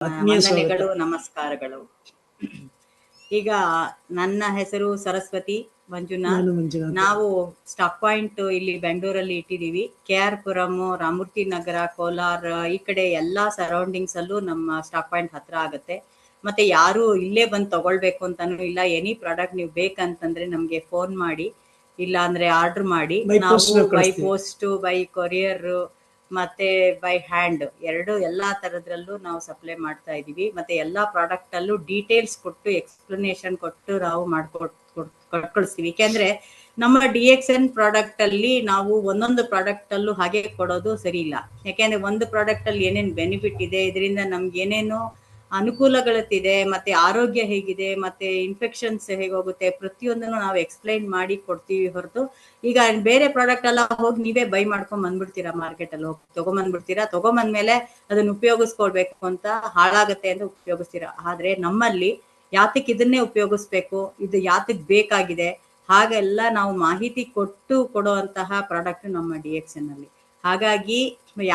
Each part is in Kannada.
ಆತ್ಮೀಯ ಸ್ವಾಗತ. ವಂದನೆಗಳು, ನಮಸ್ಕಾರಗಳು. ಈಗ ನನ್ನ ಹೆಸರು ಸರಸ್ವತಿ ಮಂಜುನಾಥ್. ನಾನು ಮಂಜುನಾಥ್. ನಾವು ಸ್ಟಾಕ್ ಪಾಯಿಂಟ್ ಇಲ್ಲಿ ಬೆಂಗಳೂರಲ್ಲಿ ಇಟ್ಟಿದೀವಿ. KR ಪುರಂ, ರಾಮಮೂರ್ತಿ ನಗರ, ಕೋಲಾರ ಈ ಕಡೆ ಎಲ್ಲಾ ಸರೌಂಡಿಂಗ್ಸ್ ಅಲ್ಲೂ ನಮ್ಮ ಸ್ಟಾಕ್ ಪಾಯಿಂಟ್ ಹತ್ರ ಆಗುತ್ತೆ. ಮತ್ತೆ ಯಾರು ಇಲ್ಲೇ ಬಂದು ತಗೊಳ್ಬೇಕು ಅಂತಾನು ಇಲ್ಲ. ಎನಿ ಪ್ರಾಡಕ್ಟ್ ನೀವು ಬೇಕಂತಂದ್ರೆ ನಮ್ಗೆ ಫೋನ್ ಮಾಡಿ, ಇಲ್ಲ ಅಂದ್ರೆ ಆರ್ಡರ್ ಮಾಡಿ. By ನಾವು post ನಾವು ಬೈ ಕಳಿಸ್ತೀವಿ. ಪೋಸ್ಟ್, ಬೈ ಕೊರಿಯರ್ ಮತ್ತೆ ಬೈ ಹ್ಯಾಂಡ್ ಎಲ್ಲಾ ತರದ್ರಲ್ಲೂ ನಾವು ಸಪ್ಲೈ ಮಾಡ್ತಾ ಇದೀವಿ. ಮತ್ತೆ ಎಲ್ಲಾ ಪ್ರಾಡಕ್ಟ್ ಅಲ್ಲೂ ಡೀಟೇಲ್ಸ್ ಕೊಟ್ಟು ಎಕ್ಸ್ಪ್ಲನೇಷನ್ ಕೊಟ್ಟು ನಾವು ಕಳಿಸ್ತೀವಿ. ಯಾಕೆಂದ್ರೆ ನಮ್ಮ DXN ಪ್ರಾಡಕ್ಟ್ ಅಲ್ಲಿ ನಾವು ಒಂದೊಂದು ಪ್ರಾಡಕ್ಟ್ ಅಲ್ಲೂ ಹಾಗೆ ಕೊಡೋದು ಸರಿ ಇಲ್ಲ. ಯಾಕೆಂದ್ರೆ ಒಂದು ಪ್ರಾಡಕ್ಟ್ ಅಲ್ಲಿ ಏನೇನ್ ಬೆನಿಫಿಟ್ ಇದೆ, ಇದರಿಂದ ನಮ್ಗೆ ಏನೇನು ಅನುಕೂಲಗಳಿದೆ, ಮತ್ತೆ ಆರೋಗ್ಯ ಹೇಗಿದೆ, ಮತ್ತೆ ಇನ್ಫೆಕ್ಷನ್ಸ್ ಹೇಗೋಗುತ್ತೆ, ಪ್ರತಿಯೊಂದನ್ನು ನಾವು ಎಕ್ಸ್ಪ್ಲೈನ್ ಮಾಡಿ ಕೊಡ್ತೀವಿ ಹೊರತು ಈಗ ಬೇರೆ ಪ್ರಾಡಕ್ಟ್ ಎಲ್ಲ ಹೋಗಿ ನೀವೇ ಬೈ ಮಾಡ್ಕೊಂಡ್ ಬಂದ್ಬಿಡ್ತೀರಾ, ಮಾರ್ಕೆಟ್ ಅಲ್ಲಿ ಹೋಗಿ ತಗೊಂಬಂದ್ಬಿಡ್ತೀರಾ. ತಗೊಂಬಂದ್ಮೇಲೆ ಅದನ್ನ ಉಪಯೋಗಿಸ್ಕೊಳ್ಬೇಕು ಅಂತ ಹಾಳಾಗತ್ತೆ ಅಂತ ಉಪಯೋಗಿಸ್ತೀರಾ. ಆದ್ರೆ ನಮ್ಮಲ್ಲಿ ಯಾತಕ್ ಇದನ್ನೇ ಉಪಯೋಗಿಸ್ಬೇಕು, ಇದು ಯಾತಕ್ ಬೇಕಾಗಿದೆ, ಹಾಗೆಲ್ಲ ನಾವು ಮಾಹಿತಿ ಕೊಡುವಂತಹ ಪ್ರಾಡಕ್ಟ್ ನಮ್ಮ DXN ಅಲ್ಲಿ. ಹಾಗಾಗಿ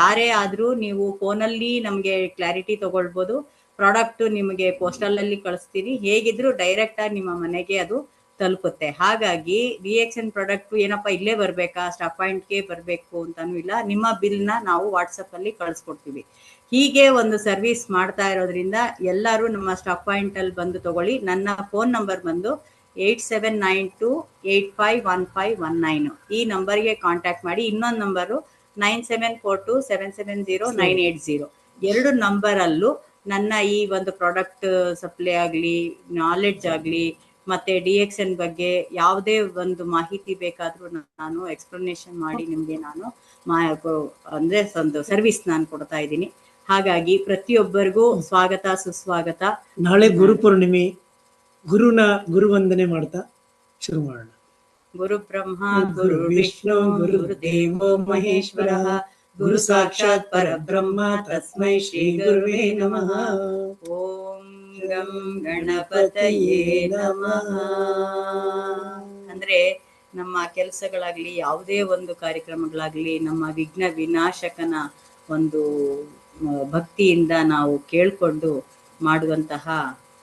ಯಾರೇ ಆದ್ರೂ ನೀವು ಫೋನಲ್ಲಿ ನಮ್ಗೆ ಕ್ಲಾರಿಟಿ ತಗೊಳ್ಬೋದು. ಪ್ರಾಡಕ್ಟ್ ನಿಮಗೆ ಪೋಸ್ಟಲ್ ಅಲ್ಲಿ ಕಳಿಸ್ತೀವಿ. ಹೇಗಿದ್ರು ಡೈರೆಕ್ಟ್ ಆಗಿ ನಿಮ್ಮ ಮನೆಗೆ ಅದು ತಲುಪುತ್ತೆ. ಹಾಗಾಗಿ DXN ಪ್ರಾಡಕ್ಟ್ ಏನಪ್ಪಾ ಇಲ್ಲೇ ಬರ್ಬೇಕಾ, ಸ್ಟಾಕ್ ಪಾಯಿಂಟ್ಗೆ ಬರ್ಬೇಕು ಅಂತಾನು ಇಲ್ಲ. ನಿಮ್ಮ ಬಿಲ್ ನ ನಾವು ವಾಟ್ಸಪ್ ಅಲ್ಲಿ ಕಳಿಸ್ಕೊಡ್ತೀವಿ. ಹೀಗೆ ಒಂದು ಸರ್ವಿಸ್ ಮಾಡ್ತಾ ಇರೋದ್ರಿಂದ ಎಲ್ಲರೂ ನಮ್ಮ ಸ್ಟಾಕ್ ಪಾಯಿಂಟ್ ಅಲ್ಲಿ ಬಂದು ತಗೊಳ್ಳಿ. ನನ್ನ ಫೋನ್ ನಂಬರ್ ಬಂದು 8792851519. ಈ ನಂಬರ್ಗೆ ಕಾಂಟ್ಯಾಕ್ಟ್ ಮಾಡಿ. ಇನ್ನೊಂದು ನಂಬರು 9742770980. ಎರಡು ನಂಬರ್ ಅಲ್ಲೂ ನನ್ನ ಈ ಒಂದು ಪ್ರಾಡಕ್ಟ್ ಸಪ್ಲೈ ಆಗ್ಲಿ, ನಾಲೆಡ್ಜ್ ಆಗ್ಲಿ, ಮತ್ತೆ DXN ಬಗ್ಗೆ ಯಾವುದೇ ಒಂದು ಮಾಹಿತಿ ಬೇಕಾದ್ರೂ ನಾನು ಎಕ್ಸ್ಪ್ಲನೇಷನ್ ಮಾಡಿ ನಿಮ್ಗೆ ನಾನು ಅಂದ್ರೆ ಒಂದು ಸರ್ವಿಸ್ ನಾನು ಕೊಡ್ತಾ ಇದ್ದೀನಿ. ಹಾಗಾಗಿ ಪ್ರತಿಯೊಬ್ಬರಿಗೂ ಸ್ವಾಗತ, ಸುಸ್ವಾಗತ. ನಾಳೆ ಗುರು ಪೂರ್ಣಿಮೆ, ಗುರುವಂದನೆ ಮಾಡ್ತಾ ಶುರು ಮಾಡೋಣ. ಗುರು ಬ್ರಹ್ಮ ಗುರು ವಿಷ್ಣು ಗುರುದೇವೋ ಮಹೇಶ್ವರ, ಗುರು ಸಾಕ್ಷಾತ್ ಪರಬ್ರಹ್ಮ ತಸ್ಮೈ ಶ್ರೀ ಗುರುವೇ ನಮಃ. ಓಂ ಗಂ ಗಣಪತಯೇ ನಮಃ. ಅಂದ್ರೆ ನಮ್ಮ ಕೆಲಸಗಳಾಗ್ಲಿ, ಯಾವುದೇ ಒಂದು ಕಾರ್ಯಕ್ರಮಗಳಾಗ್ಲಿ, ನಮ್ಮ ವಿಘ್ನ ವಿನಾಶಕನ ಒಂದು ಭಕ್ತಿಯಿಂದ ನಾವು ಕೇಳ್ಕೊಂಡು ಮಾಡುವಂತಹ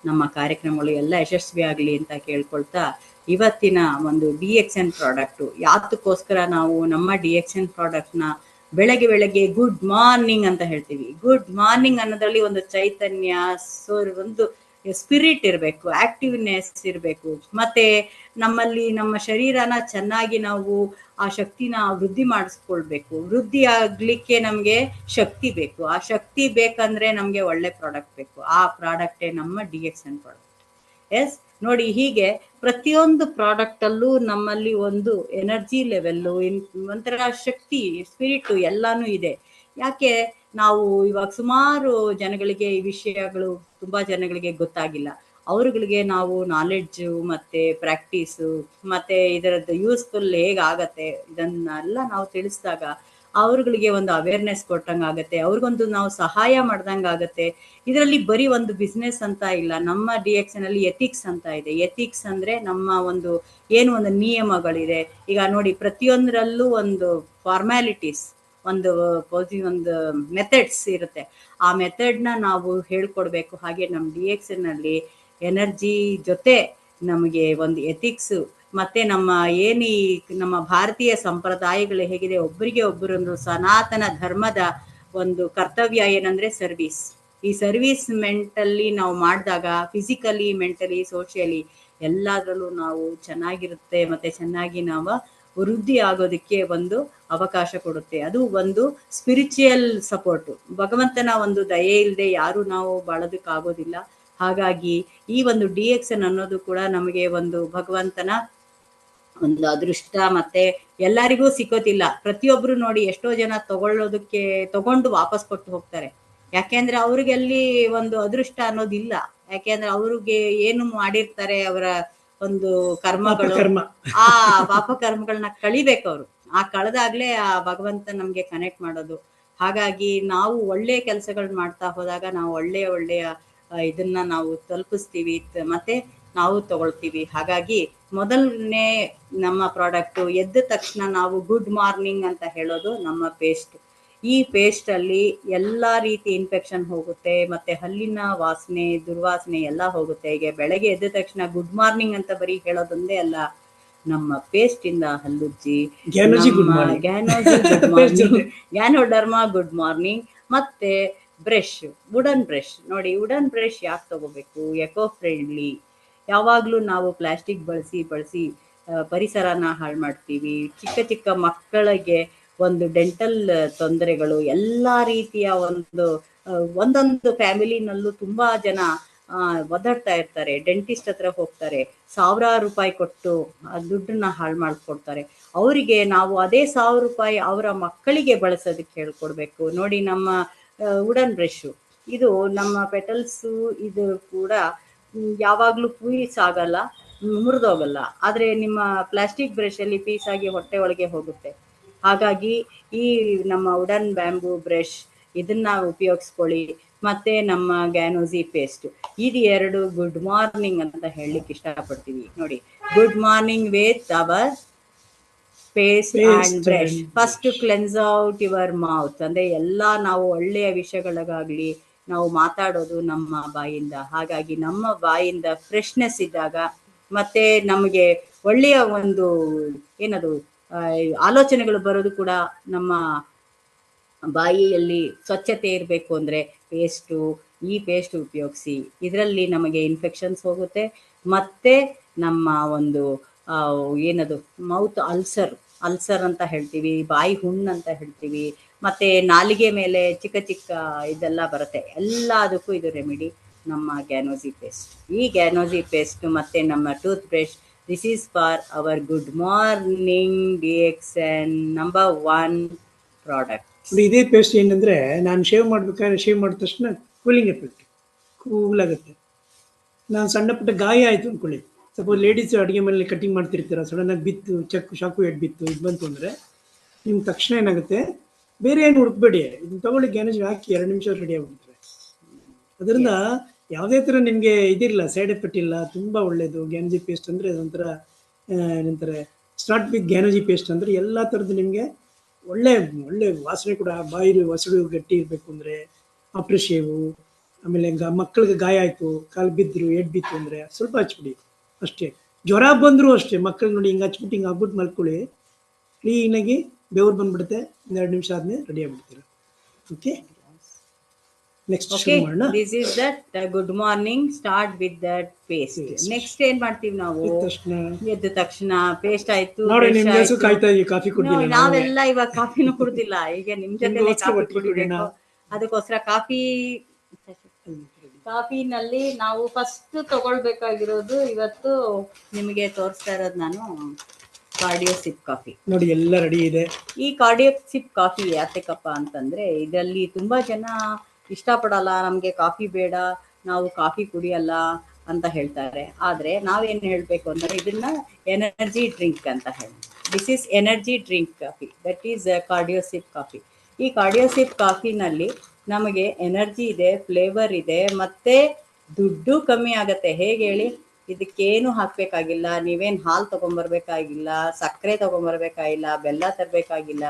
ನಮ್ಮ ಕಾರ್ಯಕ್ರಮಗಳು ಎಲ್ಲ ಯಶಸ್ವಿ ಆಗ್ಲಿ ಅಂತ ಕೇಳ್ಕೊಳ್ತಾ, ಇವತ್ತಿನ ಒಂದು DXN ಪ್ರಾಡಕ್ಟ್ ಯಾತಕ್ಕೋಸ್ಕರ ನಾವು ನಮ್ಮ DXN ಪ್ರಾಡಕ್ಟ್ ನ ಬೆಳಗ್ಗೆ ಗುಡ್ ಮಾರ್ನಿಂಗ್ ಅಂತ ಹೇಳ್ತೀವಿ. ಗುಡ್ ಮಾರ್ನಿಂಗ್ ಅನ್ನೋದ್ರಲ್ಲಿ ಒಂದು ಚೈತನ್ಯ, ಒಂದು ಸ್ಪಿರಿಟ್ ಇರಬೇಕು, ಆಕ್ಟಿವ್ನೆಸ್ ಇರಬೇಕು. ಮತ್ತೆ ನಮ್ಮಲ್ಲಿ ನಮ್ಮ ಶರೀರನ ಚೆನ್ನಾಗಿ ನಾವು ಆ ಶಕ್ತಿನ ವೃದ್ಧಿ ಮಾಡಿಸ್ಕೊಳ್ಬೇಕು. ವೃದ್ಧಿ ಆಗ್ಲಿಕ್ಕೆ ನಮ್ಗೆ ಶಕ್ತಿ ಬೇಕು. ಆ ಶಕ್ತಿ ಬೇಕಂದ್ರೆ ನಮ್ಗೆ ಒಳ್ಳೆ ಪ್ರಾಡಕ್ಟ್ ಬೇಕು. ಆ ಪ್ರಾಡಕ್ಟೇ ನಮ್ಮ DXN ಪ್ರಾಡಕ್ಟ್. ಎಸ್ ನೋಡಿ, ಹೀಗೆ ಪ್ರತಿಯೊಂದು ಪ್ರಾಡಕ್ಟ್ ಅಲ್ಲೂ ನಮ್ಮಲ್ಲಿ ಒಂದು ಎನರ್ಜಿ ಲೆವೆಲ್ಲು, ಒಂಥರ ಶಕ್ತಿ, ಸ್ಪಿರಿಟ್ ಎಲ್ಲಾನು ಇದೆ. ಯಾಕೆ ನಾವು ಇವಾಗ ಸುಮಾರು ಜನಗಳಿಗೆ ಈ ವಿಷಯಗಳು ತುಂಬಾ ಜನಗಳಿಗೆ ಗೊತ್ತಾಗಿಲ್ಲ. ಅವ್ರಗಳಿಗೆ ನಾವು ನಾಲೆಡ್ಜ್ ಮತ್ತೆ ಪ್ರಾಕ್ಟೀಸು ಮತ್ತೆ ಇದರದ್ದು ಯೂಸ್ಫುಲ್ ಹೇಗಾಗತ್ತೆ ಇದನ್ನೆಲ್ಲ ನಾವು ತಿಳಿಸಿದಾಗ ಅವ್ರಗಳಿಗೆ ಒಂದು ಅವೇರ್ನೆಸ್ ಕೊಟ್ಟಂಗೆ ಆಗತ್ತೆ. ಅವ್ರಿಗೊಂದು ನಾವು ಸಹಾಯ ಮಾಡ್ದಂಗೆ ಆಗತ್ತೆ. ಇದರಲ್ಲಿ ಬರೀ ಒಂದು ಬಿಸ್ನೆಸ್ ಅಂತ ಇಲ್ಲ. ನಮ್ಮ DXN ಅಲ್ಲಿ ಎಥಿಕ್ಸ್ ಅಂತ ಇದೆ. ಎಥಿಕ್ಸ್ ಅಂದ್ರೆ ನಮ್ಮ ಒಂದು ಏನು ಒಂದು ನಿಯಮಗಳಿದೆ. ಈಗ ನೋಡಿ, ಪ್ರತಿಯೊಂದರಲ್ಲೂ ಒಂದು ಫಾರ್ಮ್ಯಾಲಿಟೀಸ್, ಒಂದು ಮೆಥಡ್ಸ್ ಇರುತ್ತೆ. ಆ ಮೆಥಡ್ನ ನಾವು ಹೇಳ್ಕೊಡ್ಬೇಕು. ಹಾಗೆ ನಮ್ಮ DXN ಅಲ್ಲಿ ಎನರ್ಜಿ ಜೊತೆ ನಮಗೆ ಒಂದು ಎಥಿಕ್ಸ್ ಮತ್ತೆ ನಮ್ಮ ಭಾರತೀಯ ಸಂಪ್ರದಾಯಗಳು ಹೇಗಿದೆ, ಒಬ್ಬರಿಗೆ ಒಬ್ಬರೊಂದು ಸನಾತನ ಧರ್ಮದ ಒಂದು ಕರ್ತವ್ಯ ಏನಂದ್ರೆ ಸರ್ವಿಸ್. ಈ ಸರ್ವಿಸ್ ಮೆಂಟಲ್ಲಿ ನಾವು ಮಾಡಿದಾಗ ಫಿಸಿಕಲಿ, ಮೆಂಟಲಿ, ಸೋಷಿಯಲಿ ಎಲ್ಲದರಲ್ಲೂ ನಾವು ಚೆನ್ನಾಗಿರುತ್ತೆ. ಮತ್ತೆ ಚೆನ್ನಾಗಿ ನಾವು ವೃದ್ಧಿ ಆಗೋದಕ್ಕೆ ಒಂದು ಅವಕಾಶ ಕೊಡುತ್ತೆ. ಅದು ಒಂದು ಸ್ಪಿರಿಚುಯಲ್ ಸಪೋರ್ಟ್. ಭಗವಂತನ ಒಂದು ದಯೆ ಇಲ್ಲದೆ ಯಾರು ನಾವು ಬಾಳೋದಕ್ಕಾಗೋದಿಲ್ಲ. ಹಾಗಾಗಿ ಈ ಒಂದು DXN ಅನ್ನೋದು ಕೂಡ ನಮಗೆ ಒಂದು ಭಗವಂತನ ಒಂದು ಅದೃಷ್ಟ. ಮತ್ತೆ ಎಲ್ಲರಿಗೂ ಸಿಕ್ಕೋದಿಲ್ಲ. ಪ್ರತಿಯೊಬ್ರು ನೋಡಿ, ಎಷ್ಟೋ ಜನ ತಗೊಂಡು ವಾಪಸ್ ಕೊಟ್ಟು ಹೋಗ್ತಾರೆ. ಯಾಕೆಂದ್ರೆ ಅವ್ರಿಗೆ ಅಲ್ಲಿ ಒಂದು ಅದೃಷ್ಟ ಅನ್ನೋದಿಲ್ಲ. ಯಾಕೆಂದ್ರೆ ಅವ್ರಿಗೆ ಏನು ಮಾಡಿರ್ತಾರೆ, ಅವರ ಒಂದು ಕರ್ಮಗಳು, ಆ ಪಾಪ ಕರ್ಮಗಳನ್ನ ಕಳಿಬೇಕು ಅವರು. ಆ ಕಳೆದಾಗ್ಲೇ ಆ ಭಗವಂತ ನಮ್ಗೆ ಕನೆಕ್ಟ್ ಮಾಡೋದು. ಹಾಗಾಗಿ ನಾವು ಒಳ್ಳೆ ಕೆಲಸಗಳು ಮಾಡ್ತಾ ಹೋದಾಗ ನಾವು ಒಳ್ಳೆಯ ಇದನ್ನ ನಾವು ತಲುಪಿಸ್ತೀವಿ, ಮತ್ತೆ ನಾವು ತಗೊಳ್ತೀವಿ. ಹಾಗಾಗಿ ಮೊದಲನೇ ನಮ್ಮ ಪ್ರಾಡಕ್ಟ್ ಎದ್ದ ತಕ್ಷಣ ನಾವು ಗುಡ್ ಮಾರ್ನಿಂಗ್ ಅಂತ ಹೇಳೋದು ನಮ್ಮ ಪೇಸ್ಟ್. ಈ ಪೇಸ್ಟ್ ಅಲ್ಲಿ ಎಲ್ಲಾ ರೀತಿ ಇನ್ಫೆಕ್ಷನ್ ಹೋಗುತ್ತೆ, ಮತ್ತೆ ಹಲ್ಲಿನ ವಾಸನೆ ದುರ್ವಾಸನೆ ಎಲ್ಲ ಹೋಗುತ್ತೆ. ಈಗ ಬೆಳಗ್ಗೆ ಎದ್ದ ತಕ್ಷಣ ಗುಡ್ ಮಾರ್ನಿಂಗ್ ಅಂತ ಬರೀ ಹೇಳೋದೊಂದೇ ಅಲ್ಲ, ನಮ್ಮ ಪೇಸ್ಟ್ ಇಂದ ಹಲ್ಲುಜ್ಜಿ, ಗ್ಯಾನರ್ಜಿ ಗುಡ್ ನಮ್ಮ morning, Ganozhi good morning, Ganoderma good morning, ಮತ್ತೆ ಬ್ರಷ್, ವುಡನ್ ಬ್ರಷ್ ನೋಡಿ. ವುಡನ್ ಬ್ರಷ್ ಯಾಕೆ ತಗೋಬೇಕು? Eco friendly. ಯಾವಾಗ್ಲೂ ನಾವು ಪ್ಲಾಸ್ಟಿಕ್ ಬಳಸಿ ಬಳಸಿ ಪರಿಸರನ ಹಾಳು ಮಾಡ್ತೀವಿ. ಚಿಕ್ಕ ಚಿಕ್ಕ ಮಕ್ಕಳಿಗೆ ಒಂದು ಡೆಂಟಲ್ ತೊಂದರೆಗಳು, ಎಲ್ಲಾ ರೀತಿಯ ಒಂದೊಂದು ಫ್ಯಾಮಿಲಿನಲ್ಲೂ ತುಂಬಾ ಜನ ಒದ್ದಾಡ್ತಾ ಇರ್ತಾರೆ. ಡೆಂಟಿಸ್ಟ್ ಹತ್ರ ಹೋಗ್ತಾರೆ, ಸಾವಿರಾರು ರೂಪಾಯಿ ಕೊಟ್ಟು ದುಡ್ಡನ್ನ ಹಾಳು ಮಾಡ್ಕೊಡ್ತಾರೆ. ಅವರಿಗೆ ನಾವು ಅದೇ 1000 ರೂಪಾಯಿ ಅವರ ಮಕ್ಕಳಿಗೆ ಬಳಸೋದಕ್ಕೆ ಹೇಳ್ಕೊಡ್ಬೇಕು. ನೋಡಿ, ನಮ್ಮ ವುಡನ್ ಬ್ರಷ್ ಇದು ನಮ್ಮ ಪೆಟಲ್ಸು ಇದು ಕೂಡ ಯಾವಾಗ್ಲೂ ಪೀಸ್ ಆಗಲ್ಲ, ಮುರಿದೋಗಲ್ಲ. ಆದ್ರೆ ನಿಮ್ಮ ಪ್ಲಾಸ್ಟಿಕ್ ಬ್ರಷ್ ಅಲ್ಲಿ ಪೀಸ್ ಆಗಿ ಹೊಟ್ಟೆ ಒಳಗೆ ಹೋಗುತ್ತೆ. ಹಾಗಾಗಿ ಈ ನಮ್ಮ ವುಡನ್ ಬ್ಯಾಂಬೂ ಬ್ರಷ್ ಇದನ್ನ ಉಪಯೋಗಿಸ್ಕೊಳ್ಳಿ. ಮತ್ತೆ ನಮ್ಮ ಗ್ಯಾನೋಸಿ ಪೇಸ್ಟ್, ಇದು 2 ಗುಡ್ ಮಾರ್ನಿಂಗ್ ಅಂತ ಹೇಳಲಿಕ್ಕೆ ಇಷ್ಟಪಡ್ತೀವಿ. ನೋಡಿ, good morning with our paste and brush. First cleanse out your mouth ಅಂದ್ರೆ ಎಲ್ಲಾ ನಾವು ಒಳ್ಳೆಯ ವಿಷಯಗಳಿಗಾಗ್ಲಿ ನಾವು ಮಾತಾಡೋದು ನಮ್ಮ ಬಾಯಿಂದ. ಹಾಗಾಗಿ ನಮ್ಮ ಬಾಯಿಂದ ಫ್ರೆಶ್ನೆಸ್ ಇದ್ದಾಗ ಮತ್ತೆ ನಮಗೆ ಒಳ್ಳೆಯ ಒಂದು ಏನದು ಆಲೋಚನೆಗಳು ಬರೋದು ಕೂಡ ನಮ್ಮ ಬಾಯಿಯಲ್ಲಿ ಸ್ವಚ್ಛತೆ ಇರಬೇಕು ಅಂದ್ರೆ ಈ ಪೇಸ್ಟ್ ಉಪಯೋಗಿಸಿ. ಇದರಲ್ಲಿ ನಮಗೆ ಇನ್ಫೆಕ್ಷನ್ಸ್ ಹೋಗುತ್ತೆ, ಮತ್ತೆ ನಮ್ಮ ಒಂದು ಏನದು ಮೌತ್ ಅಲ್ಸರ್ ಅಂತ ಹೇಳ್ತೀವಿ, ಬಾಯಿ ಹುಣ್ಣು ಅಂತ ಹೇಳ್ತೀವಿ, ಮತ್ತೆ ನಾಲಿಗೆ ಮೇಲೆ ಚಿಕ್ಕ ಚಿಕ್ಕ ಇದೆಲ್ಲ ಬರುತ್ತೆ. ಎಲ್ಲದಕ್ಕೂ ಇದು ರೆಮಿಡಿ ನಮ್ಮ ಗ್ಯಾನೋಸಿ ಪೇಸ್ಟ್. ಈ ಗ್ಯಾನೋಸಿ ಪೇಸ್ಟ್ ಮತ್ತೆ ನಮ್ಮ tooth brush, this is for our good morning DXN number 1 product. ಇದೇ ಪೇಸ್ಟ್ ಏನಂದ್ರೆ, ನಾನು ಶೇವ್ ಮಾಡಿದ ತಕ್ಷಣ ಕೂಲಿಂಗ್ ಎಫೆಕ್ಟ್, ಕೂಲ್ ಆಗುತ್ತೆ. ನಾನು ಸಣ್ಣ ಪುಟ್ಟ ಗಾಯ ಆಯ್ತು ಅಂದ್ಕೊಳ್ಳಿ, ಸಪೋಸ್ ಲೇಡೀಸ್ ಅಡುಗೆ ಮನೇಲಿ ಕಟಿಂಗ್ ಮಾಡ್ತಿರ್ತೀರ, ಸಡನ್ ಆಗಿ ಬಿತ್ತು, ಶಾಕು ಎಡ್ ಬಿತ್ತು, ಇದು ಬಂತು ಅಂದರೆ ನಿಮ್ಗೆ ತಕ್ಷಣ ಏನಾಗುತ್ತೆ, ಬೇರೆ ಏನು ಹುಡುಕ್ಬೇಡಿ, ಇದನ್ನ ತಗೊಳ್ಳಿ, ಗ್ಯಾನೇಜ್ ಹಾಕಿ 2 ನಿಮಿಷ ರೆಡಿ ಆಗ್ಬಿಡ್ತಾರೆ. ಅದರಿಂದ ಯಾವುದೇ ಥರ ನಿಮಗೆ ಇದಿಲ್ಲ, ಸೈಡ್ ಎಫೆಕ್ಟ್ ಇಲ್ಲ, ತುಂಬ ಒಳ್ಳೆಯದು. ಗ್ಯಾನೋಜಿ ಪೇಸ್ಟ್ ಅಂದರೆ ಅದೊಂಥರ ಏನಂತಾರೆ, ಸ್ಟಾರ್ಟ್ ವಿತ್ ಗ್ಯಾನೋಜಿ ಪೇಸ್ಟ್ ಅಂದರೆ ಎಲ್ಲ ಥರದ್ದು ನಿಮಗೆ ಒಳ್ಳೆ ವಾಸನೆ ಕೂಡ. ಬಾಯಿಲಿ ಹೊಸಡು ಗಟ್ಟಿ ಇರಬೇಕು ಅಂದರೆ ಆಫ್ಟರ್ ಶೇವು. ಆಮೇಲೆ ಮಕ್ಕಳಿಗೆ ಗಾಯ ಆಯಿತು, ಕಾಲು ಬಿದ್ದರು, ಎಡ್ ಬಿತ್ತು ಅಂದರೆ ಸ್ವಲ್ಪ ಹಚ್ಬಿಡಿ ಅಷ್ಟೇ. ಜ್ವರ ಬಂದರೂ ಅಷ್ಟೇ, ಮಕ್ಕಳಿಗೆ ನೋಡಿ ಹಿಂಗೆ ಹಚ್ಬಿಟ್ಟು ಹಿಂಗೆ ಆಗ್ಬಿಟ್ಟು ಮಲ್ಕೊಳ್ಳಿ, ಕ್ಲೀನಾಗಿ ಬೆವ್ರು ಬಂದ್ಬಿಡುತ್ತೆ. 2 ನಿಮಿಷ ಆದ್ಮೇಲೆ ರೆಡಿ ಆಗ್ಬಿಡ್ತೀರ. ಓಕೆ, ನೆಕ್ಸ್ಟ್ ಶುರು ಮಾಡೋಣ. This is that good morning, start with that paste. Next ಏನ್ ಮಾಡ್ತೀವಿ ನಾವು? ಎದ್ದ ತಕ್ಷಣ ಪೇಸ್ಟ್ ಆಯ್ತು, ಕಾಫಿ ಕುಡಿದಿಲ್ಲ, ನಾವೆಲ್ಲ ಇವಾಗ ಕಾಫಿನೂ ಕುಡ್ದಿಲ್ಲ. ಈಗ ನಿಮ್ ಜೊತೆ ಕಾಫಿ ಕುಡಿಬೇಕು. ಅದಕ್ಕೋಸ್ಕರ ಕಾಫಿನಲ್ಲಿ ನಾವು ಫಸ್ಟ್ ತಗೊಳ್ಬೇಕಾಗಿರೋದು, ಇವತ್ತು ನಿಮಗೆ ತೋರಿಸ್ತಾ ಇರೋದು ನಾನು ಕಾರ್ಡಿಯೋ ಸಿಪ್ ಕಾಫಿ. ನೋಡಿ, ಎಲ್ಲ ರೆಡಿ ಇದೆ. ಈ ಕಾರ್ಡಿಯೋ ಸಿಪ್ ಕಾಫಿ ಯಾತಕ್ಕಪ್ಪ ಅಂತಂದ್ರೆ, ಇದರಲ್ಲಿ ತುಂಬಾ ಜನ ಇಷ್ಟಪಡಲ್ಲ, ನಮ್ಗೆ ಕಾಫಿ ಬೇಡ, ನಾವು ಕಾಫಿ ಕುಡಿಯಲ್ಲ ಅಂತ ಹೇಳ್ತಾರೆ. ಆದ್ರೆ ನಾವೇನ್ ಹೇಳ್ಬೇಕು ಅಂದ್ರೆ, ಇದನ್ನ ಎನರ್ಜಿ ಡ್ರಿಂಕ್ ಅಂತ ಹೇಳಿ. This is energy drink coffee, that is Cardio Sip coffee. ಈ ಕಾರ್ಡಿಯೋ ಸಿಪ್ ಕಾಫಿನಲ್ಲಿ ನಮಗೆ ಎನರ್ಜಿ ಇದೆ, ಫ್ಲೇವರ್ ಇದೆ, ಮತ್ತೆ ದುಡ್ಡು ಕಮ್ಮಿ ಆಗತ್ತೆ. ಹೇಗೆ ಹೇಳಿ? ಇದಕ್ಕೇನು ಹಾಕ್ಬೇಕಾಗಿಲ್ಲ, ನೀವೇನು ಹಾಲು ತಗೊಂಬರ್ಬೇಕಾಗಿಲ್ಲ, ಸಕ್ಕರೆ ತಗೊಂಬರ್ಬೇಕಾಗಿಲ್ಲ, ಬೆಲ್ಲ ತರಬೇಕಾಗಿಲ್ಲ,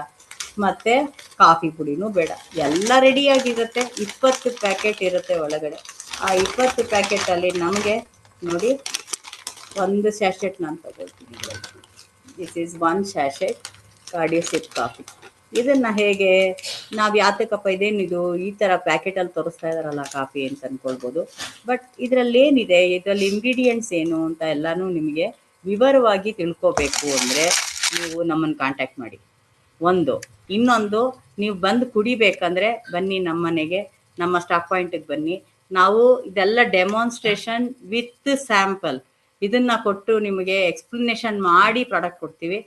ಮತ್ತೆ ಕಾಫಿ ಪುಡಿನೂ ಬೇಡ. ಎಲ್ಲ ರೆಡಿಯಾಗಿರುತ್ತೆ. 20 ಪ್ಯಾಕೆಟ್ ಇರುತ್ತೆ ಒಳಗಡೆ. ಆ 20 ಪ್ಯಾಕೆಟಲ್ಲಿ ನಮಗೆ ನೋಡಿ, 1 ಸ್ಯಾಶೆಟ್ ನಾನು ತಗೊಳ್ತೀನಿ. This is 1 sachet Cardio Sip coffee. ಇದನ್ನ ಹೇಗೆ ನಾವು ಯಾತಕ್ಕಪ್ಪ ಇದೇನಿದು ಈ ಥರ ಪ್ಯಾಕೆಟಲ್ಲಿ ತೋರಿಸ್ತಾ ಇದಾರಲ್ಲ ಕಾಫಿ ಅಂತ ಅಂದ್ಕೊಳ್ಬೋದು. ಬಟ್ ಇದರಲ್ಲಿ ಏನಿದೆ, ಇದರಲ್ಲಿ ಇಂಗ್ರೀಡಿಯೆಂಟ್ಸ್ ಏನು ಅಂತ ಎಲ್ಲನೂ ನಿಮಗೆ ವಿವರವಾಗಿ ತಿಳ್ಕೊಬೇಕು ಅಂದರೆ ನೀವು ನಮ್ಮನ್ನು ಕಾಂಟ್ಯಾಕ್ಟ್ ಮಾಡಿ. ಇನ್ನೊಂದು, ನೀವು ಬಂದು ಕುಡಿಬೇಕಂದ್ರೆ ಬನ್ನಿ ನಮ್ಮ ಮನೆಗೆ, ನಮ್ಮ ಸ್ಟಾಕ್ ಪಾಯಿಂಟಿಗೆ ಬನ್ನಿ. ನಾವು ಇದೆಲ್ಲ ಡೆಮಾನ್ಸ್ಟ್ರೇಷನ್ ವಿತ್ ಸ್ಯಾಂಪಲ್ ಇದನ್ನ ಕೊಟ್ಟು ನಿಮಗೆ ಎಕ್ಸ್ಪ್ಲನೇಷನ್ ಮಾಡಿ ಪ್ರಾಡಕ್ಟ್ ಕೊಡ್ತೀವಿ.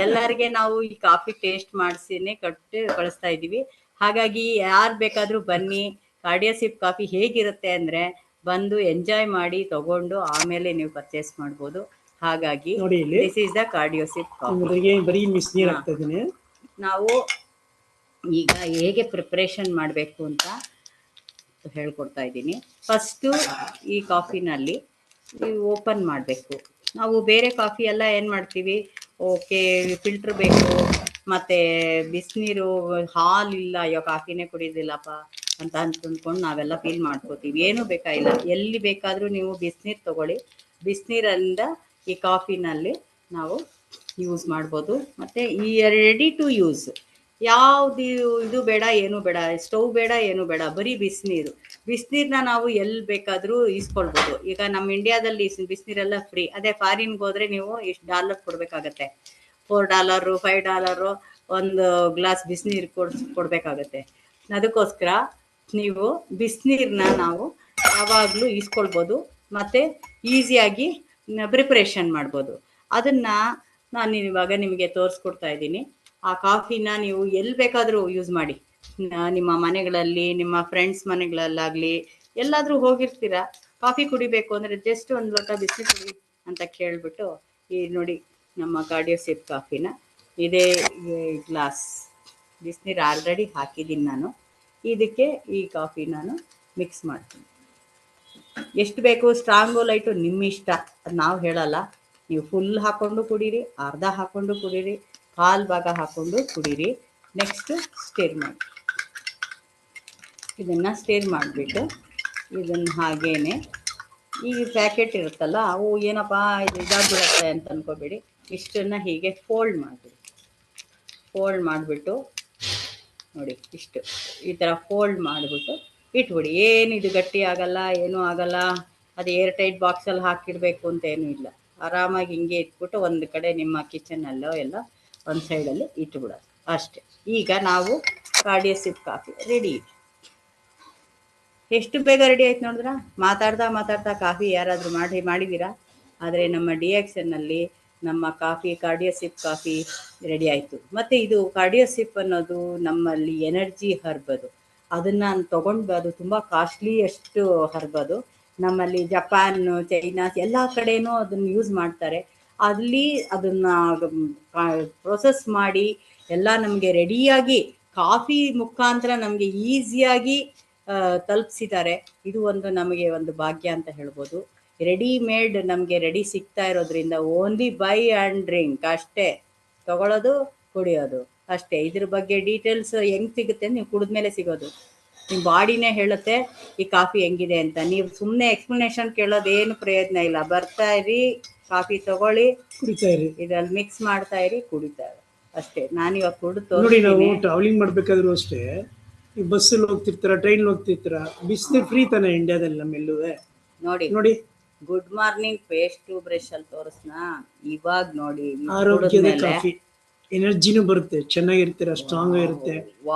ಎಲ್ಲರಿಗೆ ನಾವು ಈ ಕಾಫಿ ಟೇಸ್ಟ್ ಮಾಡಿಸಿನೇ ಕೊಟ್ಟು ಕಳಿಸ್ತಾ ಇದೀವಿ. ಹಾಗಾಗಿ ಯಾರು ಬೇಕಾದ್ರೂ ಬನ್ನಿ. ಕಾರ್ಡಿಯೋ ಸಿಪ್ ಕಾಫಿ ಹೇಗಿರುತ್ತೆ ಅಂದ್ರೆ, ಬಂದು ಎಂಜಾಯ್ ಮಾಡಿ ತಗೊಂಡು ಆಮೇಲೆ ನೀವು ಪರ್ಚೇಸ್ ಮಾಡ್ಬೋದು. ಹಾಗಾಗಿ this is the Cardio Sip coffee. ನಾವು ಈಗ ಹೇಗೆ ಪ್ರಿಪ್ರೇಷನ್ ಮಾಡಬೇಕು ಅಂತ ಹೇಳ್ಕೊಡ್ತಾ ಇದ್ದೀನಿ. ಫಸ್ಟು ಈ ಕಾಫಿನಲ್ಲಿ ಓಪನ್ ಮಾಡಬೇಕು. ನಾವು ಬೇರೆ ಕಾಫಿ ಎಲ್ಲ ಏನು ಮಾಡ್ತೀವಿ, ಓಕೆ ಫಿಲ್ಟರ್ ಬೇಕು, ಮತ್ತೆ ಬಿಸಿನೀರು ಹಾಲಿಲ್ಲ, ಅಯ್ಯೋ ಕಾಫಿನೇ ಕುಡಿಯೋದಿಲ್ಲಪ್ಪ ಅಂತ ಅಂದ್ಕೊಂಡು ನಾವೆಲ್ಲ ಫೀಲ್ ಮಾಡ್ಕೋತೀವಿ. ಏನೂ ಬೇಕಾಗಿಲ್ಲ, ಎಲ್ಲಿ ಬೇಕಾದರೂ ನೀವು ಬಿಸಿನೀರು ತಗೊಳ್ಳಿ, ಬಿಸಿನೀರಿಂದ ಈ ಕಾಫಿನಲ್ಲಿ ನಾವು ಯೂಸ್ ಮಾಡ್ಬೋದು. ಮತ್ತು ಈ ರೆಡಿ ಟು ಯೂಸ್, ಯಾವುದು ಇದು ಬೇಡ, ಏನು ಬೇಡ, ಸ್ಟವ್ ಬೇಡ, ಏನು ಬೇಡ, ಬರೀ ಬಿಸಿನೀರು. ಬಿಸಿನೀರನ್ನ ನಾವು ಎಲ್ಲಿ ಬೇಕಾದರೂ ಈಸ್ಕೊಳ್ಬೋದು. ಈಗ ನಮ್ಮ ಇಂಡಿಯಾದಲ್ಲಿ ಬಿಸಿನೀರೆಲ್ಲ ಫ್ರೀ. ಅದೇ ಫಾರಿನ್ಗೆ ಹೋದರೆ ನೀವು ಇಷ್ಟು ಡಾಲರ್ ಕೊಡಬೇಕಾಗತ್ತೆ, $4 $5 ಒಂದು ಗ್ಲಾಸ್ ಬಿಸಿನೀರು ಕೊಡಬೇಕಾಗತ್ತೆ. ಅದಕ್ಕೋಸ್ಕರ ನೀವು ಬಿಸಿನೀರನ್ನ ನಾವು ಯಾವಾಗಲೂ ಈಸ್ಕೊಳ್ಬೋದು ಮತ್ತು ಈಸಿಯಾಗಿ ಪ್ರಿಪ್ರೇಷನ್ ಮಾಡ್ಬೋದು. ಅದನ್ನು ನಾನು ಇವಾಗ ನಿಮಗೆ ತೋರಿಸ್ಕೊಡ್ತಾ ಇದ್ದೀನಿ. ಆ ಕಾಫಿನ ನೀವು ಎಲ್ಲಿ ಬೇಕಾದರೂ ಯೂಸ್ ಮಾಡಿ. ನಿಮ್ಮ ಮನೆಗಳಲ್ಲಿ, ನಿಮ್ಮ ಫ್ರೆಂಡ್ಸ್ ಮನೆಗಳಲ್ಲಾಗಲಿ, ಎಲ್ಲಾದರೂ ಹೋಗಿರ್ತೀರ, ಕಾಫಿ ಕುಡಿಬೇಕು ಅಂದರೆ ಜಸ್ಟ್ ಒಂದು ಲೋಟ ಬಿಸಿ ಕುಡಿ ಅಂತ ಕೇಳಿಬಿಟ್ಟು, ಈ ನೋಡಿ ನಮ್ಮ ಕಾರ್ಡಿಯೋ ಸಿಪ್ ಕಾಫಿನ ಇದೇ ಗ್ಲಾಸ್ ಬಿಸಿನೀರು ಆಲ್ರೆಡಿ ಹಾಕಿದ್ದೀನಿ ನಾನು. ಇದಕ್ಕೆ ಈ ಕಾಫಿ ನಾನು ಮಿಕ್ಸ್ ಮಾಡ್ತೀನಿ. ಎಷ್ಟು ಬೇಕು, ಸ್ಟ್ರಾಂಗು ಲೈಟು ನಿಮ್ಮ ಇಷ್ಟ, ಅದು ನಾವು ಹೇಳಲ್ಲ. ನೀವು ಫುಲ್ ಹಾಕ್ಕೊಂಡು ಕುಡೀರಿ, ಅರ್ಧ ಹಾಕ್ಕೊಂಡು ಕುಡೀರಿ, ಕಾಲು ಭಾಗ ಹಾಕ್ಕೊಂಡು ಕುಡೀರಿ. ನೆಕ್ಸ್ಟ್ ಸ್ಟಿರ್ ಮಾಡಿ, ಇದನ್ನು ಸ್ಟಿರ್ ಮಾಡಿಬಿಟ್ಟು ಇದನ್ನು ಹಾಗೇನೆ ಈ ಪ್ಯಾಕೆಟ್ ಇರುತ್ತಲ್ಲ, ಅವು ಏನಪ್ಪ ಇದು ಇದಾಗ್ಬಿಡುತ್ತೆ ಅಂತ ಅಂದ್ಕೋಬೇಡಿ. ಇಷ್ಟನ್ನು ಹೀಗೆ ಫೋಲ್ಡ್ ಮಾಡಿಬಿಡಿ. ಫೋಲ್ಡ್ ಮಾಡಿಬಿಟ್ಟು ನೋಡಿ, ಇಷ್ಟು ಈ ಥರ ಫೋಲ್ಡ್ ಮಾಡಿಬಿಟ್ಟು ಇಟ್ಬಿಡಿ. ಏನಿದು ಗಟ್ಟಿ ಆಗಲ್ಲ, ಏನೂ ಆಗಲ್ಲ. ಅದು ಏರ್ ಟೈಟ್ ಬಾಕ್ಸಲ್ಲಿ ಹಾಕಿಡಬೇಕು ಅಂತ ಏನೂ ಇಲ್ಲ. ಆರಾಮಾಗಿ ಹಿಂಗೆ ಇಟ್ಬಿಟ್ಟು ಒಂದು ಕಡೆ ನಿಮ್ಮ ಕಿಚನಲ್ಲೋ ಎಲ್ಲ ಒಂದು ಸೈಡಲ್ಲಿ ಇಟ್ಬಿಡೋದು ಅಷ್ಟೇ. ಈಗ ನಾವು ಕಾರ್ಡಿಯೋ ಸಿಪ್ ಕಾಫಿ ರೆಡಿ ಇದೆ. ಎಷ್ಟು ಬೇಗ ರೆಡಿ ಆಯ್ತು ನೋಡಿದ್ರಾ? ಮಾತಾಡ್ತಾ ಕಾಫಿ ಯಾರಾದರೂ ಮಾಡಿದ್ದೀರಾ? ಆದರೆ ನಮ್ಮ DXNನಲ್ಲಿ ನಮ್ಮ coffee Cardio Sip coffee ready ಆಯಿತು. ಮತ್ತು ಇದು ಕಾರ್ಡಿಯೋ ಸಿಪ್ ಅನ್ನೋದು ನಮ್ಮಲ್ಲಿ ಎನರ್ಜಿ ಹರ್ಬ್. ಅದನ್ನು ತೊಗೊಂಡು ಅದು ತುಂಬ ಕಾಸ್ಟ್ಲಿಯಷ್ಟು ಹರ್ಬ್. ಅದು ನಮ್ಮಲ್ಲಿ ಜಪಾನ್, ಚೈನಾ ಎಲ್ಲ ಕಡೆನೂ ಅದನ್ನು ಯೂಸ್ ಮಾಡ್ತಾರೆ. ಅಲ್ಲಿ ಅದನ್ನು ಪ್ರೊಸೆಸ್ ಮಾಡಿ ಎಲ್ಲ ನಮಗೆ ರೆಡಿಯಾಗಿ ಕಾಫಿ ಮುಖಾಂತರ ನಮಗೆ ಈಸಿಯಾಗಿ ತಲುಪಿಸಿದ್ದಾರೆ. ಇದು ಒಂದು ನಮಗೆ ಒಂದು ಭಾಗ್ಯ ಅಂತ ಹೇಳ್ಬೋದು. ರೆಡಿಮೇಡ್ ನಮಗೆ ರೆಡಿ ಸಿಗ್ತಾ ಇರೋದ್ರಿಂದ ಓನ್ಲಿ ಬೈ ಆ್ಯಂಡ್ ಡ್ರಿಂಕ್ ಅಷ್ಟೇ, ತಗೊಳ್ಳೋದು ಕುಡಿಯೋದು ಅಷ್ಟೇ. ಇದ್ರ ಬಗ್ಗೆ ಡೀಟೇಲ್ಸ್ ಹೆಂಗೆ ಸಿಗುತ್ತೆ, ನೀವು ಕುಡಿದ್ಮೇಲೆ ಸಿಗೋದು. ನಿಮ್ಮ ಬಾಡಿನೇ ಹೇಳುತ್ತೆ ಈ ಕಾಫಿ ಹೆಂಗಿದೆ ಅಂತ. ನೀವು ಸುಮ್ಮನೆ ಎಕ್ಸ್ಪ್ಲನೇಷನ್ ಕೇಳೋದೇನು ಪ್ರಯೋಜನ ಇಲ್ಲ. ಬರ್ತಾ ಇರಿ, ಕಾಫಿ ತಗೊಳ್ಳಿ, ಕುಡಿತಾ ಇರಿ, ಇದ್ರಲ್ಲಿ ಮಿಕ್ಸ್ ಮಾಡ್ತಾ ಇರಿ, ಕುಡಿತಾ ಇರಿ ಅಷ್ಟೇ. ನಾನಿವಾಗ ಕುಡಿದು ನೋಡಿ. ನಾವು ತೋರಿಸ್ತೀನಿ. ಟ್ರಾವೆಲಿಂಗ್ ಮಾಡ್ಬೇಕಾದ್ರೂ ಅಷ್ಟೇ, ಈ ಬಸ್ಸಲ್ಲಿ ಹೋಗ್ತಿರ್ತಾರ, ಟ್ರೈನ್ ಹೋಗ್ತಿರ್ತಾರ, ಬಿಸಿನೀರು ಫ್ರೀ ತಾನೆ ಇಂಡಿಯಾದಲ್ಲಿ ನಮ್ಮೆಲ್ಲೂ. ನೋಡಿ ನೋಡಿ, good morning paste to brush ಅಲ್ಲಿ ತೋರಿಸ್ನಾ. ಇವಾಗ ನೋಡಿ, ಆರೋಗ್ಯದ ಕಾಫಿ, ಎನರ್ಜಿನೂ ಬರುತ್ತೆ, ಚೆನ್ನಾಗಿರ್ತೀರ, ಸ್ಟ್ರಾಂಗ್ ಇರುತ್ತೆ,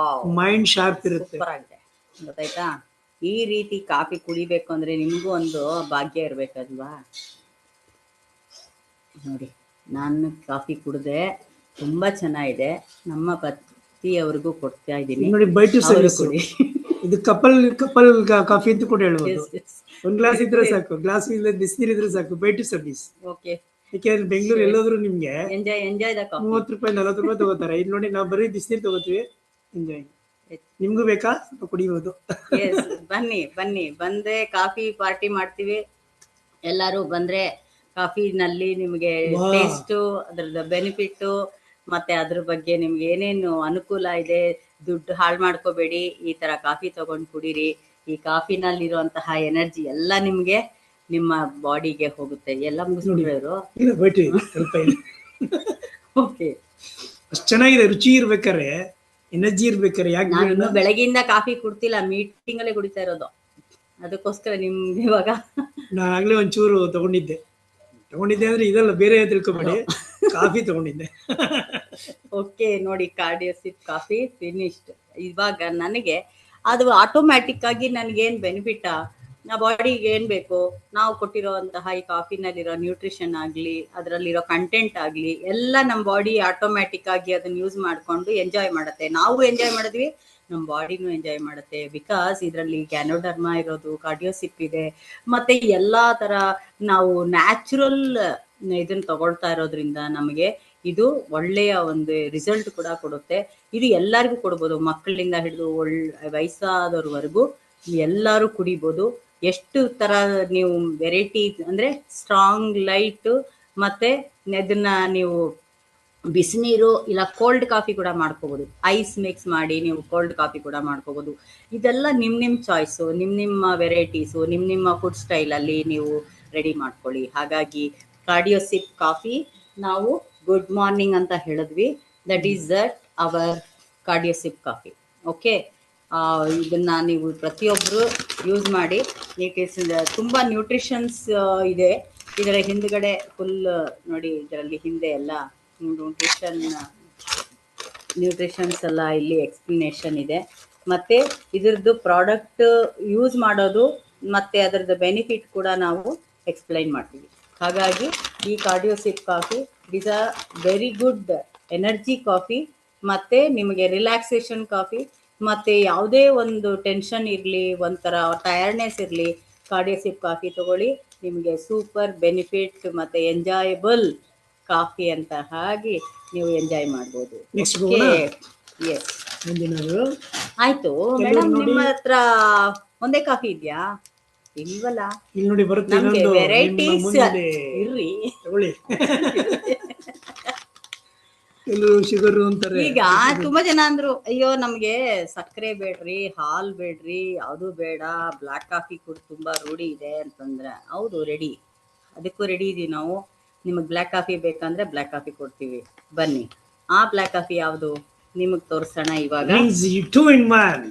ಮೈಂಡ್ ಶಾರ್ಪ್ ಇರುತ್ತೆ. ಸೂಪರ್ ಆಗಿದೆ, ಗೊತ್ತಾಯ್ತಾ? ಈ ರೀತಿ ಕಾಫಿ ಕುಡಿಬೇಕು ಅಂದ್ರೆ ನಿಮಗೂ ಒಂದು ಭಾಗ್ಯ ಇರ್ಬೇಕಲ್ವಾ? ನೋಡಿ, ನಾನು ಕಾಫಿ ಕುಡಿದೆ, ತುಂಬಾ ಚೆನ್ನಾಗಿದೆ. ನಮ್ಮ ಪತಿಯವ್ರಿಗೂ ಕೊಡ್ತಾ ಇದ್ದೀನಿ, ನೋಡಿ. ಬೈ ಟು ಸರ್ವಿಸ್, ಕುಡಿ. ಇದು ಕಪಲ್ ಕಾಫಿ ಅಂತ ಕೂಡ ಹೇಳ್ಬೋದು. ಒಂದ್ ಗ್ಲಾಸ್ ಇದ್ರೆ ಸಾಕು, ಗ್ಲಾಸ್ ಇಲ್ಲ ಬಿಸಿನೀರು ಇದ್ರೆ ಸಾಕು. By two service. ಓಕೆ, ಯಾಕೆಂದ್ರೆ ಬೆಂಗಳೂರು ಎಲ್ಲೋದ್ರು ನಿಮ್ಗೆ ಎಂಜಾಯ್ ದ ಕಾಫಿ. ₹30 ₹40 ತಗೋತಾರೆ. ಇಲ್ಲಿ ನೋಡಿ, ನಾವು ಬರೀ ಬಿಸಿನೀರು ತಗೋತೀವಿ. ಎಂಜಾಯ್. ನಿಮ್ಗೂ ಬೇಕಾ? ಕುಡಿಬಹುದು. ಬನ್ನಿ ಬಂದ್ರೆ ಕಾಫಿ ಪಾರ್ಟಿ ಮಾಡ್ತೀವಿ. ಎಲ್ಲರೂ ಬಂದ್ರೆ ಕಾಫಿನಲ್ಲಿ ನಿಮಗೆ ಟೇಸ್ಟು, ಅದ್ರದ್ದು ಬೆನಿಫಿಟ್ಟು, ಮತ್ತೆ ಅದ್ರ ಬಗ್ಗೆ ನಿಮ್ಗೆ ಏನೇನು ಅನುಕೂಲ ಇದೆ, ದುಡ್ಡು ಹಾಳು ಮಾಡ್ಕೋಬೇಡಿ. ಈ ತರ ಕಾಫಿ ತಗೊಂಡು ಕುಡೀರಿ. ಈ ಕಾಫಿನಲ್ಲಿರುವಂತಹ ಎನರ್ಜಿ ಎಲ್ಲ ನಿಮ್ಗೆ ನಿಮ್ಮ ಬಾಡಿಗೆ ಹೋಗುತ್ತೆ. ಎಲ್ಲ ಮುಗಿಸ್ಬಿಡೋರು. ಇಲ್ಲ, ಬೈಟಿ ಸ್ವಲ್ಪ ಇಲ್ಲ. ಓಕೆ, ಅಷ್ಟು ಚೆನ್ನಾಗಿದೆ. ರುಚಿ ಇರ್ಬೇಕಾರೆ, ಎನರ್ಜಿ ಇರ್ಬೇಕಾರೆ. ಯಾಕೆ ನಾನು ಬೆಳಗ್ಗೆಯಿಂದ ಕಾಫಿ ಕುಡ್ತಿಲ್ಲ, ಮೀಟಿಂಗ್ ಅಲ್ಲೇ ಕುಡಿತಾ ಇರೋದು. ಅದಕ್ಕೋಸ್ಕರ ನಿಮ್ಗೆ ಇವಾಗ ನಾನು ಆಗ್ಲೇ ಒಂಚೂರು ತಗೊಂಡಿದ್ದೆ ಅಂದ್ರೆ ಇದೆಲ್ಲ ಬೇರೆ ತಿಳ್ಕೊಬೇಡಿ, ಕಾಫಿ ತಗೊಂಡಿದ್ದೆ. ಓಕೆ, ನೋಡಿ, ಕಾರ್ಡಿಯೋ ಸಿಪ್ ಕಾಫಿ ಫಿನಿಶ್ಡ್. ಇವಾಗ ನನಗೆ ಅದು ಆಟೋಮ್ಯಾಟಿಕ್ ಆಗಿ ನನಗೇನು ಬೆನಿಫಿಟಾ, ನಾ ಬಾಡಿಗೆ ಏನು ಬೇಕು, ನಾವು ಕೊಟ್ಟಿರೋಂತಹ ಈ ಕಾಫಿನಲ್ಲಿರೋ ನ್ಯೂಟ್ರಿಷನ್ ಆಗಲಿ, ಅದರಲ್ಲಿರೋ ಕಂಟೆಂಟ್ ಆಗಲಿ, ಎಲ್ಲ ನಮ್ಮ ಬಾಡಿ ಆಟೋಮ್ಯಾಟಿಕ್ ಆಗಿ ಅದನ್ನು ಯೂಸ್ ಮಾಡಿಕೊಂಡು ಎಂಜಾಯ್ ಮಾಡುತ್ತೆ. ನಾವು ಎಂಜಾಯ್ ಮಾಡಿದ್ವಿ, ನಮ್ಮ ಬಾಡಿನೂ ಎಂಜಾಯ್ ಮಾಡುತ್ತೆ. ಬಿಕಾಸ್ ಇದರಲ್ಲಿ ಗ್ಯಾನೋಡರ್ಮಾ ಇರೋದು, ಕಾರ್ಡಿಯೋ ಸಿಪ್ ಇದೆ, ಮತ್ತು ಎಲ್ಲ ಥರ ನಾವು ನ್ಯಾಚುರಲ್ ಇದನ್ನು ತಗೊಳ್ತಾ ಇರೋದ್ರಿಂದ ನಮಗೆ ಇದು ಒಳ್ಳೆಯ ಒಂದು ರಿಸಲ್ಟ್ ಕೂಡ ಕೊಡುತ್ತೆ. ಇದು ಎಲ್ಲರಿಗೂ ಕೊಡ್ಬೋದು, ಮಕ್ಕಳಿಂದ ಹಿಡಿದು ವಯಸ್ಸಾದವ್ರವರೆಗೂ ಎಲ್ಲರೂ ಕುಡಿಬೋದು. ಎಷ್ಟು ಥರ ನೀವು ವೆರೈಟಿ ಅಂದರೆ ಸ್ಟ್ರಾಂಗ್, ಲೈಟು, ಮತ್ತು ಅದನ್ನು ನೀವು ಬಿಸಿನೀರು ಇಲ್ಲ ಕೋಲ್ಡ್ ಕಾಫಿ ಕೂಡ ಮಾಡ್ಕೋಬೋದು. ಐಸ್ ಮಿಕ್ಸ್ ಮಾಡಿ ನೀವು ಕೋಲ್ಡ್ ಕಾಫಿ ಕೂಡ ಮಾಡ್ಕೋಬೋದು. ಇದೆಲ್ಲ ನಿಮ್ಮ ಚಾಯ್ಸು, ನಿಮ್ಮ ವೆರೈಟೀಸು, ನಿಮ್ಮ ಫುಡ್ ಸ್ಟೈಲಲ್ಲಿ ನೀವು ರೆಡಿ ಮಾಡ್ಕೊಳ್ಳಿ. ಹಾಗಾಗಿ ಕಾರ್ಡಿಯೋಸಿಪ್ ಕಾಫಿ ನಾವು ಗುಡ್ ಮಾರ್ನಿಂಗ್ ಅಂತ ಹೇಳಿದ್ವಿ. That is that our cordyceps coffee. Okay, ಇದನ್ನ ನೀವು ಪ್ರತಿಯೊಬ್ಬರು ಯೂಸ್ ಮಾಡಿ. ತುಂಬ ನ್ಯೂಟ್ರಿಷನ್ಸ್ ಇದೆ ಇದರ ಹಿಂದ್ಗಡೆ. ಫುಲ್ ನೋಡಿ, ಇದರಲ್ಲಿ ಹಿಂದೆ ಎಲ್ಲ ನ್ಯೂಟ್ರಿಷನ್ಸ್ ಎಲ್ಲ ಇಲ್ಲಿ ಎಕ್ಸ್ಪ್ಲನೇಷನ್ ಇದೆ. ಮತ್ತು ಇದ್ರದ್ದು ಪ್ರಾಡಕ್ಟ್ ಯೂಸ್ ಮಾಡೋದು ಮತ್ತು ಅದರದ್ದು ಬೆನಿಫಿಟ್ ಕೂಡ ನಾವು ಎಕ್ಸ್ಪ್ಲೈನ್ ಮಾಡ್ತೀವಿ. ಹಾಗಾಗಿ ಈ cordyceps coffee is a very good energy coffee, ಮತ್ತು ನಿಮಗೆ ರಿಲ್ಯಾಕ್ಸೇಷನ್ ಕಾಫಿ. ಮತ್ತು ಯಾವುದೇ ಒಂದು ಟೆನ್ಷನ್ ಇರಲಿ, ಒಂಥರ ಟಯರ್ಡ್ನೆಸ್ ಇರಲಿ, ಕಾರ್ಡಿಯೋಸಿಪ್ ಕಾಫಿ ತಗೊಳ್ಳಿ, ನಿಮಗೆ ಸೂಪರ್ ಬೆನಿಫಿಟ್ ಮತ್ತು ಎಂಜಾಯಬಲ್ ಕಾಫಿ ಅಂತ ಹಾಗೆ ನೀವು ಎಂಜಾಯ್ ಮಾಡ್ಬೋದು. ನೆಕ್ಸ್ಟ್ ಎಸ್, ಮುಂದಿನದು ಆಯ್ತು ಮೇಡಮ್. ನಿಮ್ಮ ಹತ್ರ ಒಂದೇ ಕಾಫಿ ಇದೆಯಾ? ಇಲ್ವಲ್ಲ. ಇಲ್ಲಿ ನೋಡಿ ಬರುತ್ತೆ, ನಮ್ಗೆ ಇನ್ನೊಂದು ನಿಮ್ಮ ವೆರೈಟೀಸ್ ಮುಂದೆ ಇರ್ರಿ. ತಗೊಳ್ಳಿ. ಕೆಲವು ಶುಗರು ಅಂತಾರೆ. ಈಗ ತುಂಬಾ ಜನ ಅಂದ್ರು, ಅಯ್ಯೋ ನಮ್ಗೆ ಸಕ್ಕರೆ ಬೇಡ್ರಿ, ಹಾಲ್ ಬೇಡ್ರಿ, ಯಾವುದು ಬೇಡ, ಬ್ಲಾಕ್ ಕಾಫಿ ಕೂಡ ತುಂಬಾ ರೂಢಿ ಇದೆ ಅಂತಂದ್ರೆ, ಹೌದು ರೆಡಿ, ಅದಕ್ಕೂ ರೆಡಿ ಇದೀವಿ ನಾವು. ನಿಮಗೆ ಬ್ಲ್ಯಾಕ್ ಕಾಫಿ ಬೇಕಂದ್ರೆ ಬ್ಲ್ಯಾಕ್ ಕಾಫಿ ಕೊಡ್ತೀವಿ, ಬನ್ನಿ. ಆ ಬ್ಲ್ಯಾಕ್ ಕಾಫಿ ಯಾವುದು ನಿಮಗೆ ತೋರಿಸೋಣ ಇವಾಗ. Two in one.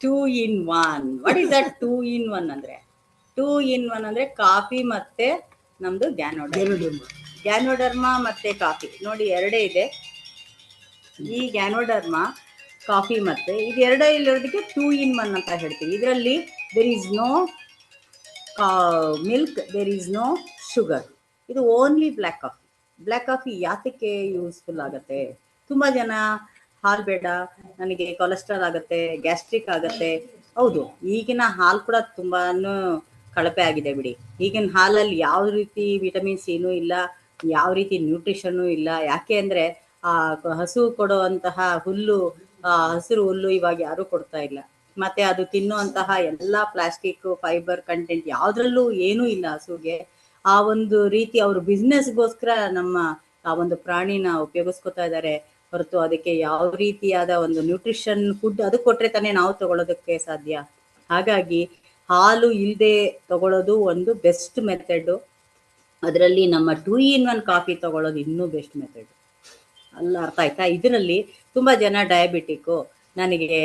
Two in one. What is that two in one ಅಂದ್ರೆ? ಟೂ ಇನ್ ಒನ್ ಅಂದ್ರೆ ಕಾಫಿ ಮತ್ತೆ ನಮ್ದು ಗ್ಯಾನೋಡರ್ಮಾ ಮತ್ತೆ ಕಾಫಿ ನೋಡಿ, ಎರಡೇ ಇದೆ. ಈ ಗ್ಯಾನೋಡರ್ಮಾ ಕಾಫಿ ಮತ್ತೆ ಇದು ಎರಡೇ ಇರೋದಕ್ಕೆ ಟೂ ಇನ್ ಒನ್ ಅಂತ ಹೇಳ್ತೀವಿ. ಇದರಲ್ಲಿ there is no milk, there is no sugar. ಇದು only black coffee. Black coffee ಯಾತಕ್ಕೆ ಯೂಸ್ಫುಲ್ ಆಗುತ್ತೆ? ತುಂಬ ಜನ ಹಾಲು ಬೇಡ, ನನಗೆ ಕೊಲೆಸ್ಟ್ರಾಲ್ ಆಗುತ್ತೆ, ಗ್ಯಾಸ್ಟ್ರಿಕ್ ಆಗುತ್ತೆ. ಹೌದು, ಈಗಿನ ಹಾಲು ಕೂಡ ತುಂಬಾ ಕಳಪೆ ಆಗಿದೆ ಬಿಡಿ. ಈಗಿನ ಹಾಲಲ್ಲಿ ಯಾವ ರೀತಿ ವಿಟಮಿನ್ ಸಿನೂ ಇಲ್ಲ, ಯಾವ ರೀತಿ ನ್ಯೂಟ್ರಿಷನ್ನು ಇಲ್ಲ. ಯಾಕೆ ಅಂದರೆ ಆ ಹಸು ಕೊಡುವಂತಹ ಹುಲ್ಲು, ಹಸಿರು ಹುಲ್ಲು ಇವಾಗ ಯಾರೂ ಕೊಡ್ತಾ ಇಲ್ಲ. ಮತ್ತು ಅದು ತಿನ್ನುವಂತಹ ಎಲ್ಲ ಪ್ಲಾಸ್ಟಿಕ್, ಫೈಬರ್ ಕಂಟೆಂಟ್ ಯಾವುದ್ರಲ್ಲೂ ಏನೂ ಇಲ್ಲ ಹಸುಗೆ. ಆ ಒಂದು ರೀತಿ ಅವರು ಬಿಸ್ನೆಸ್ಗೋಸ್ಕರ ನಮ್ಮ ಆ ಒಂದು ಪ್ರಾಣಿನ ಉಪಯೋಗಿಸ್ಕೊತಾ ಇದ್ದಾರೆ ಹೊರತು ಅದಕ್ಕೆ ಯಾವ ರೀತಿಯಾದ ಒಂದು ನ್ಯೂಟ್ರಿಷನ್ ಫುಡ್ ಅದು ಕೊಟ್ಟರೆ ತಾನೇ ನಾವು ತಗೊಳ್ಳೋದಕ್ಕೆ ಸಾಧ್ಯ. ಹಾಗಾಗಿ ಹಾಲು ಇಲ್ಲದೆ ತಗೊಳ್ಳೋದು ಒಂದು ಬೆಸ್ಟ್ ಮೆಥಡು. ಅದರಲ್ಲಿ ನಮ್ಮ ಟೂ ಇನ್ ಒನ್ ಕಾಫಿ ತಗೊಳ್ಳೋದು ಇನ್ನೂ ಬೆಸ್ಟ್ ಮೆಥಡ್ ಅಲ್ಲ. ಅರ್ಥ ಆಯ್ತಾ? ಇದರಲ್ಲಿ ತುಂಬ ಜನ ಡಯಾಬಿಟಿಕ್ಕು, ನನಗೆ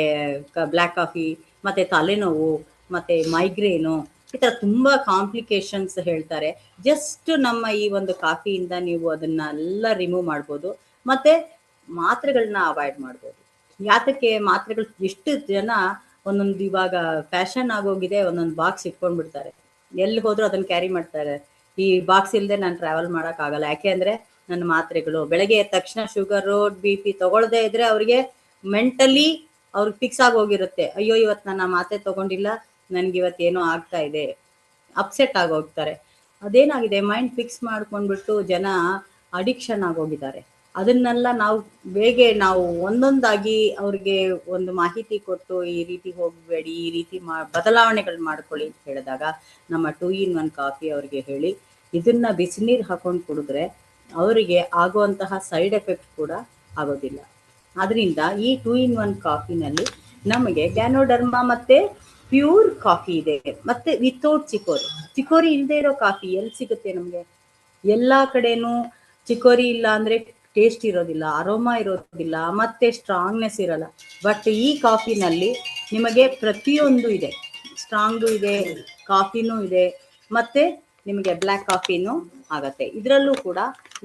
ಬ್ಲ್ಯಾಕ್ ಕಾಫಿ ಮತ್ತು ತಲೆನೋವು ಮತ್ತು ಮೈಗ್ರೇನು, ಈ ಥರ ತುಂಬ ಕಾಂಪ್ಲಿಕೇಶನ್ಸ್ ಹೇಳ್ತಾರೆ. ಜಸ್ಟ್ ನಮ್ಮ ಈ ಒಂದು ಕಾಫಿಯಿಂದ ನೀವು ಅದನ್ನೆಲ್ಲ ರಿಮೂವ್ ಮಾಡ್ಬೋದು, ಮತ್ತು ಮಾತ್ರೆಗಳನ್ನ ಅವಾಯ್ಡ್ ಮಾಡ್ಬೋದು. ಯಾತಕ್ಕೆ ಮಾತ್ರೆಗಳು? ಎಷ್ಟು ಜನ ಒಂದೊಂದು ಇವಾಗ ಫ್ಯಾಷನ್ ಆಗೋಗಿದೆ, ಒಂದೊಂದು ಬಾಕ್ಸ್ ಇಟ್ಕೊಂಡ್ಬಿಡ್ತಾರೆ, ಎಲ್ಲಿ ಹೋದರೂ ಅದನ್ನು ಕ್ಯಾರಿ ಮಾಡ್ತಾರೆ. ಈ ಬಾಕ್ಸ್ ಇಲ್ಲದೆ ನಾನು ಟ್ರಾವೆಲ್ ಮಾಡೋಕ್ಕಾಗಲ್ಲ, ಯಾಕೆ ಅಂದರೆ ನನ್ನ ಮಾತ್ರೆಗಳು. ಬೆಳಗ್ಗೆ ಎದ್ದ ತಕ್ಷಣ ಶುಗರು, BP ತೊಗೊಳ್ದೇ ಇದ್ದರೆ ಅವರಿಗೆ ಮೆಂಟಲಿ ಅವ್ರಿಗೆ ಫಿಕ್ಸ್ ಆಗೋಗಿರುತ್ತೆ. ಅಯ್ಯೋ ಇವತ್ತು ನಾನು ಮಾತ್ರೆ ತೊಗೊಂಡಿಲ್ಲ, ನನಗೆ ಇವತ್ತೇನೋ ಆಗ್ತಾ ಇದೆ, ಅಪ್ಸೆಟ್ ಆಗೋಗ್ತಾರೆ. ಅದೇನಾಗಿದೆ, ಮೈಂಡ್ ಫಿಕ್ಸ್ ಮಾಡ್ಕೊಂಡ್ಬಿಟ್ಟು ಜನ ಅಡಿಕ್ಷನ್ ಆಗೋಗಿದ್ದಾರೆ. ಅದನ್ನೆಲ್ಲ ನಾವು ನಾವು ಒಂದೊಂದಾಗಿ ಅವ್ರಿಗೆ ಒಂದು ಮಾಹಿತಿ ಕೊಟ್ಟು, ಈ ರೀತಿ ಹೋಗಬೇಡಿ, ಈ ರೀತಿ ಬದಲಾವಣೆಗಳು ಮಾಡ್ಕೊಳ್ಳಿ ಅಂತ ಹೇಳಿದಾಗ ನಮ್ಮ ಟೂ ಇನ್ ಒನ್ ಕಾಫಿ ಅವರಿಗೆ ಹೇಳಿ ಇದನ್ನು ಬಿಸಿನೀರು ಹಾಕೊಂಡು ಕುಡಿದ್ರೆ ಅವರಿಗೆ ಆಗುವಂತಹ ಸೈಡ್ ಎಫೆಕ್ಟ್ ಕೂಡ ಆಗೋದಿಲ್ಲ. ಅದರಿಂದ ಈ ಟೂ ಇನ್ ಒನ್ ಕಾಫಿನಲ್ಲಿ ನಮಗೆ ಗ್ಯಾನೋಡರ್ಮಾ ಮತ್ತು ಪ್ಯೂರ್ ಕಾಫಿ ಇದೆ, ಮತ್ತು ವಿತೌಟ್ ಚಿಕೋರಿ. ಚಿಕೋರಿ ಇಲ್ಲದೆ ಇರೋ ಕಾಫಿ ಎಲ್ಲಿ ಸಿಗುತ್ತೆ ನಮಗೆ? ಎಲ್ಲ ಕಡೆನೂ ಚಿಕೋರಿ ಇಲ್ಲ ಅಂದರೆ ಟೇಸ್ಟ್ ಇರೋದಿಲ್ಲ, ಅರೋಮಾ ಇರೋದಿಲ್ಲ, ಮತ್ತು ಸ್ಟ್ರಾಂಗ್ನೆಸ್ ಇರಲ್ಲ. ಬಟ್ ಈ ಕಾಫಿನಲ್ಲಿ ನಿಮಗೆ ಪ್ರತಿಯೊಂದು ಇದೆ, ಸ್ಟ್ರಾಂಗು ಇದೆ, ಕಾಫಿನೂ ಇದೆ, ಮತ್ತು ನಿಮಗೆ ಬ್ಲ್ಯಾಕ್ ಕಾಫಿನೂ ಆಗುತ್ತೆ. ಇದರಲ್ಲೂ ಕೂಡ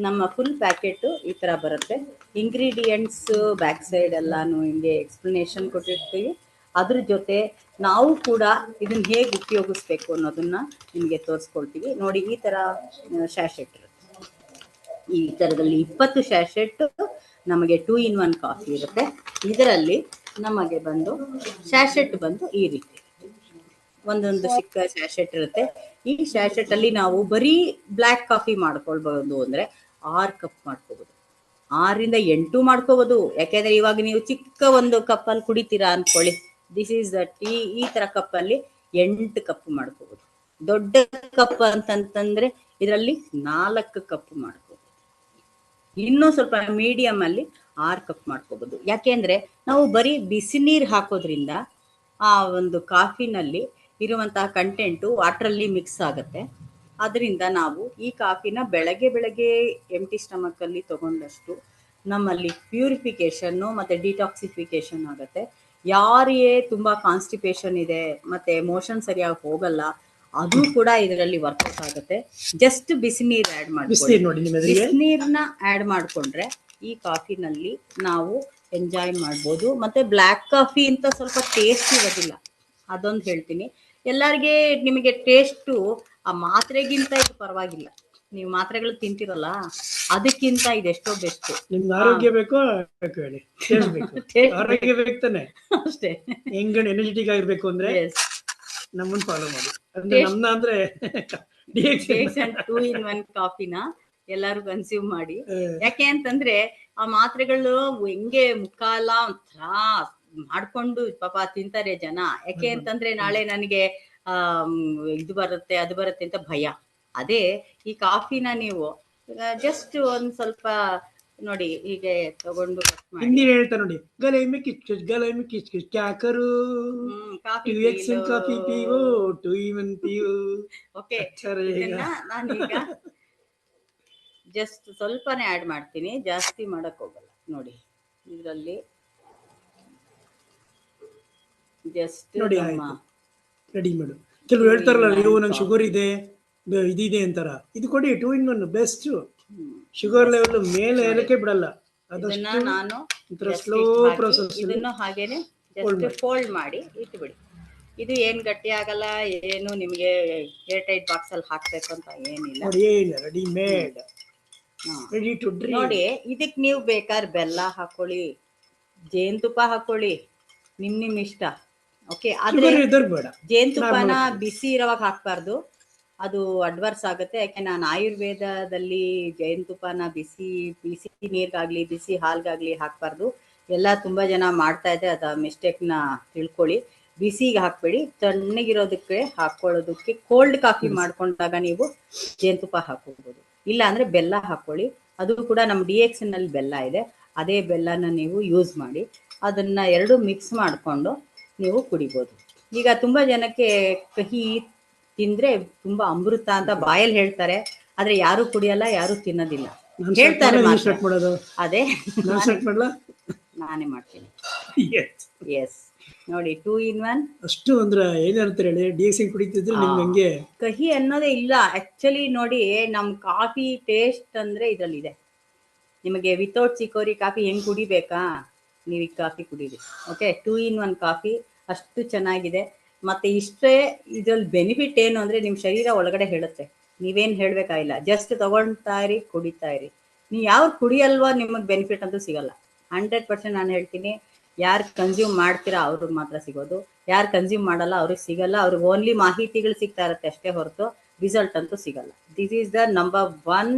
ನಮ್ಮ ಫುಲ್ ಪ್ಯಾಕೆಟು ಈ ಥರ ಬರುತ್ತೆ. ಇಂಗ್ರೀಡಿಯೆಂಟ್ಸು ಬ್ಯಾಕ್ ಸೈಡ್ ಎಲ್ಲನೂ ಹಿಂಗೆ ಎಕ್ಸ್ಪ್ಲನೇಷನ್ ಕೊಟ್ಟಿರ್ತೀವಿ. ಅದ್ರ ಜೊತೆ ನಾವು ಕೂಡ ಇದನ್ನು ಹೇಗೆ ಉಪಯೋಗಿಸ್ಬೇಕು ಅನ್ನೋದನ್ನು ನಿಮಗೆ ತೋರಿಸ್ಕೊಳ್ತೀವಿ. ನೋಡಿ, ಈ ಥರ ಶ್ಯಾಶೆಟ್ ಇರುತ್ತೆ. ಈ ಥರದಲ್ಲಿ 20 ಶ್ಯಾಶೆಟ್ ನಮಗೆ ಟೂ ಇನ್ ಒನ್ ಕಾಫಿ ಇರುತ್ತೆ. ಇದರಲ್ಲಿ ನಮಗೆ ಬಂದು ಶ್ಯಾಶೆಟ್ ಬಂದು ಈ ರೀತಿ ಒಂದೊಂದು ಚಿಕ್ಕ ಶ್ಯಾಶೆಟ್ ಇರುತ್ತೆ. ಈ ಶ್ಯಾಶೆಟಲ್ಲಿ ನಾವು ಬರೀ ಬ್ಲ್ಯಾಕ್ ಕಾಫಿ ಮಾಡ್ಕೊಳ್ಬೋದು ಅಂದರೆ 6 ಕಪ್ ಮಾಡ್ಕೋಬೋದು, 6ರಿಂದ 8 ಮಾಡ್ಕೋಬೋದು. ಯಾಕೆಂದರೆ ಇವಾಗ ನೀವು ಚಿಕ್ಕ ಒಂದು ಕಪ್ಪಲ್ಲಿ ಕುಡಿತೀರಾ ಅಂದ್ಕೊಳ್ಳಿ, ದಿಸ್ ಈಸ್ ದಟ್ ಈ ಥರ ಕಪ್ಪಲ್ಲಿ 8 ಕಪ್ ಮಾಡ್ಕೋಬೋದು. ದೊಡ್ಡ ಕಪ್ ಅಂತಂತಂದರೆ ಇದರಲ್ಲಿ 4 ಕಪ್ ಮಾಡ್ಕೋಬೋದು. ಇನ್ನೂ ಸ್ವಲ್ಪ ಮೀಡಿಯಮ್ ಅಲ್ಲಿ 6 ಕಪ್ ಮಾಡ್ಕೋಬಹುದು. ಯಾಕೆಂದ್ರೆ ನಾವು ಬರೀ ಬಿಸಿ ನೀರು ಹಾಕೋದ್ರಿಂದ ಆ ಒಂದು ಕಾಫಿನಲ್ಲಿ ಇರುವಂತಹ ಕಂಟೆಂಟು ವಾಟ್ರಲ್ಲಿ ಮಿಕ್ಸ್ ಆಗುತ್ತೆ. ಅದರಿಂದ ನಾವು ಈ ಕಾಫಿನ ಬೆಳಗ್ಗೆ ಬೆಳಗ್ಗೆ ಎಂಟಿ ಸ್ಟಮಕ್ ಅಲ್ಲಿ ತಗೊಂಡಷ್ಟು ನಮ್ಮಲ್ಲಿ ಪ್ಯೂರಿಫಿಕೇಶನ್ನು ಮತ್ತೆ ಡಿಟಾಕ್ಸಿಫಿಕೇಶನ್ ಆಗುತ್ತೆ. ಯಾರಿಗೆ ತುಂಬಾ ಕಾನ್ಸ್ಟಿಪೇಷನ್ ಇದೆ ಮತ್ತೆ ಮೋಷನ್ ಸರಿಯಾಗಿ ಹೋಗಲ್ಲ, ಅದು ಕೂಡ ಇದರಲ್ಲಿ ವರ್ಕೌಟ್ ಆಗುತ್ತೆ. ಜಸ್ಟ್ ಬಿಸಿ ನೀರು ಆ್ಯಡ್ ಬಿಸಿನೀರು ಮಾಡ್ಕೊಳ್ಳಿ. ನೋಡಿ ನಿಮ್ಮ ಎದುರಿಗೆ. ಬಿಸಿನೀರನ್ನ ಆ್ಯಡ್ ಮಾಡ್ಕೊಂಡ್ರೆ ಈ ಕಾಫಿನಲ್ಲಿ ನಾವು ಎಂಜಾಯ್ ಮಾಡ್ಬೋದು. ಮತ್ತೆ ಬ್ಲ್ಯಾಕ್ ಕಾಫಿ ಅಂತ ಸ್ವಲ್ಪ ಟೇಸ್ಟ್ ಇರೋದಿಲ್ಲ, ಅದೊಂದು ಹೇಳ್ತೀನಿ. ಎಲ್ಲರಿಗೆ ನಿಮಗೆ ಟೇಸ್ಟು ಆ ಮಾತ್ರೆಗಿಂತ ಇದು ಪರವಾಗಿಲ್ಲ. ನೀವು ಮಾತ್ರೆಗಳು ತಿಂತಿರಲ್ಲ, ಅದಕ್ಕಿಂತ ಇದೆಷ್ಟೋ ಬೆಸ್ಟ್. ನಿಮ್ಗೆ ಆರೋಗ್ಯ ಬೇಕೋ ಬೇಕು ಹೇಳಿ, ಟೇಸ್ಟ್ ಬೇಕು. ಆರೋಗ್ಯ ಬೇಕು ತಾನೆ, ಅಷ್ಟೇ. ಹೆಂಗ್ ಎನರ್ಜೆಟಿಕ್ ಆಗಿರ್ಬೇಕು ಅಂದ್ರೆ Yes. ನಮ್ಮನ್ನ ಫಾಲೋ ಮಾಡಿ. ಅಂದ್ರೆ ನಮ್ನ ಅಂದ್ರೆ DXN 2-in-1 ಕಾಫಿನ ಎಲ್ಲರೂ ಕನ್ಸ್ಯೂಮ್ ಮಾಡಿ. ಯಾಕೆ ಅಂತಂದ್ರೆ ಆ ಮಾತ್ರೆಗಳು ಹೆಂಗೆ ಮುಕ್ಕಾಲ ಒಂಥರ ಮಾಡ್ಕೊಂಡು ಪಾಪ ತಿಂತಾರೆ ಜನ. ಯಾಕೆ ಅಂತಂದ್ರೆ ನಾಳೆ ನನಗೆ ಇದು ಬರುತ್ತೆ ಅದು ಬರುತ್ತೆ ಅಂತ ಭಯ. ಅದೇ ಈ ಕಾಫಿನ ನೀವು ಜಸ್ಟ್ ಒಂದ್ ಸ್ವಲ್ಪ ನೋಡಿ ಹೀಗೆ ತಗೊಂಡು ಹಿಂದಿ ಹೇಳ್ತಾ ನೋಡಿ, ಗಲೆ ಮೇ ಕಿಚ್ ಕಿಚ್ ಗಲೆ ಮೇ ಕಿಚ್ ಕಿಚ್ ಕ್ಯಾ ಕರು, ಕಾಫಿ 2XN ಕಾಫಿ ಪೀವೋ 2-in-1 ಪೀವೋ. ಓಕೆ, ನಾನೀಗ ಜಸ್ಟ್ ಸ್ವಲ್ಪನೇ ಆ್ಯಡ್ ಮಾಡ್ತೀನಿ, ಜಾಸ್ತಿ ಮಾಡಕ್ ಹೋಗಲ್ಲ. ನೋಡಿ ಇದರಲ್ಲಿ ಜಸ್ಟ್ ನೋಡಿ ರೆಡಿ ಮಾಡು. ಕೆಲವರು ಹೇಳ್ತಾರಲ್ಲ, ನೀವು ನಂಗೆ ಶುಗರ್ ಇದೆ ಇದಿದೆ ಅಂತಾರ, ಇದು ಕೊಡಿ 2-in-1 ಬೆಸ್ಟ್. ಶುಗರ್ ಲೆವೆಲ್ ಮೇಲೆ ಏರಕ್ಕೆ ಬಿಡಲ್ಲ. ಇದನ್ನ ನಾನು ಸ್ಲೋ ಪ್ರೊಸೆಸ್. ಇದನ್ನು ಹಾಗೇನೆ ಜಸ್ಟ್ ಫೋಲ್ಡ್ ಮಾಡಿ ಇಟ್ಬಿಡಿ. ಇದು ಏನ್ ಗಟ್ಟಿ ಆಗಲ್ಲ, ಏನು ನಿಮ್ಗೆ ಏರ್ ಟೈಟ್ ಬಾಕ್ಸ್ ಅಲ್ಲಿ ಹಾಕ್ಬೇಕು ಅಂತ ಏನಿಲ್ಲ. Ready made, ready to drink. ನೋಡಿ ಇದಕ್ ನೀವು ಬೇಕಾದ್ರೆ ಬೆಲ್ಲ ಹಾಕೊಳ್ಳಿ, ಜೇನುತುಪ್ಪ ಹಾಕೊಳ್ಳಿ, ನಿಮ್ ಇಷ್ಟ. ಓಕೆ, ಆದ್ರೆ ಜೇನುತುಪ್ಪನ ಬಿಸಿ ಇರೋವಾಗ ಹಾಕ್ಬಾರ್ದು, ಅದು ಅಡ್ವರ್ಸ್ ಆಗುತ್ತೆ. ಯಾಕೆ ನಾನು ಆಯುರ್ವೇದದಲ್ಲಿ ಜೇನುತುಪ್ಪನ ಬಿಸಿ ನೀರ್ಗಾಗ್ಲಿ ಬಿಸಿ ಹಾಲ್ಗಾಗ್ಲಿ ಹಾಕ್ಬಾರ್ದು. ಎಲ್ಲ ತುಂಬಾ ಜನ ಮಾಡ್ತಾ ಇದೆ, ಅದ ಮಿಸ್ಟೇಕ್ನ ತಿಳ್ಕೊಳ್ಳಿ. ಬಿಸಿಗೆ ಹಾಕ್ಬೇಡಿ, ತಣ್ಣಗಿರೋದಕ್ಕೆ ಹಾಕೊಳ್ಳೋದಕ್ಕೆ. ಕೋಲ್ಡ್ ಕಾಫಿ ಮಾಡ್ಕೊಂಡಾಗ ನೀವು ಜೇನುತುಪ್ಪ ಹಾಕೋಬಹುದು, ಇಲ್ಲ ಅಂದ್ರೆ ಬೆಲ್ಲ ಹಾಕೊಳ್ಳಿ. ಅದು ಕೂಡ ನಮ್ಮ DXN ನಲ್ಲಿ ಬೆಲ್ಲ ಇದೆ, ಅದೇ ಬೆಲ್ಲನ ನೀವು ಯೂಸ್ ಮಾಡಿ. ಅದನ್ನ ಎರಡು ಮಿಕ್ಸ್ ಮಾಡಿಕೊಂಡು ನೀವು ಕುಡಿಬೋದು. ಈಗ ತುಂಬಾ ಜನಕ್ಕೆ ಕಹಿ ತಿಂದ್ರೆ ತುಂಬಾ ಅಮೃತ ಅಂತ ಬಾಯಲ್ಲಿ ಹೇಳ್ತಾರೆ, ಆದ್ರೆ ಯಾರು ಕುಡಿಯಲ್ಲ, ಯಾರು ತಿನ್ನೋದಿಲ್ಲ, ಹೇಳ್ತಾರೆ. ಅದೇ ನಾನೇ ಮಾಡ್ತೀನಿ. ಎಸ್ ನೋಡಿ 2-in-1 ಅಷ್ಟು ಅಂದ್ರೆ ಏನಂತಾರೆ ಹೇಳಿ, DXN ಕುಡಿತಿದ್ರೆ ನಿಮ್ಗೆ ಹಂಗೆ ಕಹಿ ಅನ್ನೋದೇ ಇಲ್ಲ. ಆಕ್ಚುಲಿ ನೋಡಿ, ನಮ್ ಕಾಫಿ ಟೇಸ್ಟ್ ಅಂದ್ರೆ ಇದ್ರಲ್ಲಿ ಇದೆ. ನಿಮಗೆ ವಿತೌಟ್ ಚಿಕೋರಿ ಕಾಫಿ ಹೆಂಗ್ ಕುಡಿಬೇಕಾ, ನೀವು ಈ ಕಾಫಿ ಕುಡೀರಿ. ಓಕೆ, 2-in-1 ಕಾಫಿ ಅಷ್ಟು ಚೆನ್ನಾಗಿದೆ. ಮತ್ತೆ ಇಷ್ಟೇ ಇದ್ರಲ್ಲಿ ಬೆನಿಫಿಟ್ ಏನು ಅಂದ್ರೆ ನಿಮ್ ಶರೀರ ಒಳಗಡೆ ಹೇಳುತ್ತೆ, ನೀವೇನ್ ಹೇಳ್ಬೇಕಾಗಿಲ್ಲ. ಜಸ್ಟ್ ತಗೊಳ್ತಾ ಇರಿ, ಕುಡಿತಾ ಇರಿ. ನೀವು ಯಾರು ಕುಡಿಯಲ್ವಾ ನಿಮಗ್ ಬೆನಿಫಿಟ್ ಅಂತೂ ಸಿಗಲ್ಲ. 100% ನಾನು ಹೇಳ್ತೀನಿ, ಯಾರು ಕನ್ಸ್ಯೂಮ್ ಮಾಡ್ತೀರಾ ಅವ್ರಿಗೆ ಮಾತ್ರ ಸಿಗೋದು, ಯಾರು ಕನ್ಸ್ಯೂಮ್ ಮಾಡಲ್ಲ ಅವ್ರಿಗೆ ಸಿಗಲ್ಲ. ಅವ್ರಿಗೆ ಓನ್ಲಿ ಮಾಹಿತಿಗಳು ಸಿಗ್ತಾ ಇರುತ್ತೆ ಅಷ್ಟೇ ಹೊರತು ರಿಸಲ್ಟ್ ಅಂತೂ ಸಿಗಲ್ಲ. This is the number 1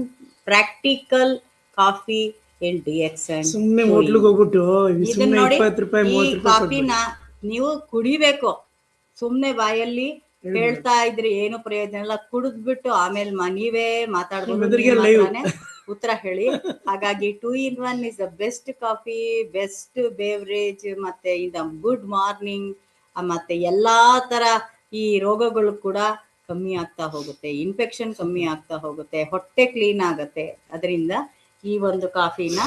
practical coffee in DXN. ಸುಮ್ಮನೆ ಹೋಟ್ಲಿಗೆ ಹೋಗ್ಬಿಟ್ಟು ಇದನ್ನ ನೋಡಿ, ಈ ಕಾಫಿನ ನೀವು ಕುಡಿಬೇಕು. ಸುಮ್ನೆ ಬಾಯಲ್ಲಿ ಹೇಳ್ತಾ ಇದ್ರಿ ಏನು ಪ್ರಯೋಜನ ಇಲ್ಲ. ಕುಡಿದ್ಬಿಟ್ಟು ಆಮೇಲೆ ನೀವೇ ಮಾತಾಡ್ಬೋದು, ಉತ್ತರ ಹೇಳಿ. ಹಾಗಾಗಿ 2-in-1 is the best coffee, best beverage. ಮತ್ತೆ ಇನ್ ದ ಗುಡ್ ಮಾರ್ನಿಂಗ್, ಮತ್ತೆ ಎಲ್ಲಾ ತರ ಈ ರೋಗಗಳು ಕೂಡ ಕಮ್ಮಿ ಆಗ್ತಾ ಹೋಗುತ್ತೆ, ಇನ್ಫೆಕ್ಷನ್ ಕಮ್ಮಿ ಆಗ್ತಾ ಹೋಗುತ್ತೆ, ಹೊಟ್ಟೆ ಕ್ಲೀನ್ ಆಗುತ್ತೆ. ಅದರಿಂದ ಈ ಒಂದು ಕಾಫಿನ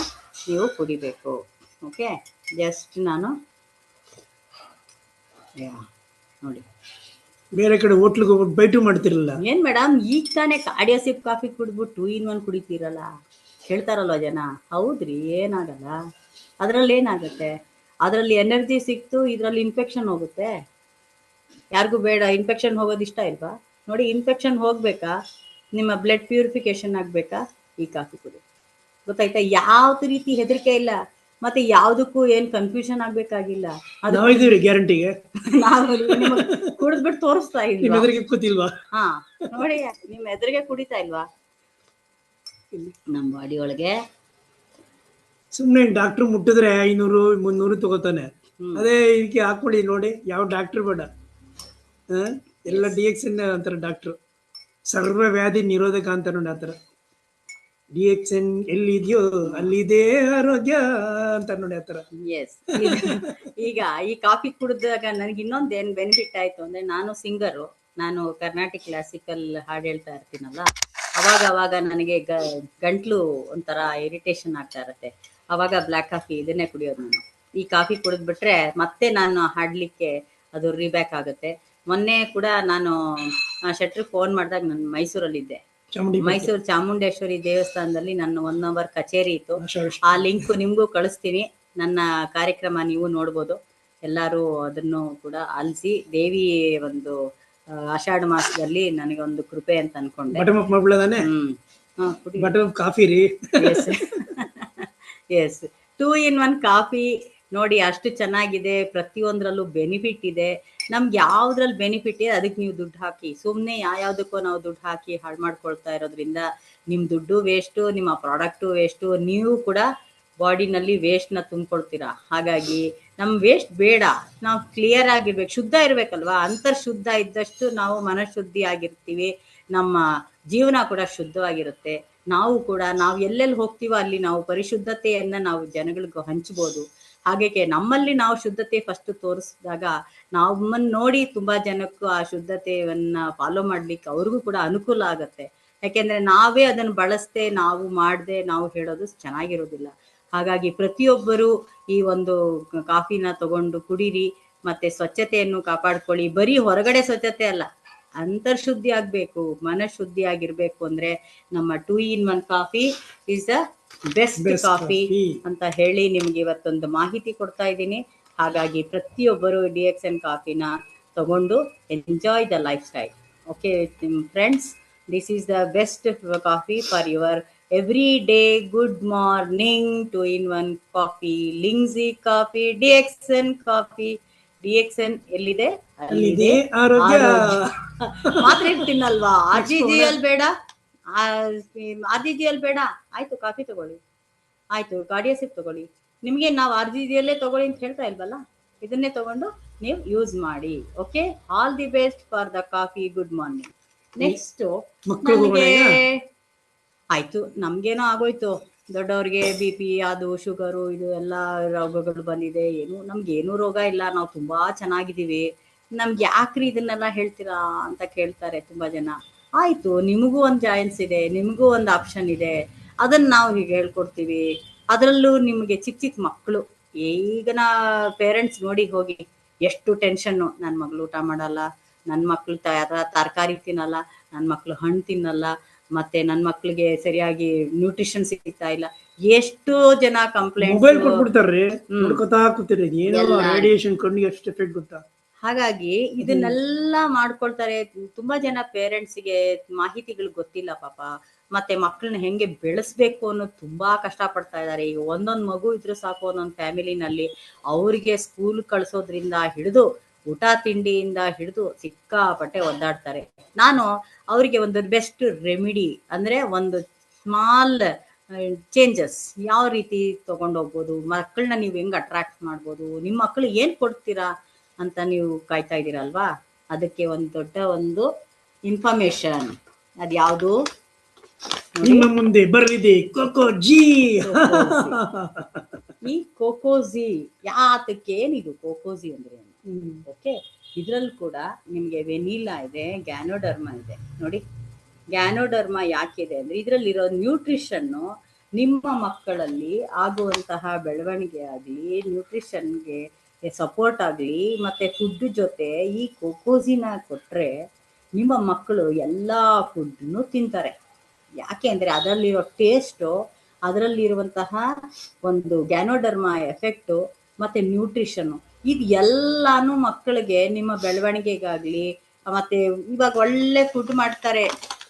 ನೀವು ಕುಡಿಬೇಕು. ಓಕೆ, ಜಸ್ಟ್ ನಾನು ನೋಡಿ, ಬೇರೆ ಕಡೆ ಹೋಟ್ಲಿಗೆ ಹೋಗ್ಬಿಟ್ಟು ಬೈಟು ಮಾಡ್ತಿರಲ್ಲ. ಏನ್ ಮೇಡಮ್, ಈಗ ತಾನೇ ಕಾರ್ಡಿಯೋ ಸಿಪ್ ಕಾಫಿ ಕುಡಿದ್ಬಿಟ್ಟು 2-in-1 ಕುಡಿತೀರಲ್ಲ ಹೇಳ್ತಾರಲ್ವ ಜನ. ಹೌದ್ರಿ, ಏನಾಗಲ್ಲ, ಅದ್ರಲ್ಲಿ ಏನಾಗುತ್ತೆ, ಅದ್ರಲ್ಲಿ ಎನರ್ಜಿ ಸಿಕ್ತು, ಇದ್ರಲ್ಲಿ ಇನ್ಫೆಕ್ಷನ್ ಹೋಗುತ್ತೆ. ಯಾರಿಗೂ ಬೇಡ, ಇನ್ಫೆಕ್ಷನ್ ಹೋಗೋದು ಇಷ್ಟ ಇಲ್ವಾ? ನೋಡಿ, ಇನ್ಫೆಕ್ಷನ್ ಹೋಗ್ಬೇಕಾ, ನಿಮ್ಮ ಬ್ಲಡ್ ಪ್ಯೂರಿಫಿಕೇಶನ್ ಆಗ್ಬೇಕಾ, ಈ ಕಾಫಿ ಕುಡಿ. ಗೊತ್ತಾಯ್ತಾ? ಯಾವ್ದು ರೀತಿ ಹೆದರಿಕೆ ಇಲ್ಲ, ಮತ್ತೆ ಯಾವ್ದಕ್ಕೂ ಏನ್ ಕನ್ಫ್ಯೂಷನ್ ಆಗ್ಬೇಕಾಗಿಲ್ಲ. ಗ್ಯಾರಂಟಿಗೆ ನಾವು ಕುಡಿದ್ಬಿಟ್ಟು ತೋರಿಸ್ತಾ ಇಲ್ವಾ? ಹಾ ನೋಡಿ, ನಿಮ್ ಎದುರಿಗೆ ಕುಡಿತಾ ಇಲ್ವಾ ನಮ್ ಬಾಡಿ ಒಳಗೆ? ಸುಮ್ನೆ ಡಾಕ್ಟರ್ ಮುಟ್ಟಿದ್ರೆ 500-300 ತಗೋತಾನೆ. ಅದೇ ಇದಕ್ಕೆ ಹಾಕೊಳ್ಳಿ ನೋಡಿ, ಯಾವ ಡಾಕ್ಟರ್ ಬೇಡ, ಎಲ್ಲ DXN ಅಂತಾರೆ ಡಾಕ್ಟರ್. ಸರ್ವ ವ್ಯಾಧಿ ನಿರೋಧಕ ಅಂತ ನೋಡಿ, ಆತರ DXN ಎಲ್ಲಿದೆಯೋ ಅಲ್ಲಿದೆ ಆರೋಗ್ಯ ಅಂತ ನೋಡಿ ಆ ಥರ. ಎಸ್. ಈಗ ಈ ಕಾಫಿ ಕುಡಿದಾಗ ನನಗೆ ಇನ್ನೊಂದು ಏನು ಬೆನಿಫಿಟ್ ಆಯ್ತು ಅಂದ್ರೆ, ನಾನು ಸಿಂಗರು, ನಾನು ಕರ್ನಾಟಿಕ್ ಕ್ಲಾಸಿಕಲ್ ಹಾಡು ಹೇಳ್ತಾ ಇರ್ತೀನಲ್ಲ, ಅವಾಗ ನನಗೆ ಗಂಟ್ಲು ಒಂಥರ ಇರಿಟೇಷನ್ ಆಗ್ತಾ ಇರತ್ತೆ. ಅವಾಗ ಬ್ಲ್ಯಾಕ್ ಕಾಫಿ ಇದನ್ನೇ ಕುಡಿಯೋದು ನಾನು. ಈ ಕಾಫಿ ಕುಡಿದ್ಬಿಟ್ರೆ ಮತ್ತೆ ನಾನು ಹಾಡ್ಲಿಕ್ಕೆ ಅದು ರಿಬ್ಯಾಕ್ ಆಗುತ್ತೆ. ಮೊನ್ನೆ ಕೂಡ ನಾನು ಶೆಟ್ರಿಗೆ ಫೋನ್ ಮಾಡಿದಾಗ ನಾನು ಮೈಸೂರಲ್ಲಿದ್ದೆ. ಮೈಸೂರು ಚಾಮುಂಡೇಶ್ವರಿ ದೇವಸ್ಥಾನದಲ್ಲಿ ನನ್ನ 1 hour ಕಚೇರಿ ಇತ್ತು. ಆ ಲಿಂಕ್ ನಿಮ್ಗೂ ಕಳಿಸ್ತೀನಿ. ನನ್ನ ಕಾರ್ಯಕ್ರಮ ನೀವು ನೋಡ್ಬೋದು. ಎಲ್ಲರೂ ಅದನ್ನು ಕೂಡ ಆಲಿಸಿ. ದೇವಿ ಒಂದು ಆಷಾಢ ಮಾಸದಲ್ಲಿ ನನಗೆ ಒಂದು ಕೃಪೆ ಅಂತ ಅನ್ಕೊಂಡೆ. ಕಾಫಿ ರೀ. ಎಸ್ 2 in 1 ಕಾಫಿ ನೋಡಿ, ಅಷ್ಟು ಚೆನ್ನಾಗಿದೆ. ಪ್ರತಿಯೊಂದ್ರಲ್ಲೂ ಬೆನಿಫಿಟ್ ಇದೆ. ನಮ್ಗೆ ಯಾವ್ದ್ರಲ್ಲಿ ಬೆನಿಫಿಟ್ ಇದೆ ಅದಕ್ಕೆ ನೀವು ದುಡ್ಡು ಹಾಕಿ. ಸುಮ್ಮನೆ ಯಾವ್ದಕ್ಕೋ ನಾವು ದುಡ್ಡು ಹಾಕಿ ಹಾಳು ಮಾಡ್ಕೊಳ್ತಾ ಇರೋದ್ರಿಂದ ನಿಮ್ಮ ದುಡ್ಡು ವೇಸ್ಟು, ನಿಮ್ಮ ಪ್ರಾಡಕ್ಟು ವೇಸ್ಟು, ನೀವು ಕೂಡ ಬಾಡಿನಲ್ಲಿ ವೇಸ್ಟ್ನ ತುಂಬಿಕೊಳ್ತೀರಾ. ಹಾಗಾಗಿ ನಮ್ಮ ವೇಸ್ಟ್ ಬೇಡ. ನಾವು ಕ್ಲಿಯರ್ ಆಗಿರ್ಬೇಕು, ಶುದ್ಧ ಇರ್ಬೇಕಲ್ವಾ. ಅಂತರ್ಶುದ್ಧ ಇದ್ದಷ್ಟು ನಾವು ಮನಃಶುದ್ಧಿ ಆಗಿರ್ತೀವಿ. ನಮ್ಮ ಜೀವನ ಕೂಡ ಶುದ್ಧವಾಗಿರುತ್ತೆ. ನಾವು ಎಲ್ಲೆಲ್ಲಿ ಹೋಗ್ತೀವೋ ಅಲ್ಲಿ ನಾವು ಪರಿಶುದ್ಧತೆಯನ್ನ ನಾವು ಜನಗಳಿಗೂ ಹಂಚ್ಬೋದು. ಹಾಗೆ ನಮ್ಮಲ್ಲಿ ನಾವು ಶುದ್ಧತೆ ಫಸ್ಟ್ ತೋರಿಸಿದಾಗ ನಮ್ಮನ್ನು ನೋಡಿ ತುಂಬಾ ಜನಕ್ಕೂ ಆ ಶುದ್ಧತೆಯನ್ನ ಫಾಲೋ ಮಾಡ್ಲಿಕ್ಕೆ ಅವ್ರಿಗೂ ಕೂಡ ಅನುಕೂಲ ಆಗತ್ತೆ. ಯಾಕೆಂದ್ರೆ ನಾವೇ ಅದನ್ನು ಬಳಸದೆ, ನಾವು ಮಾಡದೆ ನಾವು ಹೇಳೋದು ಚೆನ್ನಾಗಿರೋದಿಲ್ಲ. ಹಾಗಾಗಿ ಪ್ರತಿಯೊಬ್ಬರು ಈ ಒಂದು ಕಾಫಿನ ತಗೊಂಡು ಕುಡೀರಿ. ಮತ್ತೆ ಸ್ವಚ್ಛತೆಯನ್ನು ಕಾಪಾಡ್ಕೊಳ್ಳಿ. ಬರೀ ಹೊರಗಡೆ ಸ್ವಚ್ಛತೆ ಅಲ್ಲ, ಅಂತರ್ಶುದ್ಧಿ ಆಗ್ಬೇಕು, ಮನಃಶುದ್ಧಿ ಆಗಿರ್ಬೇಕು. ಅಂದ್ರೆ ನಮ್ಮ 2 in 1 coffee is the best coffee ಅಂತ ಹೇಳಿ ನಿಮ್ಗೆ ಇವತ್ತೊಂದು ಮಾಹಿತಿ ಕೊಡ್ತಾ ಇದ್ದೀನಿ. ಹಾಗಾಗಿ ಪ್ರತಿಯೊಬ್ಬರು DXN ಕಾಫಿನ ತಗೊಂಡು enjoy the lifestyle. Okay friends, this is the best coffee for your everyday. Good morning. 2 in 1 coffee, Lingzhi coffee, DXN coffee. DXN ಎಲ್ಲಿದೆ ಅಲ್ಲಿದೆ ಆರೋಗ್ಯ. ಮಾತ್ರ ಇರ್ತೀನಲ್ವಾ, RGGL ಬೇಡ, RGGL ಬೇಡ. ಆಯ್ತು, ಕಾಫಿ ತಗೊಳ್ಳಿ, ಆಯ್ತು ಕಾರ್ಡಿಯಾಸಿಪ್ ತಗೊಳ್ಳಿ. ನಿಮ್ಗೆ ನಾವು RGGL ತಗೊಳ್ಳಿ ಅಂತ ಹೇಳ್ತಾ ಇಲ್ವಲ್ಲ, ಇದನ್ನೇ ತಗೊಂಡು ನೀವು ಯೂಸ್ ಮಾಡಿ. Okay, all the best for the coffee. Good morning. Next ನಮಗೆ ಆಯ್ತು, ನಮ್ಗೇನೋ ಆಗೋಯ್ತು. ದೊಡ್ಡವ್ರಿಗೆ BP, ಅದು ಶುಗರು, ಇದು ಎಲ್ಲ ರೋಗಗಳು ಬಂದಿದೆ. ನಮ್ಗೇನು ರೋಗ ಇಲ್ಲ, ನಾವು ತುಂಬಾ ಚೆನ್ನಾಗಿದ್ದೀವಿ. ನಮ್ಗೆ ಯಾಕ್ರಿ ಇದನ್ನೆಲ್ಲ ಹೇಳ್ತೀರಾ ಅಂತ ಕೇಳ್ತಾರೆ ತುಂಬಾ ಜನ. ಆಯ್ತು, ನಿಮಗೂ ಒಂದು ಚಾಯ್ಸ್ ಇದೆ, ನಿಮಗೂ ಒಂದು ಆಪ್ಷನ್ ಇದೆ. ಅದನ್ನ ನಾವು ಹೀಗೆ ಹೇಳ್ಕೊಡ್ತೀವಿ. ಅದರಲ್ಲೂ ನಿಮಗೆ ಚಿಕ್ಕ ಮಕ್ಕಳು, ಈಗಿನ ಪೇರೆಂಟ್ಸ್ ನೋಡಿ ಹೋಗಿ ಎಷ್ಟು ಟೆನ್ಷನ್ನು. ನನ್ನ ಮಗಳು ಊಟ ಮಾಡಲ್ಲ, ನನ್ನ ಮಕ್ಳು ತರಕಾರಿ ತಿನ್ನಲ್ಲ, ನನ್ನ ಮಕ್ಳು ಹಣ್ಣು ತಿನ್ನಲ್ಲ, ಮತ್ತೆ ನನ್ನ ಮಕ್ಳಿಗೆ ಸರಿಯಾಗಿ ನ್ಯೂಟ್ರಿಷನ್ ಸಿಗ್ತಾ ಇಲ್ಲ. ಎಷ್ಟೋ ಜನ ಕಂಪ್ಲೇಂಟ್. ಹಾಗಾಗಿ ಇದನ್ನೆಲ್ಲ ಮಾಡ್ಕೊಳ್ತಾರೆ. ತುಂಬಾ ಜನ ಪೇರೆಂಟ್ಸ್ಗೆ ಮಾಹಿತಿಗಳು ಗೊತ್ತಿಲ್ಲ ಪಾಪ. ಮತ್ತೆ ಮಕ್ಕಳನ್ನ ಹೆಂಗೆ ಬೆಳೆಸ್ಬೇಕು ಅನ್ನೋದು ತುಂಬಾ ಕಷ್ಟ ಪಡ್ತಾ ಇದ್ದಾರೆ. ಈಗ ಒಂದೊಂದು ಮಗು ಇದ್ರೆ ಸಾಕು ಒಂದೊಂದು ಫ್ಯಾಮಿಲಿನಲ್ಲಿ. ಅವ್ರಿಗೆ ಸ್ಕೂಲ್ ಕಳ್ಸೋದ್ರಿಂದ ಹಿಡಿದು ಊಟ ತಿಂಡಿಯಿಂದ ಹಿಡಿದು ಸಿಕ್ಕಾಪಟ್ಟೆ ಒದ್ದಾಡ್ತಾರೆ. ನಾನು ಅವರಿಗೆ ಒಂದು ಬೆಸ್ಟ್ ರೆಮಿಡಿ ಅಂದ್ರೆ ಒಂದು ಸ್ಮಾಲ್ ಚೇಂಜಸ್ ಯಾವ ರೀತಿ ತಗೊಂಡೋಗ್ಬೋದು, ಮಕ್ಕಳನ್ನ ನೀವು ಹೆಂಗ್ ಅಟ್ರಾಕ್ಟ್ ಮಾಡ್ಬೋದು, ನಿಮ್ಮ ಮಕ್ಕಳಿಗೆ ಏನ್ ಕೊಡ್ತೀರಾ ಅಂತ ನೀವು ಕಾಯ್ತಾ ಇದ್ದೀರಲ್ವಾ. ಅದಕ್ಕೆ ಒಂದು ದೊಡ್ಡ ಒಂದು ಇನ್ಫಾರ್ಮೇಶನ್. ಅದ್ಯಾವುದು ನಿಮ್ಮ ಮುಂದೆ ಬರ್ರಿದೆ, ಕೋಕೋಜಿ. ಈ ಕೋಕೋಜಿ ಯಾತಕ್ಕೆ, ಏನಿದು ಕೋಕೋಜಿ ಅಂದ್ರೆ? ಓಕೆ, ಇದ್ರಲ್ಲಿ ಕೂಡ ನಿಮ್ಗೆ ವೆನಿಲಾ ಇದೆ, ಗ್ಯಾನೋಡರ್ಮಾ ಇದೆ. ನೋಡಿ, ಗ್ಯಾನೋಡರ್ಮಾ ಯಾಕಿದೆ ಅಂದ್ರೆ ಇದ್ರಲ್ಲಿರೋ ನ್ಯೂಟ್ರಿಷನ್ನು ನಿಮ್ಮ ಮಕ್ಕಳಲ್ಲಿ ಆಗುವಂತಹ ಬೆಳವಣಿಗೆ ಆಗಲಿ, ನ್ಯೂಟ್ರಿಷನ್ಗೆ ಸಪೋರ್ಟ್ ಆಗಲಿ, ಮತ್ತೆ ಫುಡ್ ಜೊತೆ ಈ ಕೋಕೋಜಿನ ಕೊಟ್ರೆ ನಿಮ್ಮ ಮಕ್ಕಳು ಎಲ್ಲ ಫುಡ್ನು ತಿಂತಾರೆ. ಯಾಕೆ ಅಂದ್ರೆ ಅದರಲ್ಲಿರೋ ಟೇಸ್ಟು, ಅದರಲ್ಲಿರುವಂತಹ ಒಂದು ಗ್ಯಾನೋಡರ್ಮಾ ಎಫೆಕ್ಟು, ಮತ್ತೆ ನ್ಯೂಟ್ರಿಷನ್ನು, ಇದು ಎಲ್ಲಾನು ಮಕ್ಕಳಿಗೆ ನಿಮ್ಮ ಬೆಳವಣಿಗೆಗಾಗ್ಲಿ. ಮತ್ತೆ ಇವಾಗ ಒಳ್ಳೆ ಫುಡ್ ಮಾಡ್ತಾರೆ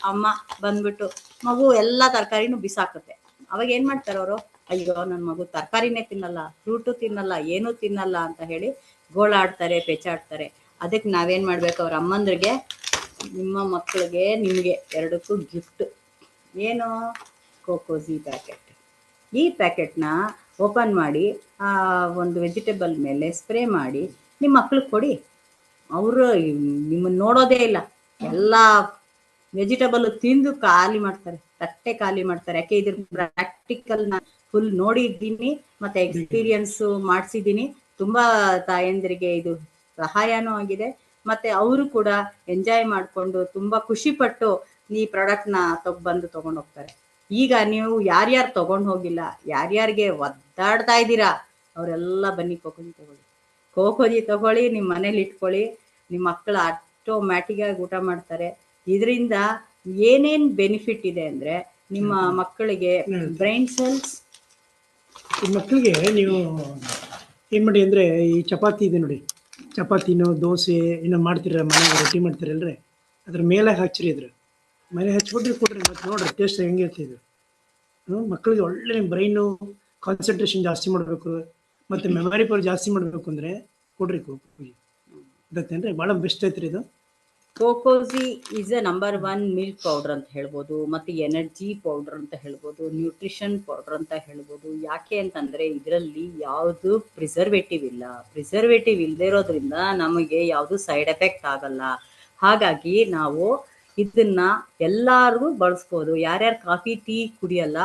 ಅಮ್ಮ ಬಂದ್ಬಿಟ್ಟು, ಮಗು ಎಲ್ಲ ತರಕಾರಿನೂ ಬಿಸಾಕುತ್ತೆ. ಅವಾಗ ಏನ್ ಮಾಡ್ತಾರೆ ಅವರು, ಅಯ್ಯೋ ನನ್ನ ಮಗು ತರಕಾರಿನೇ ತಿನ್ನಲ್ಲ, ಫ್ರೂಟು ತಿನ್ನಲ್ಲ, ಏನೂ ತಿನ್ನಲ್ಲ ಅಂತ ಹೇಳಿ ಗೋಳಾಡ್ತಾರೆ, ಪೆಚಾಡ್ತಾರೆ. ಅದಕ್ಕೆ ನಾವೇನ್ ಮಾಡ್ಬೇಕು, ಅವ್ರ ಅಮ್ಮಂದ್ರಿಗೆ, ನಿಮ್ಮ ಮಕ್ಕಳಿಗೆ ನಿಮಗೆ ಎರಡಕ್ಕೂ ಗಿಫ್ಟ್ ಏನು, ಕೋಕೋಜಿ ಪ್ಯಾಕೆಟ್. ಈ ಪ್ಯಾಕೆಟ್ನ ಓಪನ್ ಮಾಡಿ ಆ ಒಂದು ವೆಜಿಟೇಬಲ್ ಮೇಲೆ ಸ್ಪ್ರೇ ಮಾಡಿ ನಿಮ್ಮ ಮಕ್ಳಿಗೆ ಕೊಡಿ. ಅವರು ನಿಮ್ಮನ್ನು ನೋಡೋದೇ ಇಲ್ಲ, ಎಲ್ಲ ವೆಜಿಟಬಲ್ ತಿಂದು ಖಾಲಿ ಮಾಡ್ತಾರೆ, ತಟ್ಟೆ ಖಾಲಿ ಮಾಡ್ತಾರೆ. ಯಾಕೆ ಇದ್ರ ಪ್ರಾಕ್ಟಿಕಲ್ ಫುಲ್ ನೋಡಿದ್ದೀನಿ ಮತ್ತೆ ಎಕ್ಸ್ಪೀರಿಯನ್ಸ್ ಮಾಡಿಸಿದ್ದೀನಿ. ತುಂಬಾ ತಾಯಂದಿರಿಗೆ ಇದು ಸಹಾಯನೂ ಆಗಿದೆ, ಮತ್ತೆ ಅವರು ಕೂಡ ಎಂಜಾಯ್ ಮಾಡಿಕೊಂಡು ತುಂಬಾ ಖುಷಿ ಪಟ್ಟು ಈ ಪ್ರಾಡಕ್ಟ್ ನ ಬಂದು ತಗೊಂಡು ಹೋಗ್ತಾರೆ. ಈಗ ನೀವು ಯಾರ್ಯಾರು ತಗೊಂಡು ಹೋಗಿಲ್ಲ, ಯಾರ್ಯಾರಿಗೆ ಒದ್ದಾಡ್ತಾ ಇದ್ದೀರಾ, ಅವರೆಲ್ಲ ಬನ್ನಿ ಕೋಕೋಜಿ ತಗೊಳ್ಳಿ. ಕೋಕೋಜಿ ತಗೊಳ್ಳಿ, ನಿಮ್ಮ ಮನೇಲಿ ಇಟ್ಕೊಳ್ಳಿ, ನಿಮ್ಮ ಮಕ್ಕಳು ಆಟೋಮ್ಯಾಟಿಕ್ ಆಗಿ ಊಟ ಮಾಡ್ತಾರೆ. ಇದರಿಂದ ಏನೇನ್ ಬೆನಿಫಿಟ್ ಇದೆ ಅಂದ್ರೆ ನಿಮ್ಮ ಮಕ್ಕಳಿಗೆ ಬ್ರೈನ್ ಸೆಲ್ಸ್. ಈ ಮಕ್ಕಳಿಗೆ ನೀವು ಏನು ಮಾಡಿ ಅಂದರೆ, ಈ ಚಪಾತಿ ಇದೆ ನೋಡಿ, ಚಪಾತಿನೋ ದೋಸೆ ಏನೋ ಮಾಡ್ತೀರ, ಮನೆಗೆ ರೊಟ್ಟಿ ಮಾಡ್ತೀರಲ್ರಿ, ಅದ್ರ ಮೇಲೆ ಹಚ್ಚಿರಿ, ಇದ್ರ ಮೇಲೆ ಹಚ್ಬಿಟ್ರಿ ಕೊಡ್ರಿ, ಮತ್ತೆ ನೋಡ್ರಿ ಟೇಸ್ಟ್ ಹೆಂಗೆ ಇರ್ತಿದ್ರು. ಮಕ್ಕಳಿಗೆ ಒಳ್ಳೆ ಬ್ರೈನು ಕಾನ್ಸಂಟ್ರೇಷನ್ ಜಾಸ್ತಿ ಮಾಡಬೇಕು, ಮತ್ತು ಮೆಮೊರಿ ಪವರ್ ಜಾಸ್ತಿ ಮಾಡಬೇಕು ಅಂದರೆ ಕೊಡ್ರಿ ಕೋಕೋಜಿ. ಗೊತ್ತೇನ್ರಿ, ಭಾಳ ಬೆಸ್ಟ್ ಐತ್ರಿ ಇದು. Cocozhi is a number 1 milk powder ಅಂತ ಹೇಳ್ಬೋದು, ಮತ್ತೆ ಎನರ್ಜಿ ಪೌಡರ್ ಅಂತ ಹೇಳ್ಬೋದು, ನ್ಯೂಟ್ರಿಷನ್ ಪೌಡರ್ ಅಂತ ಹೇಳ್ಬೋದು. ಯಾಕೆ ಅಂತಂದ್ರೆ ಇದರಲ್ಲಿ ಯಾವುದು ಪ್ರಿಸರ್ವೇಟಿವ್ ಇಲ್ಲ. ಪ್ರಿಸರ್ವೇಟಿವ್ ಇಲ್ಲದೆ ಇರೋದ್ರಿಂದ ನಮಗೆ ಯಾವುದು ಸೈಡ್ ಎಫೆಕ್ಟ್ ಆಗಲ್ಲ. ಹಾಗಾಗಿ ನಾವು ಇದನ್ನ ಎಲ್ಲಾರ್ಗೂ ಬಳಸ್ಬೋದು. ಯಾರ್ಯಾರು ಕಾಫಿ ಟೀ ಕುಡಿಯಲ್ಲ,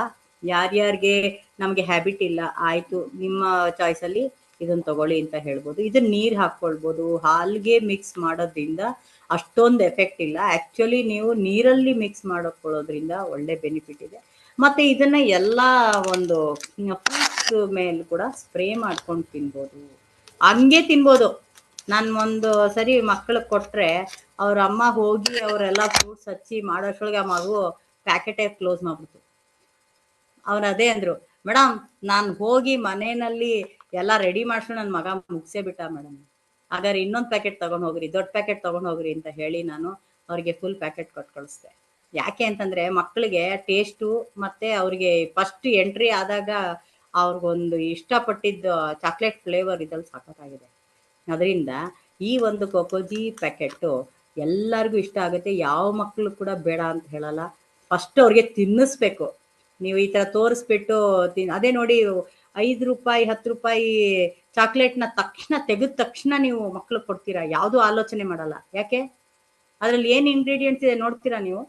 ಯಾರ್ಯಾರಿಗೆ ನಮಗೆ ಹ್ಯಾಬಿಟ್ ಇಲ್ಲ, ಆಯ್ತು ನಿಮ್ಮ ಚಾಯ್ಸ್ ಅಲ್ಲಿ ಇದನ್ನ ತಗೊಳ್ಳಿ ಅಂತ ಹೇಳ್ಬೋದು. ಇದನ್ನ ನೀರ್ ಹಾಕೊಳ್ಬೋದು, ಹಾಲ್ಗೆ ಮಿಕ್ಸ್ ಮಾಡೋದ್ರಿಂದ ಅಷ್ಟೊಂದು ಎಫೆಕ್ಟ್ ಇಲ್ಲ. ಆಕ್ಚುಲಿ ನೀವು ನೀರಲ್ಲಿ ಮಿಕ್ಸ್ ಮಾಡ್ಕೊಳ್ಳೋದ್ರಿಂದ ಒಳ್ಳೆ ಬೆನಿಫಿಟ್ ಇದೆ. ಮತ್ತೆ ಇದನ್ನ ಎಲ್ಲ ಒಂದು ಫ್ರೂಟ್ಸ್ ಮೇಲೆ ಕೂಡ ಸ್ಪ್ರೇ ಮಾಡ್ಕೊಂಡು ತಿನ್ಬೋದು, ಹಂಗೆ ತಿನ್ಬೋದು. ನಾನು ಒಂದು ಸರಿ ಮಕ್ಕಳಿಗೆ ಕೊಟ್ರೆ ಅವ್ರ ಅಮ್ಮ ಹೋಗಿ ಅವರೆಲ್ಲ ಫ್ರೂಟ್ಸ್ ಹಚ್ಚಿ ಮಾಡೋಷ್ರೊಳಗೆ ಆ ಮಗು ಪ್ಯಾಕೆಟೇ ಕ್ಲೋಸ್ ಮಾಡ್ಬಿಡ್ತು. ಅವ್ರು ಅದೇ ಅಂದ್ರು, ಮೇಡಮ್ ನಾನು ಹೋಗಿ ಮನೆಯಲ್ಲಿ ಎಲ್ಲ ರೆಡಿ ಮಾಡ್ಸೋ ನನ್ನ ಮಗ ಮುಗಿಸೇ ಬಿಟ್ಟ ಮೇಡಮ್, ಹಾಗಾದ್ರೆ ಇನ್ನೊಂದು ಪ್ಯಾಕೆಟ್ ತಗೊಂಡು ಹೋಗ್ರಿ, ದೊಡ್ಡ ಪ್ಯಾಕೆಟ್ ತಗೊಂಡು ಹೋಗ್ರಿ ಅಂತ ಹೇಳಿ ನಾನು ಅವ್ರಿಗೆ ಫುಲ್ ಪ್ಯಾಕೆಟ್ ಕೊಟ್ಟು ಕಳಿಸ್ದೆ. ಯಾಕೆ ಅಂತಂದ್ರೆ ಮಕ್ಕಳಿಗೆ ಟೇಸ್ಟು ಮತ್ತೆ ಅವ್ರಿಗೆ ಫಸ್ಟ್ ಎಂಟ್ರಿ ಆದಾಗ ಅವ್ರಿಗೊಂದು ಇಷ್ಟಪಟ್ಟಿದ್ದು ಚಾಕ್ಲೇಟ್ ಫ್ಲೇವರ್ ಇದ್ರಲ್ಲಿ ಸಾಕಾಗಿದೆ. ಅದರಿಂದ ಈ ಒಂದು ಕೋಕೋಜಿ ಪ್ಯಾಕೆಟ್ಟು ಎಲ್ಲರಿಗೂ ಇಷ್ಟ ಆಗುತ್ತೆ. ಯಾವ ಮಕ್ಕಳು ಕೂಡ ಬೇಡ ಅಂತ ಹೇಳಲ್ಲ. ಫಸ್ಟ್ ಅವ್ರಿಗೆ ತಿನ್ನಿಸ್ಬೇಕು. ನೀವು ಈ ತರ ತೋರಿಸ್ಬಿಟ್ಟು ಅದೇ ನೋಡಿ, 5 ರೂಪಾಯಿ 10 ರೂಪಾಯಿ ಚಾಕ್ಲೇಟ್ನ ತಕ್ಷಣ ತೆಗೆದ ತಕ್ಷಣ ನೀವು ಮಕ್ಳಿಗೆ ಕೊಡ್ತೀರಾ, ಯಾವುದು ಆಲೋಚನೆ ಮಾಡಲ್ಲ. ಯಾಕೆ? ಅದ್ರಲ್ಲಿ ಏನ್ ಇಂಗ್ರೀಡಿಯೆಂಟ್ಸ್ ಇದೆ ನೋಡ್ತೀರಾ ನೀವು?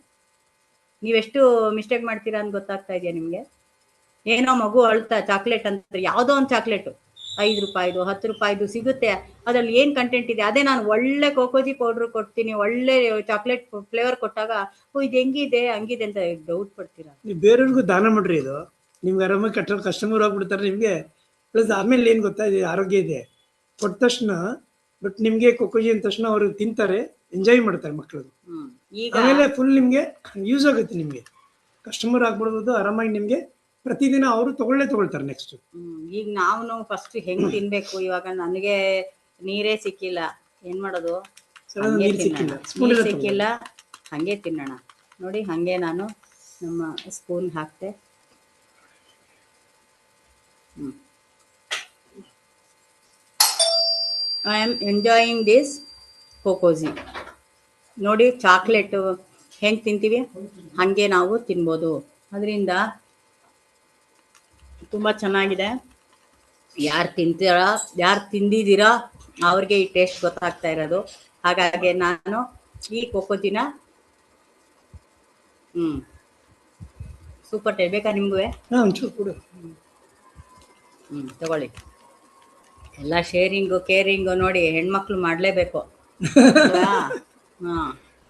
ನೀವೆಷ್ಟು ಮಿಸ್ಟೇಕ್ ಮಾಡ್ತೀರಾ ಅಂತ ಗೊತ್ತಾಗ್ತಾ ಇದೆಯಾ ನಿಮ್ಗೆ? ಏನೋ ಮಗು ಅಳ್ತಾ ಚಾಕ್ಲೇಟ್ ಅಂತ, ಯಾವುದೋ ಒಂದು ಚಾಕ್ಲೇಟು 5 ರೂಪಾಯಿದು 10 ರೂಪಾಯಿದು ಸಿಗುತ್ತೆ, ಅದ್ರಲ್ಲಿ ಏನ್ ಕಂಟೆಂಟ್ ಇದೆ? ಅದೇ ನಾನು ಒಳ್ಳೆ ಕೋಕೋಜಿ ಪೌಡರ್ ಕೊಡ್ತೀನಿ, ಒಳ್ಳೆ ಚಾಕ್ಲೇಟ್ ಫ್ಲೇವರ್ ಕೊಟ್ಟಾಗ ಓ ಇದು ಹೆಂಗಿದೆ ಹಂಗಿದೆ ಅಂತ ಡೌಟ್ ಪಡ್ತೀರಾ. ನೀವು ಬೇರೆಯವ್ರಿಗೂ ದಾನ ಮಾಡ್ರಿ, ಇದು ನಿಮ್ಗೆ ಆರಾಮಾಗಿ ಕಸ್ಟಮರ್ ಆಗ್ಬಿಡ್ತಾರೆ ನಿಮಗೆ. ಪ್ಲಸ್ ಆಮೇಲೆ ಏನು ಗೊತ್ತಾ, ಇದು ಆರೋಗ್ಯ ಇದೆ ಕೊಟ್ಟ ತಕ್ಷಣ. ಬಟ್ ನಿಮಗೆ ಕೋಕೋಜಿ ಅಂದ ತಕ್ಷಣ ಅವರು ತಿಂತಾರೆ, ಎಂಜಾಯ್ ಮಾಡ್ತಾರೆ ಮಕ್ಕಳು. ಈಗ ಆಮೇಲೆ ಫುಲ್ ನಿಮಗೆ ಯೂಸ್ ಆಗುತ್ತೆ, ನಿಮಗೆ ಕಸ್ಟಮರ್ ಆಗ್ಬಿಡ್ಬೋದು ಆರಾಮಾಗಿ. ನಿಮಗೆ ಪ್ರತಿದಿನ ಅವರು ತಗೊಳ್ತಾರೆ ನೆಕ್ಸ್ಟ್. ಈಗ ನಾವು ಫಸ್ಟ್ ಹೆಂಗ್ ತಿನ್ಬೇಕು, ಇವಾಗ ನನಗೆ ನೀರೇ ಸಿಕ್ಕಿಲ್ಲ, ಏನ್ ಮಾಡೋದು? ನೀರು ಸಿಕ್ಕಿಲ್ಲ, ನೀರ್ ಸಿಕ್ಕಿಲ್ಲ, ಹಂಗೆ ತಿನ್ನೋಣ. ನೋಡಿ ಹಂಗೆ ನಾನು ನಮ್ಮ ಸ್ಪೂನ್ ಹಾಕ್ತೆ. I am enjoying this Cocozhi. ನೋಡಿ ಚಾಕ್ಲೇಟ್ ಹೆಂಗ್ ತಿಂತೀವಿ ಹಂಗೆ ನಾವು ತಿನ್ಬೋದು. ಅದರಿಂದ ತುಂಬಾ ಚೆನ್ನಾಗಿದೆ. ಯಾರು ತಿಂತೀರಾ, ಯಾರು ತಿಂದಿದ್ದೀರಾ ಅವ್ರಿಗೆ ಈ ಟೇಸ್ಟ್ ಗೊತ್ತಾಗ್ತಾ ಇರೋದು. ಹಾಗಾಗಿ ನಾನು ಈ ಕೋಕೋಜಿನ ಸೂಪರ್ ಟೇಸ್ಟ್. ಬೇಕಾ ನಿಮ್ಗೂ? ಒಂಚೂರು ಕೊಡು. ತಗೊಳ್ಳಿ. ಎಲ್ಲ ಶೇರಿಂಗು ಕೇರಿಂಗು ನೋಡಿ ಹೆಣ್ಮಕ್ಳು ಮಾಡ್ಲೇಬೇಕು. ಹಾ,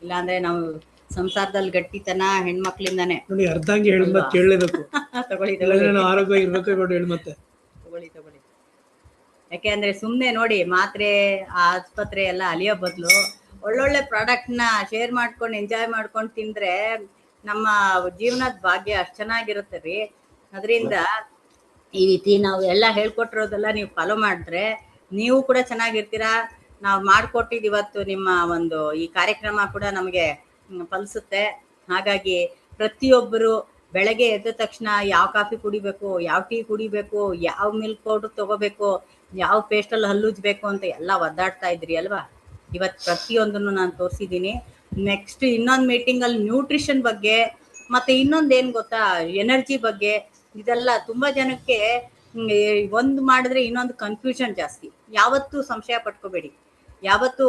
ಇಲ್ಲಾಂದ್ರೆ ನಾವು ಸಂಸಾರದಲ್ಲಿ ಗಟ್ಟಿತನ ಹೆಣ್ಮಕ್ಳಿಂದಾನೆ. ನೋಡಿ ಅರ್ಧಂಗೆ ಕೇಳಲೇಬೇಕು. ತಗೊಳ್ಳಿ ಆರೋಗ್ಯ ಇರ್ಬೇಕು ನೋಡಿ, ಹೇಳಿ ಮತ್ತೆ ತಗೊಳ್ಳಿ. ಯಾಕೆ ಅಂದ್ರೆ ಸುಮ್ನೆ ನೋಡಿ ಮಾತ್ರೆ ಆಸ್ಪತ್ರೆ ಎಲ್ಲ ಅಲಿಯೋ ಬದಲು ಒಳ್ಳೊಳ್ಳೆ ಪ್ರಾಡಕ್ಟ್ ನ ಶೇರ್ ಮಾಡ್ಕೊಂಡು ಎಂಜಾಯ್ ಮಾಡ್ಕೊಂಡು ತಿಂದ್ರೆ ನಮ್ಮ ಜೀವನದ ಭಾಗ್ಯ ಅಷ್ಟ್ ಚೆನ್ನಾಗಿರುತ್ತೆ ರೀ. ಅದರಿಂದ ಈ ರೀತಿ ನಾವು ಎಲ್ಲ ಹೇಳ್ಕೊಟ್ಟಿರೋದೆಲ್ಲ ನೀವು ಫಾಲೋ ಮಾಡಿದ್ರೆ ನೀವು ಕೂಡ ಚೆನ್ನಾಗಿರ್ತೀರಾ. ನಾವು ಮಾಡ್ಕೊಟ್ಟಿದ್ ಇವತ್ತು ನಿಮ್ಮ ಒಂದು ಈ ಕಾರ್ಯಕ್ರಮ ಕೂಡ ನಮಗೆ ಫಲಿಸುತ್ತೆ. ಹಾಗಾಗಿ ಪ್ರತಿಯೊಬ್ಬರು ಬೆಳಗ್ಗೆ ಎದ್ದ ತಕ್ಷಣ ಯಾವ ಕಾಫಿ ಕುಡಿಬೇಕು, ಯಾವ ಟೀ ಕುಡಿಬೇಕು, ಯಾವ ಮಿಲ್ಕ್ ಪೌಡರ್ ತಗೋಬೇಕು, ಯಾವ ಪೇಸ್ಟಲ್ಲಿ ಹಲ್ಲುಜ್ಬೇಕು ಅಂತ ಎಲ್ಲ ಒದ್ದಾಡ್ತಾ ಇದ್ರಿ ಅಲ್ವಾ. ಇವತ್ತು ಪ್ರತಿಯೊಂದನ್ನು ನಾನು ತೋರಿಸಿದ್ದೀನಿ. ನೆಕ್ಸ್ಟ್ ಇನ್ನೊಂದು ಮೀಟಿಂಗಲ್ಲಿ ನ್ಯೂಟ್ರಿಷನ್ ಬಗ್ಗೆ ಮತ್ತೆ ಇನ್ನೊಂದು ಏನು ಗೊತ್ತಾ, ಎನರ್ಜಿ ಬಗ್ಗೆ. ಇದೆಲ್ಲ ತುಂಬಾ ಜನಕ್ಕೆ ಒಂದು ಮಾಡಿದ್ರೆ ಇನ್ನೊಂದು ಕನ್ಫ್ಯೂಷನ್ ಜಾಸ್ತಿ. ಯಾವತ್ತೂ ಸಂಶಯ ಪಟ್ಕೋಬೇಡಿ. ಯಾವತ್ತೂ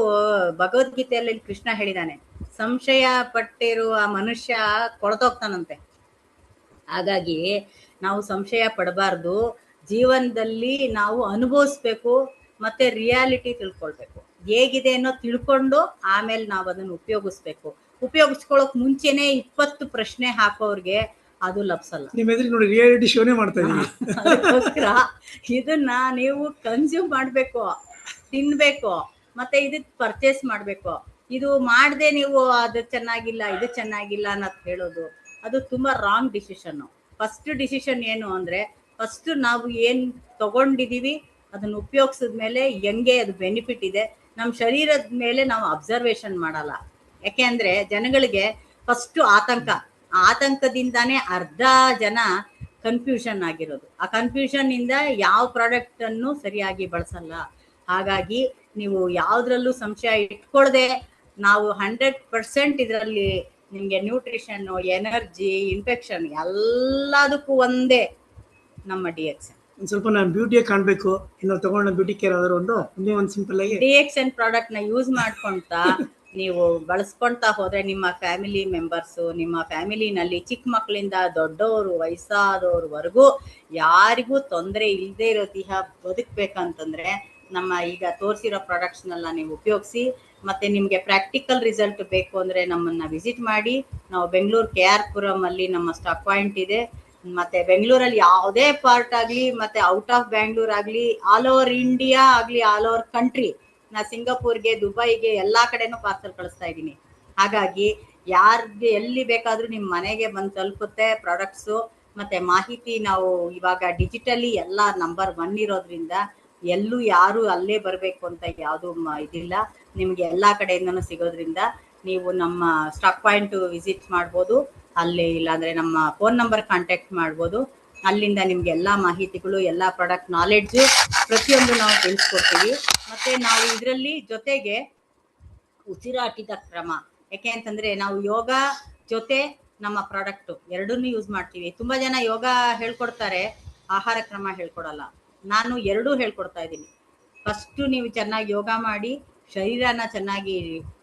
ಭಗವದ್ಗೀತೆಯಲ್ಲಿ ಕೃಷ್ಣ ಹೇಳಿದಾನೆ, ಸಂಶಯ ಪಟ್ಟಿರುವ ಮನುಷ್ಯ ಕೊಳ್ತೋಗ್ತಾನಂತೆ. ಹಾಗಾಗಿ ನಾವು ಸಂಶಯ ಪಡಬಾರ್ದು. ಜೀವನದಲ್ಲಿ ನಾವು ಅನುಭವಿಸ್ಬೇಕು, ಮತ್ತೆ ರಿಯಾಲಿಟಿ ತಿಳ್ಕೊಳ್ಬೇಕು. ಹೇಗಿದೆ ಅನ್ನೋ ತಿಳ್ಕೊಂಡು ಆಮೇಲೆ ನಾವು ಅದನ್ನು ಉಪಯೋಗಿಸ್ಬೇಕು. ಉಪಯೋಗಿಸ್ಕೊಳ್ಳೋಕ್ ಮುಂಚೆನೆ 20 ಪ್ರಶ್ನೆ ಹಾಕೋರ್ಗೆ ಅದು ಲಪ್ಸಲ್ಲ. ನಿಮ್ಮ ಎದುರು ನೋಡಿ ರಿಯಾಲಿಟಿ ಶೋನೇ ಮಾಡ್ತಾ ಇದೀನಿ. ಅದಕ್ಕೋಸ್ಕರ ಇದನ್ನ ನೀವು ಕನ್ಸ್ಯೂಮ್ ಮಾಡ್ಬೇಕು, ತಿನ್ಬೇಕು, ಮತ್ತೆ ಇದಕ್ ಪರ್ಚೇಸ್ ಮಾಡ್ಬೇಕು. ಇದು ಮಾಡದೆ ನೀವು ಅದು ಚೆನ್ನಾಗಿಲ್ಲ ಇದು ಚೆನ್ನಾಗಿಲ್ಲ ಅನ್ನೋದು ಹೇಳೋದು ಅದು ತುಂಬಾ ರಾಂಗ್ ಡಿಸಿಷನ್. ಫಸ್ಟ್ ಡಿಸಿಷನ್ ಏನು ಅಂದ್ರೆ, ಫಸ್ಟ್ ನಾವು ಏನ್ ತಗೊಂಡಿದೀವಿ ಅದನ್ನ ಉಪಯೋಗಿಸಿದ್ಮೇಲೆ ಹೆಂಗೆ ಅದು ಬೆನಿಫಿಟ್ ಇದೆ ನಮ್ಮ ಶರೀರದ ಮೇಲೆ ನಾವು ಅಬ್ಸರ್ವೇಷನ್ ಮಾಡಲ್ಲ. ಯಾಕೆ ಅಂದ್ರೆ ಜನಗಳಿಗೆ ಫಸ್ಟ್ ಆತಂಕದಿಂದಾನೇ ಅರ್ಧ ಜನ ಕನ್ಫ್ಯೂಷನ್ ಆಗಿರೋದು. ಆ ಕನ್ಫ್ಯೂಷನ್ ಇಂದ ಯಾವ ಪ್ರಾಡಕ್ಟ್ ಅನ್ನು ಸರಿಯಾಗಿ ಬಳಸಲ್ಲ. ಹಾಗಾಗಿ ನೀವು ಯಾವ್ದ್ರಲ್ಲೂ ಸಂಶಯ ಇಟ್ಕೊಳ್ದೆ ನಾವು 100% ಇದರಲ್ಲಿ ನಿಮ್ಗೆ ನ್ಯೂಟ್ರಿಷನ್, ಎನರ್ಜಿ, ಇನ್ಫೆಕ್ಷನ್ ಎಲ್ಲದಕ್ಕೂ ಒಂದೇ ನಮ್ಮ DXN. ಒಂದ್ ಸ್ವಲ್ಪ ನಾನು ಬ್ಯೂಟಿಯಾಗಿ ಕಾಣ್ಬೇಕು, ಇನ್ನು ತಗೊಂಡ ಬ್ಯೂಟಿ ಕೇರ್ ಆದ್ರೂ ಒಂದೇ ಒಂದು ಸಿಂಪಲ್ ಆಗಿ DXN ಪ್ರಾಡಕ್ಟ್ ನ ಯೂಸ್ ಮಾಡ್ಕೊಂತಾ ನೀವು ಬಳಸ್ಕೊಂತಾ ಹೋದ್ರೆ ನಿಮ್ಮ ಫ್ಯಾಮಿಲಿ ಮೆಂಬರ್ಸು, ನಿಮ್ಮ ಫ್ಯಾಮಿಲಿನಲ್ಲಿ ಚಿಕ್ಕ ಮಕ್ಕಳಿಂದ ದೊಡ್ಡವರು ವಯಸ್ಸಾದವ್ರವರೆಗೂ ಯಾರಿಗೂ ತೊಂದರೆ ಇಲ್ಲದೆ ಇರೋ ದೇಹ ಬದುಕ್ಬೇಕಂತಂದ್ರೆ ನಮ್ಮ ಈಗ ತೋರಿಸಿರೋ ಪ್ರಾಡಕ್ಟ್ಸ್ನೆಲ್ಲ ನೀವು ಉಪಯೋಗಿಸಿ. ಮತ್ತೆ ನಿಮಗೆ ಪ್ರಾಕ್ಟಿಕಲ್ ರಿಸಲ್ಟ್ ಬೇಕು ಅಂದ್ರೆ ನಮ್ಮನ್ನ ವಿಸಿಟ್ ಮಾಡಿ. ನಾವು ಬೆಂಗಳೂರು KR ಪುರಂ ಅಲ್ಲಿ ನಮ್ಮ ಸ್ಟಾಕ್ ಪಾಯಿಂಟ್ ಇದೆ. ಮತ್ತೆ ಬೆಂಗಳೂರಲ್ಲಿ ಯಾವುದೇ ಪಾರ್ಟ್ ಆಗ್ಲಿ, ಮತ್ತೆ ಔಟ್ ಆಫ್ ಬ್ಯಾಂಗ್ಳೂರ್ ಆಗ್ಲಿ, ಆಲ್ ಓವರ್ ಇಂಡಿಯಾ ಆಗ್ಲಿ, ಆಲ್ ಓವರ್ ಕಂಟ್ರಿ, ನಾ ಸಿಂಗಾಪುರ್ಗೆ, ದುಬೈಗೆ ಎಲ್ಲಾ ಕಡೆನೂ ಪಾರ್ಸಲ್ ಕಳಿಸ್ತಾ ಇದ್ದೀನಿ. ಹಾಗಾಗಿ ಯಾರಿಗೆ ಎಲ್ಲಿ ಬೇಕಾದ್ರೂ ನಿಮ್ ಮನೆಗೆ ಬಂದು ತಲುಪುತ್ತೆ ಪ್ರಾಡಕ್ಟ್ಸು. ಮತ್ತೆ ಮಾಹಿತಿ ನಾವು ಇವಾಗ ಡಿಜಿಟಲಿ ಎಲ್ಲ ನಂಬರ್ 1 ಇರೋದ್ರಿಂದ ಎಲ್ಲೂ ಯಾರು ಅಲ್ಲೇ ಬರಬೇಕು ಅಂತ ಯಾವುದು ಇದಿಲ್ಲ. ನಿಮ್ಗೆ ಎಲ್ಲಾ ಕಡೆಯಿಂದನೂ ಸಿಗೋದ್ರಿಂದ ನೀವು ನಮ್ಮ ಸ್ಟಾಕ್ ಪಾಯಿಂಟ್ ವಿಸಿಟ್ ಮಾಡ್ಬೋದು. ಅಲ್ಲಿ ಇಲ್ಲಾಂದ್ರೆ ನಮ್ಮ ಫೋನ್ ನಂಬರ್ ಕಾಂಟ್ಯಾಕ್ಟ್ ಮಾಡ್ಬೋದು. ಅಲ್ಲಿಂದ ನಿಮ್ಗೆ ಎಲ್ಲಾ ಮಾಹಿತಿಗಳು, ಎಲ್ಲಾ ಪ್ರಾಡಕ್ಟ್ ನಾಲೆಡ್ಜು ಪ್ರತಿಯೊಂದು ನಾವು ತಿಳಿಸ್ಕೊಡ್ತೀವಿ. ಮತ್ತೆ ನಾವು ಇದರಲ್ಲಿ ಜೊತೆಗೆ ಉಸಿರಾಟದ ಕ್ರಮ, ಯಾಕೆ ಅಂತಂದ್ರೆ ನಾವು ಯೋಗ ಜೊತೆ ನಮ್ಮ ಪ್ರಾಡಕ್ಟ್ ಎರಡನ್ನೂ ಯೂಸ್ ಮಾಡ್ತೀವಿ. ತುಂಬಾ ಜನ ಯೋಗ ಹೇಳ್ಕೊಡ್ತಾರೆ, ಆಹಾರ ಕ್ರಮ ಹೇಳ್ಕೊಡಲ್ಲ. ನಾನು ಎರಡೂ ಹೇಳ್ಕೊಡ್ತಾ ಇದ್ದೀನಿ. ಫಸ್ಟ್ ನೀವು ಚೆನ್ನಾಗಿ ಯೋಗ ಮಾಡಿ, ಶರೀರನ ಚೆನ್ನಾಗಿ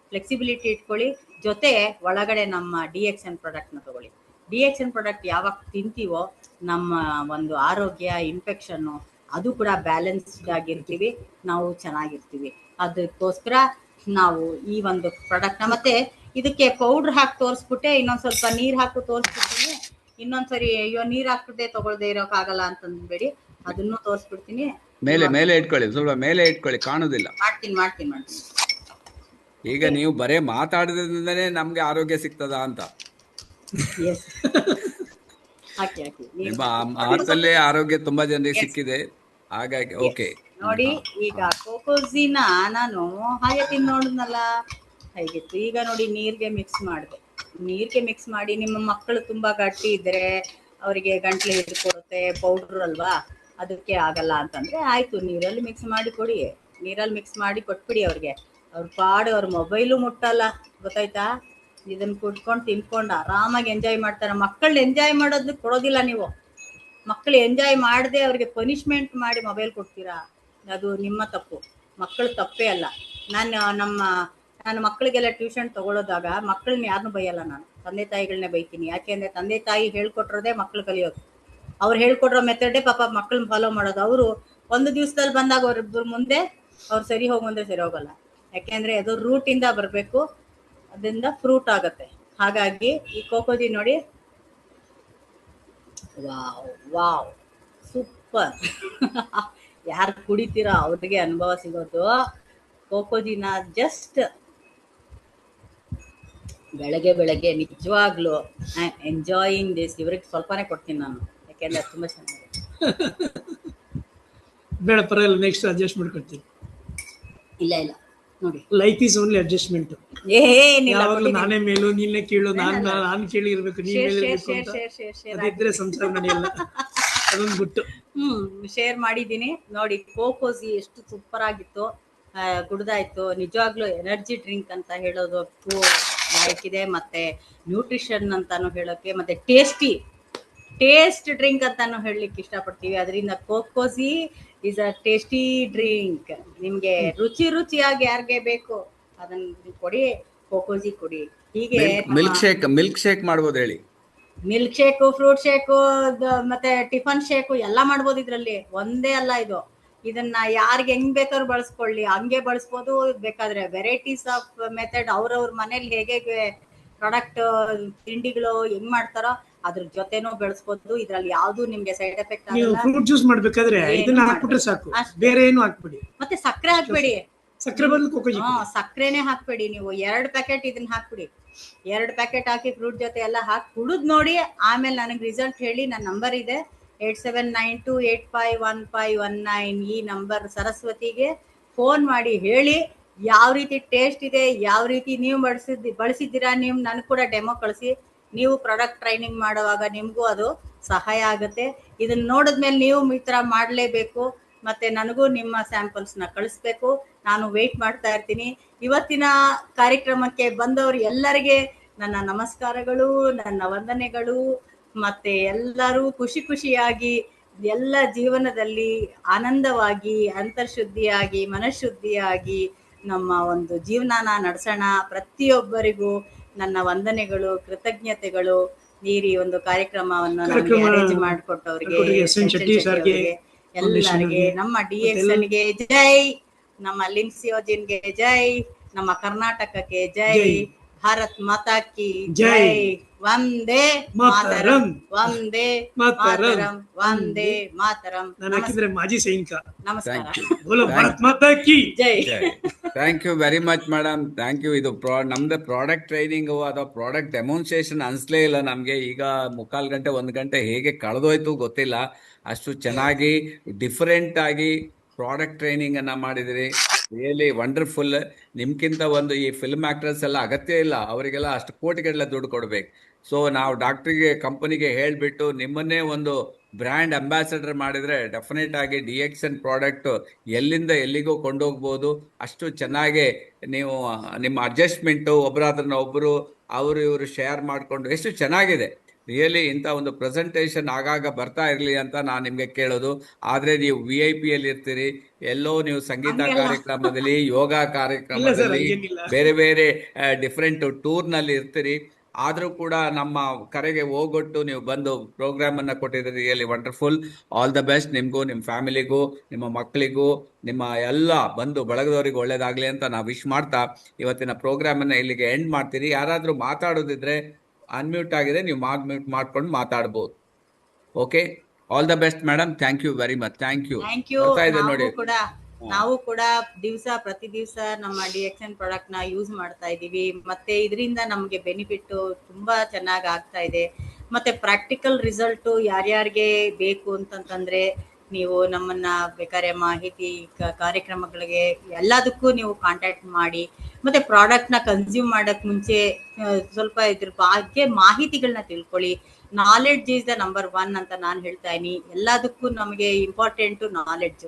ಫ್ಲೆಕ್ಸಿಬಿಲಿಟಿ ಇಟ್ಕೊಳ್ಳಿ, ಜೊತೆ ಒಳಗಡೆ ನಮ್ಮ DXN ಪ್ರಾಡಕ್ಟ್ನ ತಗೊಳ್ಳಿ. DXN ಪ್ರಾಡಕ್ಟ್ ಯಾವಾಗ ತಿಂತೀವೋ ನಮ್ಮ ಒಂದು ಆರೋಗ್ಯ, ಇನ್ಫೆಕ್ಷನ್ನು ಅದು ಕೂಡ ಬ್ಯಾಲೆನ್ಸ್ಡ್ ಆಗಿರ್ತೀವಿ, ನಾವು ಚೆನ್ನಾಗಿರ್ತೀವಿ. ಅದಕ್ಕೋಸ್ಕರ ನಾವು ಈ ಒಂದು ಪ್ರಾಡಕ್ಟ್ನ ಮತ್ತೆ ಇದಕ್ಕೆ ಪೌಡ್ರ್ ಹಾಕಿ ತೋರಿಸ್ಬಿಟ್ಟೆ, ಇನ್ನೊಂದು ಸ್ವಲ್ಪ ನೀರು ಹಾಕಿ ತೋರಿಸ್ಬಿಡ್ತೀನಿ. ಇನ್ನೊಂದ್ಸರಿ ಅಯ್ಯೋ ನೀರು ಹಾಕ್ಬಿಟ್ಟೆ ತಗೊಳ್ದೆ ಇರೋಕ್ಕಾಗಲ್ಲ ಅಂತಂದ್ಬೇಡಿ, ಅದನ್ನು ತೋರಿಸ್ಬಿಡ್ತೀನಿ. ಮೇಲೆ ಇಟ್ಕೊಳ್ಳಿ, ಸ್ವಲ್ಪ ಮೇಲೆ ಇಟ್ಕೊಳ್ಳಿ, ಕಾಣುದಿಲ್ಲ. ಮಾಡ್ತೀನಿ. ಈಗ ನೀವು ಬರೇ ಮಾತಾಡೋದ್ರಿಂದನೇ ನಮ್ಗೆ ಆರೋಗ್ಯ ಸಿಗ್ತದ ಅಂತ. ಹಾಕಿ ನಿಮ್ಮ ಮಾತಲ್ಲೇ ಆರೋಗ್ಯ ತುಂಬಾ ಜನರಿಗೆ ಸಿಕ್ಕಿದೆ. ಹಾಗಾಗಿ ಓಕೆ ನೋಡಿ, ಈಗ ಕೋಕೋಜಿನ ನಾನು ಹಾಗೆ ತಿಂದು ನೋಡಿದ್ನಲ್ಲ ಹೇಗಿತ್ತು. ಈಗ ನೋಡಿ ನೀರಿಗೆ ಮಿಕ್ಸ್ ಮಾಡಿ, ನಿಮ್ಮ ಮಕ್ಕಳು ತುಂಬಾ ಗಟ್ಟಿ ಇದ್ರೆ ಅವರಿಗೆ ಗಂಟ್ಲು ಹಿಡ್ಕೊಡುತ್ತೆ, ಪೌಡ್ರ್ ಅಲ್ವಾ, ಅದಕ್ಕೆ ಆಗಲ್ಲ ಅಂತಂದ್ರೆ ಆಯ್ತು, ನೀರಲ್ಲಿ ಮಿಕ್ಸ್ ಮಾಡಿ ಕೊಡಿ. ನೀರಲ್ಲಿ ಮಿಕ್ಸ್ ಮಾಡಿ ಕೊಟ್ಬಿಡಿ ಅವ್ರಿಗೆ. ಅವ್ರ ಪಾಡು, ಅವ್ರ ಮೊಬೈಲು ಮುಟ್ಟಲ್ಲ, ಗೊತ್ತಾಯ್ತಾ? ಇದನ್ನ ಕುಟ್ಕೊಂಡು ತಿನ್ಕೊಂಡು ಆರಾಮಾಗಿ ಎಂಜಾಯ್ ಮಾಡ್ತಾರೆ. ಮಕ್ಕಳು ಎಂಜಾಯ್ ಮಾಡೋದನ್ನ ಕೊಡೋದಿಲ್ಲ ನೀವು. ಮಕ್ಕಳು ಎಂಜಾಯ್ ಮಾಡದೆ ಅವ್ರಿಗೆ ಪನಿಷ್ಮೆಂಟ್ ಮಾಡಿ ಮೊಬೈಲ್ ಕೊಡ್ತೀರಾ, ಅದು ನಿಮ್ಮ ತಪ್ಪು, ಮಕ್ಕಳ ತಪ್ಪೇ ಅಲ್ಲ. ನಾನು ಮಕ್ಕಳಿಗೆಲ್ಲ ಟ್ಯೂಷನ್ ತಗೊಳ್ಳೋದಾಗ ಮಕ್ಕಳನ್ನ ಯಾರನ್ನೂ ಬೈಯಲ್ಲ, ನಾನು ತಂದೆ ತಾಯಿಗಳನ್ನೇ ಬೈತೀನಿ. ಯಾಕೆಂದ್ರೆ ತಂದೆ ತಾಯಿ ಹೇಳ್ಕೊಟ್ರೋದೇ ಮಕ್ಕಳು ಕಲಿಯೋದು. ಅವ್ರು ಹೇಳ್ಕೊಟ್ರೋ ಮೆಥಡೇ ಪಾಪ ಮಕ್ಕಳನ್ನ ಫಾಲೋ ಮಾಡೋದು. ಅವರು ಒಂದು ದಿವಸದಲ್ಲಿ ಬಂದಾಗ ಅವ್ರಿಬ್ಬರ ಮುಂದೆ ಅವ್ರು ಸರಿ ಹೋಗಂದ್ರೆ ಸರಿ ಹೋಗಲ್ಲ. ಯಾಕೆಂದ್ರೆ ಅದು ರೂಟಿಂದ ಬರಬೇಕು, ಅದರಿಂದ ಫ್ರೂಟ್ ಆಗತ್ತೆ. ಹಾಗಾಗಿ ಈ ಕೋಕೋಜಿ ನೋಡಿ, ವಾವ್ ಸೂಪರ್. ಯಾರು ಕುಡಿತೀರೋ ಅವ್ರಿಗೆ ಅನುಭವ ಸಿಗೋದು. ಕೋಕೋಜಿನ ಜಸ್ಟ್ ಬೆಳಗ್ಗೆ ನಿಜವಾಗ್ಲೂ ಎಂಜಾಯಿಂಗ್ ದಿಸ್. ಇವ್ರಿಗೆ ಸ್ವಲ್ಪನೇ ಕೊಡ್ತೀನಿ ನಾನು, ಯಾಕೆಂದ್ರೆ ಅದು ತುಂಬಾ ಚೆನ್ನಾಗಿದೆ. ಬೇಡ ಪರವಾಗಿಲ್ಲ, ನೆಕ್ಸ್ಟ್ ಅಡ್ಜಸ್ಟ್ ಮಾಡ್ಕೊಳ್ತೀನಿ. ಇಲ್ಲ ನೋಡಿ, ಲೈಫ್ ಈಸ್ ಓನ್ಲಿ ಅಡ್ಜಸ್ಟ್ಮೆಂಟ್. ಯಾವಾಗಲೂ ನಾನೇ ಮೇಲೂ ನೀನೇ ಕೀಳು, ನಾನು ಕೇಳಿ ಇರ್ಬೇಕು, ನೀನ್ ಮೇಲೆ ಇರ್ಬೇಕು ಅಂತ ಅದಿದ್ರೆ ಸಂಸಾರ ನಡೆಯಲ್ಲ. ಅದೊಂದು ಬಿಟ್ಟು ಶೇರ್ ಮಾಡಿದ್ದೀನಿ ನೋಡಿ. ಕೋಕೋಜಿ ಎಷ್ಟು ಸೂಪರ್ ಆಗಿತ್ತು, ಕುಡ್ದಾಯ್ತು. ನಿಜವಾಗ್ಲೂ ಎನರ್ಜಿ ಡ್ರಿಂಕ್ ಅಂತ ಹೇಳೋದಕ್ಕೂ ಇದೆ, ಮತ್ತೆ ನ್ಯೂಟ್ರಿಷನ್ ಅಂತಾನು ಹೇಳೋಕೆ, ಮತ್ತೆ ಟೇಸ್ಟ್ ಡ್ರಿಂಕ್ ಅಂತಾನು ಹೇಳಲಿಕ್ಕೆ ಇಷ್ಟಪಡ್ತೀವಿ. ಅದರಿಂದ ಕೋಕೋಜಿ ಇಸ್ ಅ ಟೇಸ್ಟಿ ಡ್ರಿಂಕ್. ನಿಮ್ಗೆ ರುಚಿಯಾಗಿ ಯಾರಿಗೆ ಬೇಕು ಅದನ್ನ ಕೊಡಿ. ಕೋಕೋಜಿ ಕುಡಿ. ಹೀಗೆ ಮಿಲ್ಕ್ ಶೇಕ್ ಮಾಡ್ಬೋದು ಹೇಳಿ. ಮಿಲ್ಕ್ ಶೇಕು, ಫ್ರೂಟ್ ಶೇಕು, ಮತ್ತೆ ಟಿಫನ್ ಶೇಕು ಎಲ್ಲ ಮಾಡ್ಬೋದು ಇದ್ರಲ್ಲಿ. ಒಂದೇ ಅಲ್ಲ ಇದು. ಇದನ್ನ ಯಾರಿಗೆ ಹೆಂಗ್ ಬೇಕಾದ್ರೂ ಬಳಸ್ಕೊಳ್ಳಿ, ಹಂಗೆ ಬಳಸ್ಬೋದು. ಬೇಕಾದ್ರೆ ವೆರೈಟೀಸ್ ಆಫ್ ಮೆಥಡ್ ಅವ್ರವ್ರ ಮನೇಲಿ ಹೇಗೆ ಪ್ರಾಡಕ್ಟ್ ತಿಂಡಿಗಳು ಹೆಂಗ್ ಮಾಡ್ತಾರೋ ಅದ್ರ ಜೊತೆನೂ ಬೆಳೆಸ್ಬೋದು. ಇದ್ರಲ್ಲಿ ಯಾವ್ದು ನಿಮ್ಗೆ ಸೈಡ್ ಎಫೆಕ್ಟ್ ನೀವು ಆಗಲ್ಲ. ಫ್ರೂಟ್ ಜ್ಯೂಸ್ ಮಾಡ್ಬೇಕಾದ್ರೆ ಏನು ಇದನ್ನ ಮಾಡ್ಬೇಡಿ. ಹಾಕ್ಬಿಟ್ರೆ ಸಾಕು, ಅಷ್ಟೇ. ಬೇರೆ ಏನು ಹಾಕ್ಬಿಡಿ. ಮತ್ತೆ ಸಕ್ಕರೆ ಹಾಕ್ಬೇಡಿ. ಸಕ್ಕರೆ ಬದಲು ಕೋಕೋಜಿ ಸಕ್ಕರೆನೆ ಹಾಕ್ಬೇಡಿ. ನೀವು 2 ಪ್ಯಾಕೆಟ್ ಇದನ್ನ ಹಾಕ್ಬಿಡಿ. 2 ಪ್ಯಾಕೆಟ್ ಹಾಕಿ ಫ್ರೂಟ್ ಜೊತೆ ಎಲ್ಲ ಹಾಕಿ ಕುಡಿದ್ ನೋಡಿ. ಆಮೇಲೆ ನನಗೆ ರಿಸಲ್ಟ್ ಹೇಳಿ. ನನ್ನ ನಂಬರ್ ಇದೆ 8792851519. ಈ ನಂಬರ್ ಸರಸ್ವತಿಗೆ ಫೋನ್ ಮಾಡಿ ಹೇಳಿ ಯಾವ ರೀತಿ ಟೇಸ್ಟ್ ಇದೆ, ಯಾವ ರೀತಿ ನೀವು ಬಳಸಿದ್ದೀರಾ. ನೀವು ನನಗೆ ಕೂಡ ಡೆಮೋ ಕಳಿಸಿ. ನೀವು ಪ್ರಾಡಕ್ಟ್ ಟ್ರೈನಿಂಗ್ ಮಾಡುವಾಗ ನಿಮಗೂ ಅದು ಸಹಾಯ ಆಗುತ್ತೆ. ಇದನ್ನ ನೋಡಿದ್ಮೇಲೆ ನೀವು ಈ ಥರ ಮಾಡಲೇಬೇಕು. ಮತ್ತೆ ನನಗೂ ನಿಮ್ಮ ಸ್ಯಾಂಪಲ್ಸ್ನ ಕಳಿಸ್ಬೇಕು. ನಾನು ವೆಯ್ಟ್ ಮಾಡ್ತಾ ಇರ್ತೀನಿ. ಇವತ್ತಿನ ಕಾರ್ಯಕ್ರಮಕ್ಕೆ ಬಂದವರು ಎಲ್ಲರಿಗೆ ನನ್ನ ನಮಸ್ಕಾರಗಳು, ನನ್ನ ವಂದನೆಗಳು. ಮತ್ತೆ ಎಲ್ಲರೂ ಖುಷಿಯಾಗಿ ಎಲ್ಲ ಜೀವನದಲ್ಲಿ ಆನಂದವಾಗಿ, ಅಂತರ್ಶುದ್ಧಿಯಾಗಿ, ಮನಃಶುದ್ಧಿಯಾಗಿ ನಮ್ಮ ಒಂದು ಜೀವನನ ನಡೆಸೋಣ. ಪ್ರತಿಯೊಬ್ಬರಿಗೂ ನನ್ನ ವಂದನೆಗಳು, ಕೃತಜ್ಞತೆಗಳು. ಈ ಒಂದು ಕಾರ್ಯಕ್ರಮವನ್ನು ನಮಗೆ ಅರೇಂಜ್ ಮಾಡಿಕೊಟ್ಟವ್ರಿಗೆ, ಎಲ್ಲರಿಗೆ, ನಮ್ಮ DXNಗೆ ಜೈ, ನಮ್ಮ ಲಿಮ್ಸ್ ಯೋಜನೆಗೆ ಜೈ, ನಮ್ಮ ಕರ್ನಾಟಕಕ್ಕೆ ಜೈ, ಭಾರತ್ ಮಾತಾ ಕಿ ಜೈ, ವಂದೇ ಮಾತರಂ, ವಂದೇ ಮಾತರಂ, ವಂದೇ ಮಾತರಂ. ಮಾಜಿ ಸೈನಿಕ. ನಮಸ್ಕಾರ. ಭಾರತ್ ಮಾತಾ ಕಿ ಜೈ. Thank you very much madam. Thank you. ಇದು ನಮ್ದು ಪ್ರಾಡಕ್ಟ್ ಟ್ರೈನಿಂಗ್ ಅಥವಾ ಪ್ರಾಡಕ್ಟ್ ಡೆಮಾನ್ಸ್ಟ್ರೇಷನ್ ಅನ್ಸ್ಲೇ ಇಲ್ಲ ನಮಗೆ. ಈಗ 3/4 ಗಂಟೆ 1 ಗಂಟೆ ಹೇಗೆ ಕಳೆದೋಯ್ತು ಗೊತ್ತಿಲ್ಲ. ಅಷ್ಟು ಚೆನ್ನಾಗಿ ಡಿಫರೆಂಟ್ ಆಗಿ ಪ್ರಾಡಕ್ಟ್ ಟ್ರೈನಿಂಗ್ ಅನ್ನ ಮಾಡಿದಿರಿ. Really wonderful. ನಿಮ್ಗಿಂತ ಒಂದು ಈ ಫಿಲ್ಮ್ ಆಕ್ಟರ್ಸ್ ಎಲ್ಲ ಅಗತ್ಯ ಇಲ್ಲ, ಅವರಿಗೆಲ್ಲ ಅಷ್ಟು ಕೋಟಿಗಟ್ಟಲೆ ದುಡ್ಡು ಕೊಡ್ಬೇಕು. ಸೊ ನಾವು ಡಾಕ್ಟ್ರಿಗೆ, ಕಂಪನಿಗೆ ಹೇಳಿಬಿಟ್ಟು ನಿಮ್ಮನ್ನೇ ಒಂದು ಬ್ರ್ಯಾಂಡ್ ಅಂಬಾಸಡರ್ ಮಾಡಿದ್ರೆ ಡೆಫಿನೆಟ್ ಆಗಿ DXN ಪ್ರಾಡಕ್ಟ್ ಎಲ್ಲಿಂದ ಎಲ್ಲಿಗೂ ಕೊಂಡೋಗ್ಬೋದು. ಅಷ್ಟು ಚೆನ್ನಾಗಿ ನೀವು ನಿಮ್ಮ ಅಡ್ಜಸ್ಟ್ಮೆಂಟು ಒಬ್ಬರಾದ್ರನ್ನ ಒಬ್ಬರು ಅವರು ಇವರು ಶೇರ್ ಮಾಡಿಕೊಂಡು ಎಷ್ಟು ಚೆನ್ನಾಗಿದೆ. ರಿಯಲಿ ಇಂಥ ಒಂದು ಪ್ರೆಸೆಂಟೇಷನ್ ಆಗಾಗ ಬರ್ತಾ ಇರಲಿ ಅಂತ ನಾನು ನಿಮಗೆ ಕೇಳೋದು. ಆದರೆ ನೀವು VIP-ಯಲ್ಲಿ ಇರ್ತೀರಿ, ಎಲ್ಲೋ ನೀವು ಸಂಗೀತ ಕಾರ್ಯಕ್ರಮದಲ್ಲಿ, ಯೋಗ ಕಾರ್ಯಕ್ರಮದಲ್ಲಿ, ಬೇರೆ ಬೇರೆ ಡಿಫ್ರೆಂಟ್ ಟೂರ್ನಲ್ಲಿ ಇರ್ತೀರಿ. ಆದರೂ ಕೂಡ ನಮ್ಮ ಕರೆಗೆ ಹೋಗೊಟ್ಟು ನೀವು ಬಂದು ಪ್ರೋಗ್ರಾಮನ್ನು ಕೊಟ್ಟಿದ್ದೀರಿ. Really wonderful. All the best ನಿಮಗೂ, ನಿಮ್ಮ ಫ್ಯಾಮಿಲಿಗೂ, ನಿಮ್ಮ ಮಕ್ಕಳಿಗೂ, ನಿಮ್ಮ ಎಲ್ಲ ಬಂಧು ಬಳಗದವರಿಗೂ ಒಳ್ಳೇದಾಗಲಿ ಅಂತ ನಾವು ವಿಶ್ ಮಾಡ್ತಾ ಇವತ್ತಿನ ಪ್ರೋಗ್ರಾಮನ್ನು ಇಲ್ಲಿಗೆ ಎಂಡ್ ಮಾಡ್ತೀರಿ. ಯಾರಾದರೂ ಮಾತಾಡೋದಿದ್ರೆ ಅನ್ಮ್ಯೂಟ್ ಆಗಿದೆ, ನೀವು ಮ್ಯೂಟ್ ಮಾಡ್ಕೊಂಡು ಮಾತಾಡ್ಬೋದು. Okay, all the best madam. Thank you very much. Thank you. ಬರ್ತಾ ಇದೆ ನೋಡಿ. ನಾವು ಕೂಡ ಪ್ರತಿ ದಿವಸ ನಮ್ಮ DXN ಪ್ರಾಡಕ್ಟ್ ನ ಯೂಸ್ ಮಾಡ್ತಾ ಇದೀವಿ. ಮತ್ತೆ ಇದರಿಂದ ನಮ್ಗೆ ಬೆನಿಫಿಟ್ ತುಂಬಾ ಚೆನ್ನಾಗಿ ಆಗ್ತಾ ಇದೆ. ಮತ್ತೆ ಪ್ರಾಕ್ಟಿಕಲ್ ರಿಸಲ್ಟ್ ಯಾರ್ಯಾರಿಗೆ ಬೇಕು ಅಂತಂತಂದ್ರೆ ನೀವು ನಮ್ಮನ್ನ ಬೇಕಾದ್ರೆ ಮಾಹಿತಿ ಕಾರ್ಯಕ್ರಮಗಳಿಗೆ ಎಲ್ಲದಕ್ಕೂ ನೀವು ಕಾಂಟ್ಯಾಕ್ಟ್ ಮಾಡಿ. ಮತ್ತೆ ಪ್ರಾಡಕ್ಟ್ ನ ಕನ್ಸ್ಯೂಮ್ ಮಾಡಕ್ ಮುಂಚೆ ಸ್ವಲ್ಪ ಇದ್ರ ಬಗ್ಗೆ ಮಾಹಿತಿಗಳನ್ನ ತಿಳ್ಕೊಳ್ಳಿ. ನಾಲೆಡ್ಜ್ ಈಸ್ ದ ನಂಬರ್ 1 ಅಂತ ನಾನು ಹೇಳ್ತಾ ಇದೀನಿ. ಎಲ್ಲದಕ್ಕೂ ನಮಗೆ ಇಂಪಾರ್ಟೆಂಟ್ ನಾಲೆಡ್ಜ್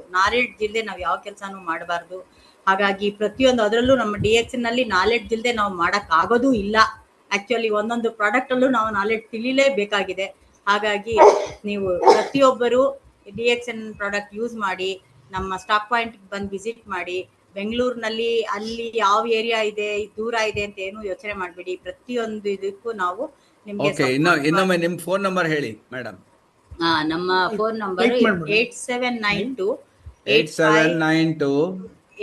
ಇಲ್ಲದೆ ನಾವು ಯಾವ ಕೆಲಸನೂ ಮಾಡಬಾರ್ದು. ಹಾಗಾಗಿ ಪ್ರತಿಯೊಂದು ಅದರಲ್ಲೂ ನಮ್ಮ DXN ನಲ್ಲಿ ನಾಲೆಡ್ಜ್ ಇಲ್ಲದೆ ನಾವು ಮಾಡಕ್ ಆಗೋದು ಇಲ್ಲ. ಆಕ್ಚುಲಿ ಒಂದೊಂದು ಪ್ರಾಡಕ್ಟ್ ಅಲ್ಲೂ ನಾವು ನಾಲೆಡ್ಜ್ ತಿಳಿಲೇಬೇಕಾಗಿದೆ. ಹಾಗಾಗಿ ನೀವು ಪ್ರತಿಯೊಬ್ಬರು DXN ಪ್ರಾಡಕ್ಟ್ ಯೂಸ್ ಮಾಡಿ. ನಮ್ಮ ಸ್ಟಾಕ್ ಪಾಯಿಂಟ್ ಬಂದು ವಿಸಿಟ್ ಮಾಡಿ. ಬೆಂಗಳೂರಿನಲ್ಲಿ ಅಲ್ಲಿ ಯಾವ ಏರಿಯಾ ಇದೆ, ದೂರ ಇದೆ ಅಂತ ಏನು ಯೋಚನೆ ಮಾಡಬೇಡಿ. ಪ್ರತಿಯೊಂದು ಇದಕ್ಕೂ ನಾವು ನಿಮ್ಗೆ ಇನ್ನೊಮ್ಮೆ ನಿಮ್ಮ ಫೋನ್ ನಂಬರ್ ಹೇಳಿ ಮೇಡಮ್. ನಮ್ಮ ಫೋನ್ ನಂಬರ್ 8792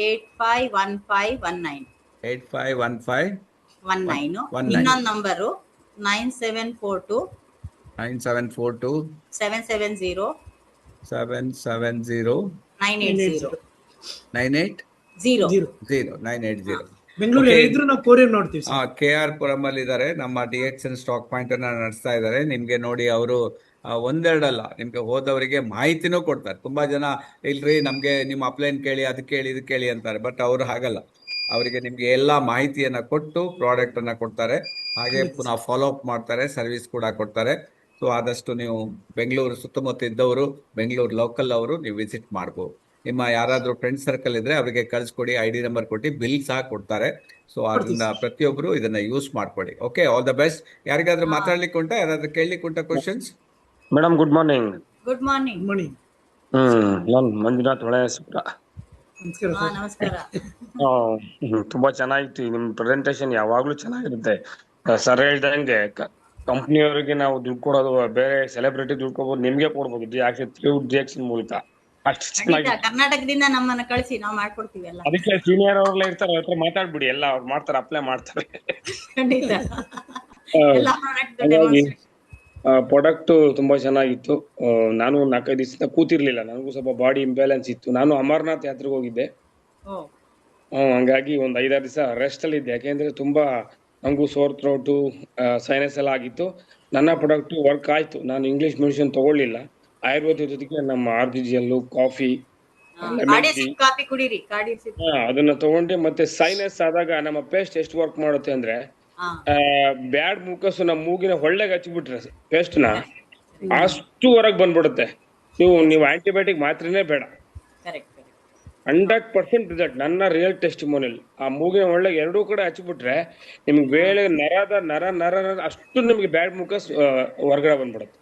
851519. 851519. ಇನ್ನೊಂದು ನಂಬರು 9742 770 980. KR ಪುರಂ ಅಲ್ಲಿ ಇದ್ದಾರೆ. ನಮ್ಮ DXN ಸ್ಟಾಕ್ ಪಾಯಿಂಟ್ ಅನ್ನ ನಡೆಸ್ತಾ ಇದ್ದಾರೆ. ನಿಮ್ಗೆ ನೋಡಿ ಅವರು ಒಂದೆರಡಲ್ಲ, ನಿಮ್ಗೆ ಹೋದವರಿಗೆ ಮಾಹಿತಿನೂ ಕೊಡ್ತಾರೆ. ತುಂಬಾ ಜನ ಇಲ್ರಿ ನಮ್ಗೆ ನಿಮ್ಮ ಅಪ್ಲೈನ್ ಕೇಳಿ, ಅದು ಕೇಳಿ, ಇದು ಕೇಳಿ ಅಂತಾರೆ. ಬಟ್ ಅವರು ಹಾಗಲ್ಲ, ಅವರಿಗೆ ನಿಮ್ಗೆ ಎಲ್ಲ ಮಾಹಿತಿಯನ್ನ ಕೊಟ್ಟು ಪ್ರಾಡಕ್ಟ್ ಅನ್ನ ಕೊಡ್ತಾರೆ. ಹಾಗೆ ಪುನಃ ಫಾಲೋ ಅಪ್ ಮಾಡ್ತಾರೆ, ಸರ್ವಿಸ್ ಕೂಡ ಕೊಡ್ತಾರೆ. ಸೊ ಆದಷ್ಟು ನೀವು ಬೆಂಗಳೂರು ಸುತ್ತಮುತ್ತ ಇದ್ದವರು, ಬೆಂಗಳೂರು ಲೋಕಲ್ ಅವರು ನೀವು ವಿಸಿಟ್ ಮಾಡ್ಬೋದು. ನಿಮ್ಮ ಯಾರಾದರೂ ಫ್ರೆಂಡ್ ಸರ್ಕಲ್ ಇದ್ರೆ ಅವರಿಗೆ ಕಳಿಸ್ಕೊಡಿ, ID ನಂಬರ್ ಕೊಟ್ಟು ಬಿಲ್ ಸಹ ಕೊಡ್ತಾರೆ. ಸೊ ಅದನ್ನ ಪ್ರತಿಯೊಬ್ಬರು ಇದನ್ನ ಯೂಸ್ ಮಾಡ್ಕೊಡಿ. Okay, all the best. ಯಾರಿಗಾದ್ರೂ ಮಾತಾಡ್ಲಿಕ್ಕೆ ಉಂಟಾ, ಯಾರಾದ್ರೂ ಕೇಳಲಿಕ್ಕೆ ಉಂಟಾ questions? Madam good morning. Good morning. ನಾನು ಮಂಜುನಾಥ್ ಹೊಳೆಸುರ. ನಮಸ್ಕಾರ ಹಾ ಸರ್. ನಮಸ್ಕಾರ. ತುಂಬಾ ಚೆನ್ನಾಗಿತ್ತು ನಿಮ್ ಪ್ರೆಸೆಂಟೇಶನ್, ಯಾವಾಗ್ಲೂ ಚೆನ್ನಾಗಿರುತ್ತೆ. ಸರ್ ಹೇಳ್ದಂಗೆ ಕಂಪ್ನಿಯವರಿಗೆ ನಾವು ದುಡ್ಡು ಕೊಡೋದು ಬೇರೆ ಸೆಲೆಬ್ರಿಟಿ ದುಡ್ಡು ಕೊಡ್ಬೋದು, ನಿಮ್ಗೆ ಕೊಡ್ಬೋದು ರಿಯಾಕ್ಷನ್ ಮೂಲಕ. ಅಷ್ಟು ಖಂಡಿತ ಚೆನ್ನಾಗಿತ್ತು. ಕರ್ನಾಟಕದಿಂದ ನಮ್ಮನ್ನ ಕಳಿಸಿ, ನಾವು ಮಾಡ್ಕೊಡ್ತೀವಿ ಎಲ್ಲ. ಅದಕ್ಕೆ ಸೀನಿಯರ್ ಅವ್ರೆಲ್ಲ ಇರ್ತಾರೆ, ಅವ್ರ ಹತ್ರ ಮಾತಾಡ್ಬಿಡಿ, ಎಲ್ಲ ಅವ್ರು ಮಾಡ್ತಾರೆ, ಅಪ್ಲೈ ಮಾಡ್ತಾರೆ. ಖಂಡಿತ ಆ, ಎಲ್ಲ ಪ್ರಾಡಕ್ಟ್ ಹಾಗಾಗಿ ಡೆಮಾನ್ಸ್ಟ್ರೇಷನ್. ಪ್ರಾಡಕ್ಟ್ ತುಂಬಾ ಚೆನ್ನಾಗಿತ್ತು. ನಾನು 4-5 ದಿವಸದಿಂದ ಕೂತಿರ್ಲಿಲ್ಲ, ನನಗೂ ಸ್ವಲ್ಪ ಬಾಡಿ ಇಂಬ್ಯಾಲೆನ್ಸ್ ಇತ್ತು. ನಾನು ಅಮರ್ನಾಥ್ ಯಾತ್ರೆಗೆ ಹೋಗಿದ್ದೆ. ಓ ಹಂಗಾಗಿ ಒಂದ್ 5-6 ದಿವಸ ರೆಸ್ಟ್ ಅಲ್ಲಿ ಇದ್ದೆ, ಯಾಕೆಂದ್ರೆ ತುಂಬಾ ನಂಗೂ ಸೋರ್ ಥ್ರೋಟು, ಸೈನಸ್ ಎಲ್ಲ ಆಗಿತ್ತು. ನನ್ನ ಪ್ರಾಡಕ್ಟ್ ವರ್ಕ್ ಆಯ್ತು. ನಾನು ಇಂಗ್ಲಿಷ್ ಮೆಡಿಸಿನ್ ತಗೊಳ್ಳಿಲ್ಲ, ಆಯುರ್ವೇದ ಜೊತೆಗೆ ನಮ್ಮ RGGL coffee, lemon tea, coffee ಕುಡೀರಿ, ಕಾರ್ಡಿಯಸಿಕ್. ಅದನ್ನ ತಗೊಂಡೆ. ಮತ್ತೆ ಸೈನಸ್ ಆದಾಗ ನಮ್ಮ ಪೇಸ್ಟ್ ಎಷ್ಟು ವರ್ಕ್ ಮಾಡುತ್ತೆ ಅಂದ್ರೆ, ಹಾ ಬ್ಯಾಡ್ ಮುಖಸು ನಮ್ಮ ಮೂಗಿನ ಹೊಳ್ಳೆಗೆ ಹಚ್ಚಿಬಿಟ್ರೆ ಪೇಸ್ಟ್ ನ ಅಷ್ಟು ಹೊರಗೆ ಬಂದ್ಬಿಡುತ್ತೆ. ನೀವು ಆಂಟಿಬಯೋಟಿಕ್ ಮಾತ್ರನೇ ಬೇಡ, ಕರೆಕ್ಟ್. 100% ರಿಸಲ್ಟ್. ನನ್ನ ರಿಯಲ್ ಟೆಸ್ಟಿಮೋನಿಯಲ್. ಆ ಮೂಗಿನ ಒಳ್ಳೆಗೆ ಎರಡೂ ಕಡೆ ಹಚ್ಚಿಬಿಟ್ರೆ ನಿಮ್ಗೆ ಬೇಳೆ ನರ ಅಷ್ಟು ನಿಮ್ಗೆ ಬ್ಯಾಡ್ ಮುಖಸ್ ಹೊರಗಡೆ ಬಂದ್ಬಿಡುತ್ತೆ.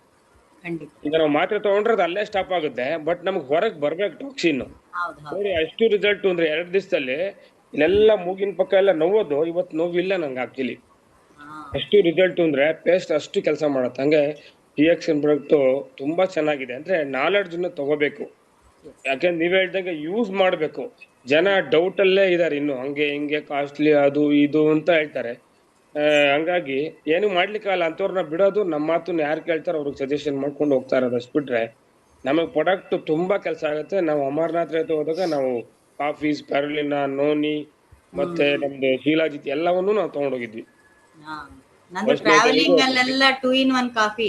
ಖಂಡಿತ. ಈಗ ನಾವು ಮಾತ್ರೆ ತಗೊಂಡ್ರೆ ಅದು ಅಲ್ಲೇ ಸ್ಟಾಪ್ ಆಗುತ್ತೆ, ಬಟ್ ನಮ್ಗೆ ಹೊರಗೆ ಬರ್ಬೇಕು ಟಾಕ್ಸಿನ್. ಹೌದು ಹೌದು. ನೋಡಿ ಎಷ್ಟು ರಿಸಲ್ಟ್ ಅಂದ್ರೆ 2 ದಿವಸದಲ್ಲಿ ಇಲ್ಲೆಲ್ಲ ಮೂಗಿನ ಪಕ್ಕ ಎಲ್ಲ ನೋವೋದು, ಇವತ್ತು ನೋವಿಲ್ಲ ನಂಗೆ ಆಕ್ಚುಲಿ. ಹಾ ಅಷ್ಟು ರಿಸಲ್ಟ್ ಅಂದ್ರೆ ಪೇಸ್ಟ್ ಅಷ್ಟು ಕೆಲಸ ಮಾಡುತ್ತೆ. ಹಂಗೆ ರಿಯಾಕ್ಷನ್ ಪ್ರಾಡಕ್ಟ್ ತುಂಬಾ ಚೆನ್ನಾಗಿದೆ. ಅಂದ್ರೆ ನಾಲೆಡ್ಜ್ ನ ತಗೋಬೇಕು, ಯಾಕೆಂದ್ರೆ ನೀವ್ ಹೇಳ್ದಂಗೆ ಯೂಸ್ ಮಾಡ್ಬೇಕು. ಜನ ಡೌಟ್ ಅಲ್ಲೇ ಇದಾರೆ ಇನ್ನು, ಹಂಗೆ ಹಿಂಗೆ ಕಾಸ್ಟ್ಲಿ ಅದು ಇದು ಅಂತ ಹೇಳ್ತಾರೆ. ಹಂಗಾಗಿ ಏನು ಮಾಡ್ಲಿಕ್ಕಲ್ಲ, ಅಂತವ್ರನ್ನ ಬಿಡೋದು. ನಮ್ಮ ಮಾತನ್ನ ಯಾರು ಕೇಳ್ತಾರೋ ಅವ್ರಿಗೆ ಸಜೆಷನ್ ಮಾಡ್ಕೊಂಡು ಹೋಗ್ತಾ ಇರೋದು, ಅಷ್ಟು ಬಿಟ್ರೆ ನಮಗ್ ಪ್ರಾಡಕ್ಟ್ ತುಂಬಾ ಕೆಲಸ ಆಗುತ್ತೆ. ನಾವು ಅಮರ್ನಾಥ್ ರೈತ ಹೋದಾಗ ನಾವು ಕಾಫಿ, ಸ್ಪೈರುಲಿನಾ, ನೋನಿ, ಮತ್ತೆ ನಮ್ದು ಶೀಲಾಜಿತ್ ಎಲ್ಲವನ್ನೂ ನಾವು ತಗೊಂಡೋಗಿದ್ವಿ. ಹಾ. ನಂದು ಟ್ರಾವೆಲಿಂಗ್ ಅಲ್ಲೆಲ್ಲ 2 in 1 coffee.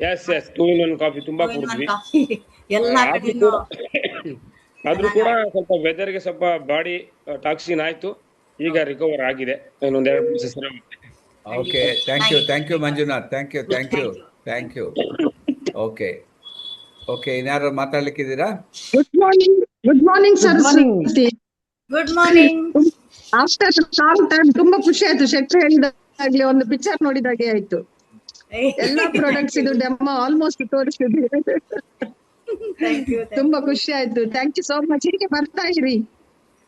Yes 2 in 1 coffee ತುಂಬಾ 2 in 1 ಕುಡಿದ್ವಿ. ಕಾಫಿ ಎಲ್ಲ ಕಡೆನೂ. ಆದ್ರೂ ಕೂಡ ಸ್ವಲ್ಪ ವೆದರ್ಗೆ ಸ್ವಲ್ಪ ಬಾಡಿ ಟಾಕ್ಸಿನ್ ಆಯ್ತು, ಈಗ ರಿಕವರ್ ಆಗಿದೆ. ಇನ್ನೊಂದ್ 2 ದಿವಸ. Okay, thank you Manjunath, thank you. Okay, ಇನ್ಯಾರು ಮಾತಾಡ್ಲಿಕ್ಕಿದ್ದೀರಾ? Good morning sir. Good morning. After long time ತುಂಬಾ ಖುಷಿ ಆಯ್ತು. ಶೆಟ್ರು ಹೇಳಿದಾಗ್ಲಿ ಒಂದು ಪಿಕ್ಚರ್ ನೋಡಿದಾಗೆ ಆಯ್ತು. ಎಲ್ಲಾ ಪ್ರಾಡಕ್ಟ್ಸ್ ಇದು ಡೆಮೋ ಆಲ್ಮೋಸ್ಟ್ ತೋರಿಸಿದ್ವಿ. ತುಂಬಾ ಖುಷಿ ಆಯ್ತು. Thank you so much. ಹೀಗೆ ಬರ್ತಾ ಇರಿ.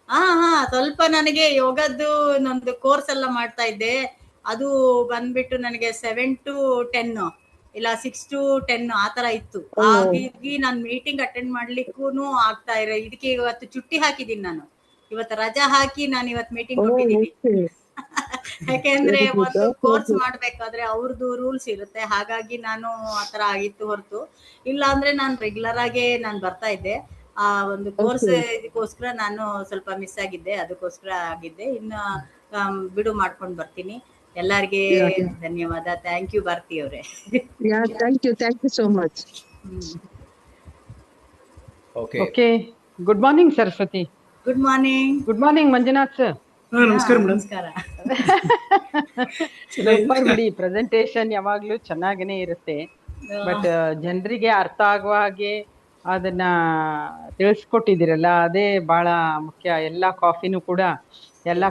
ಹಾ ಸ್ವಲ್ಪ ನನಗೆ ಯೋಗದ್ದು ನಂದು ಕೋರ್ಸ್ ಎಲ್ಲ ಮಾಡ್ತಾ ಇದ್ದೆ. ಅದು ಬಂದ್ಬಿಟ್ಟು ನನಗೆ 7 to 10 ಇಲ್ಲ 6 to 10 ಆತರ ಇತ್ತು. ಹಾಗಾಗಿ ನಾನು ಮೀಟಿಂಗ್ ಅಟೆಂಡ್ ಮಾಡ್ಲಿಕ್ಕೂ ಆಗ್ತಾ ಇರ. ಇದಕ್ಕೆ ಇವತ್ತು ಚುಟ್ಟಿ ಹಾಕಿದೀನಿ, ನಾನು ಇವತ್ತು ರಜಾ ಹಾಕಿ ನಾನು ಇವತ್ತು ಮೀಟಿಂಗ್ ಹೋಗಿದ್ದೀನಿ. ಯಾಕೆಂದ್ರೆ ಒಂದು ಕೋರ್ಸ್ ಮಾಡ್ಬೇಕಾದ್ರೆ ಅವ್ರದ್ದು ರೂಲ್ಸ್ ಇರುತ್ತೆ, ಹಾಗಾಗಿ ನಾನು ಆತರ ಆಗಿತ್ತು ಹೊರತು ಇಲ್ಲ ಅಂದ್ರೆ ನಾನು ರೆಗ್ಯುಲರ್ ಆಗಿ ನಾನು ಬರ್ತಾ ಇದ್ದೆ. ಆ ಒಂದು ಕೋರ್ಸ್ ಇದಕ್ಕೋಸ್ಕರ ನಾನು ಸ್ವಲ್ಪ ಮಿಸ್ ಆಗಿದ್ದೆ, ಅದಕ್ಕೋಸ್ಕರ ಆಗಿದ್ದೆ. ಇನ್ನು ಬಿಡು ಮಾಡ್ಕೊಂಡು ಬರ್ತೀನಿ. ಎಲ್ಲರಿಗೆ ಧನ್ಯವಾದ. ಥ್ಯಾಂಕ್ ಯು ಭಾರತಿ ಅವರೇ. Thank you so much. Okay, good morning Saraswathi. Good morning. Good morning Manjunath sir. ನಮಸ್ಕಾರ ಮೇಡಮ್. ನಮಸ್ಕಾರ. ಸೂಪರ್ ಬಿಡಿ, ಪ್ರೆಸೆಂಟೇಶನ್ ಯಾವಾಗ್ಲೂ ಚೆನ್ನಾಗನೇ ಇರುತ್ತೆ. ಬಟ್ ಜನರಿಗೆ ಅರ್ಥ ಆಗುವ ಹಾಗೆ ಅದನ್ನ ತಿಳಿಸ್ಕೊಟ್ಟಿದ್ದೀರಲ್ಲ, ಅದೇ ಬಹಳ ಮುಖ್ಯ. ಎಲ್ಲಾ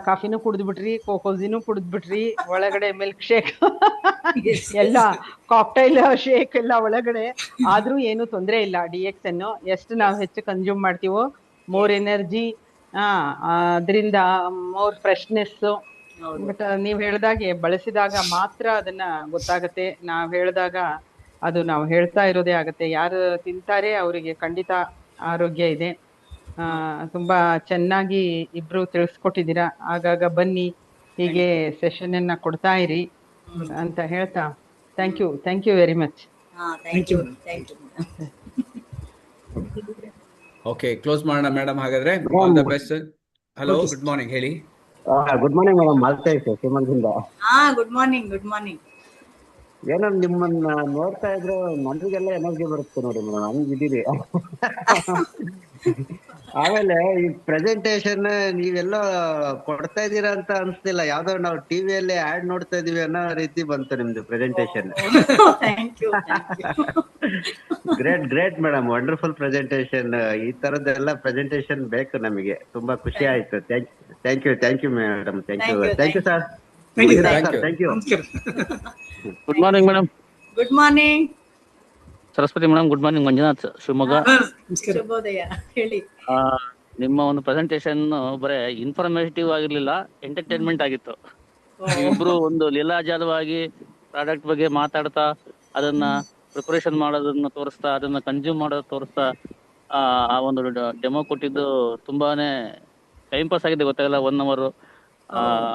ಕಾಫಿನೂ ಕುಡಿದ್ಬಿಟ್ರಿ, ಕೋಕೋಸಿನೂ ಕುಡಿದ್ಬಿಟ್ರಿ, ಒಳಗಡೆ ಮಿಲ್ಕ್ ಶೇಕ್ ಎಲ್ಲ ಕಾಕ್ಟೈಲ್ ಶೇಕ್ ಎಲ್ಲ ಒಳಗಡೆ. ಆದ್ರೂ ಏನು ತೊಂದರೆ ಇಲ್ಲ. DXN ಎಷ್ಟು ನಾವು ಹೆಚ್ಚು ಕನ್ಸ್ಯೂಮ್ ಮಾಡ್ತೀವೋ ಮೋರ್ ಎನರ್ಜಿ, ಅದರಿಂದ ಮೋರ್ ಫ್ರೆಶ್ನೆಸ್. ಬಟ್ ನೀವ್ ಹೇಳ್ದಾಗೆ ಬಳಸಿದಾಗ ಮಾತ್ರ ಅದನ್ನ ಗೊತ್ತಾಗತ್ತೆ. ನಾವ್ ಹೇಳಿದಾಗ ಅದು ನಾವು ಹೇಳ್ತಾ ಇರೋದೇ ಆಗತ್ತೆ. ಯಾರು ತಿಂತಾರೆ ಅವರಿಗೆ ಖಂಡಿತ ಆರೋಗ್ಯ ಇದೆ. ತುಂಬಾ ಚೆನ್ನಾಗಿ ಇಬ್ರು ತಿಳಿಸ್ಕೊಟ್ಟಿದ್ದೀರಾ. ಆಗಾಗ ಬನ್ನಿ, ಹೀಗೆ ಸೆಷನ್ ಅನ್ನ ಕೊಡ್ತಾ ಇರಿ ಅಂತ ಹೇಳ್ತಾ thank you very much. Thank you. Okay, close ಮಾಡೋಣ ಮೇಡಮ್. ಹಾಗಾದ್ರೆ all the best. Hello, good morning, ಹೇಳಿ. ಗುಡ್ ಮಾರ್ನಿಂಗ್ ಮೇಡಮ್, ಮಾಲ್ತೇಶ್ ಶಿವಮೊಗ್ಗದಿಂದ. Good morning. ಏನೋ ನಿಮ್ಮನ್ನ ನೋಡ್ತಾ ಇದ್ರೆ ನಮಗೆಲ್ಲ ಎನರ್ಜಿ ಬರುತ್ತೆ ನೋಡಿ ಮೇಡಮ್, ಹಂಗಿದ್ದೀರಿ. ಆಮೇಲೆ ಈ ಪ್ರೆಸೆಂಟೇಶನ್ ನೀವೆಲ್ಲ ಕೊಡ್ತಾ ಇದ್ದೀರಾ ಅಂತ ಅನ್ಸ್ತಿಲ್ಲ. ಯಾವ್ದೋ ನಾವು ಟಿವಿಯಲ್ಲಿ ಆಡ್ ನೋಡ್ತಾ ಇದೀವಿ ಅನ್ನೋ ರೀತಿ ಬಂತು ನಿಮ್ದು presentation. Great madam, wonderful presentation. ಈ ತರದ್ದೆಲ್ಲ ಪ್ರೆಸೆಂಟೇಶನ್ ಬೇಕು ನಮಗೆ. ತುಂಬಾ ಖುಷಿ ಆಯ್ತು. Thank you madam. Thank you sir. Thank you. Good morning madam. Good morning Saraswathi madam. Good morning Manjunath, Shivamogga. ಶುಭೋದಯ. ಹೇಳಿ. ನಿಮ್ಮ ಒಂದು ಪ್ರೆಸೆಂಟೇಶನ್ ಬರೇ ಇನ್ಫಾರ್ಮೇಟಿವ್ ಆಗಿರ್ಲಿಲ್ಲ, ಎಂಟರ್ಟೈನ್ಮೆಂಟ್ ಆಗಿತ್ತು. ಇಬ್ರು ಒಂದು ಲೀಲಾಜಾಲವಾಗಿ ಪ್ರಾಡಕ್ಟ್ ಬಗ್ಗೆ ಮಾತಾಡ್ತಾ, ಅದನ್ನ ಪ್ರಿಪರೇಷನ್ ಮಾಡೋದನ್ನ ತೋರಿಸ್ತಾ, ಅದನ್ನ ಕನ್ಸ್ಯೂಮ್ ಮಾಡೋದು ತೋರಿಸ್ತಾ, ಆ ಒಂದು ಡೆಮೋ ಕೊಟ್ಟಿದ್ದು ತುಂಬಾನೇ ಟೈಮ್ ಪಾಸ್ ಆಗಿದೆ, ಗೊತ್ತಾಗಲ್ಲ. 1 hour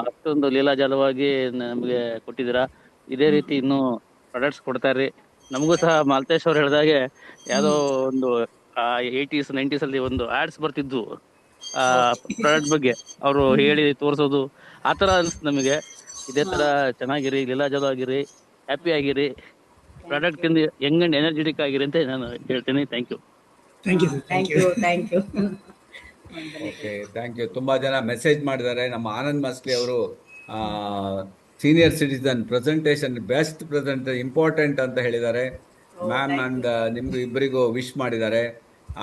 ಅಷ್ಟೊಂದು ಲೀಲಾಜಾಲವಾಗಿ ನಮಗೆ ಕೊಟ್ಟಿದ್ದೀರಾ. ಇದೇ ರೀತಿ ಇನ್ನೂ ಪ್ರಾಡಕ್ಟ್ಸ್ ಕೊಡ್ತಾ ಇರ್ರಿ. ನಮಗೂ ಸಹ ಮಾಲ್ತೇಶ್ ಅವ್ರು ಹೇಳಿದಾಗೆ ಯಾವ್ದೋ ಒಂದು 80s 90s ಅಲ್ಲಿ ಒಂದು ಆಡ್ಸ್ ಬರ್ತಿದ್ವು ಪ್ರಾಡಕ್ಟ್ ಬಗ್ಗೆ, ಅವರು ಹೇಳಿ ತೋರಿಸೋದು, ಆ ತರ ಅನ್ಸುತ್ತೆ ನಮಗೆ. ಇದೇ ತರ ಚೆನ್ನಾಗಿರಿ, ಲೀಲಾಜಾಲವಾಗಿರಿ, ಹ್ಯಾಪಿ ಆಗಿರಿ, ಪ್ರಾಡಕ್ಟ್ ತಿಂದು ಯಂಗ್ ಅಂಡ್ ಎನರ್ಜೆಟಿಕ್ ಆಗಿರಿ ಅಂತ ನಾನು ಹೇಳ್ತೀನಿ. Thank you. Thank you sir. Thank you. Okay, thank you. ತುಂಬಾ ಜನ ಮೆಸೇಜ್ ಮಾಡಿದ್ದಾರೆ. ನಮ್ಮ ಆನಂದ್ ಮಸ್ಲಿ ಅವರು senior citizen presentation best presentation important ಅಂತ ಹೇಳಿದ್ದಾರೆ ಮ್ಯಾಮ್. ಅಂಡ್ ನಿಮ್ಗೂ ಇಬ್ಬರಿಗೂ ವಿಶ್ ಮಾಡಿದ್ದಾರೆ.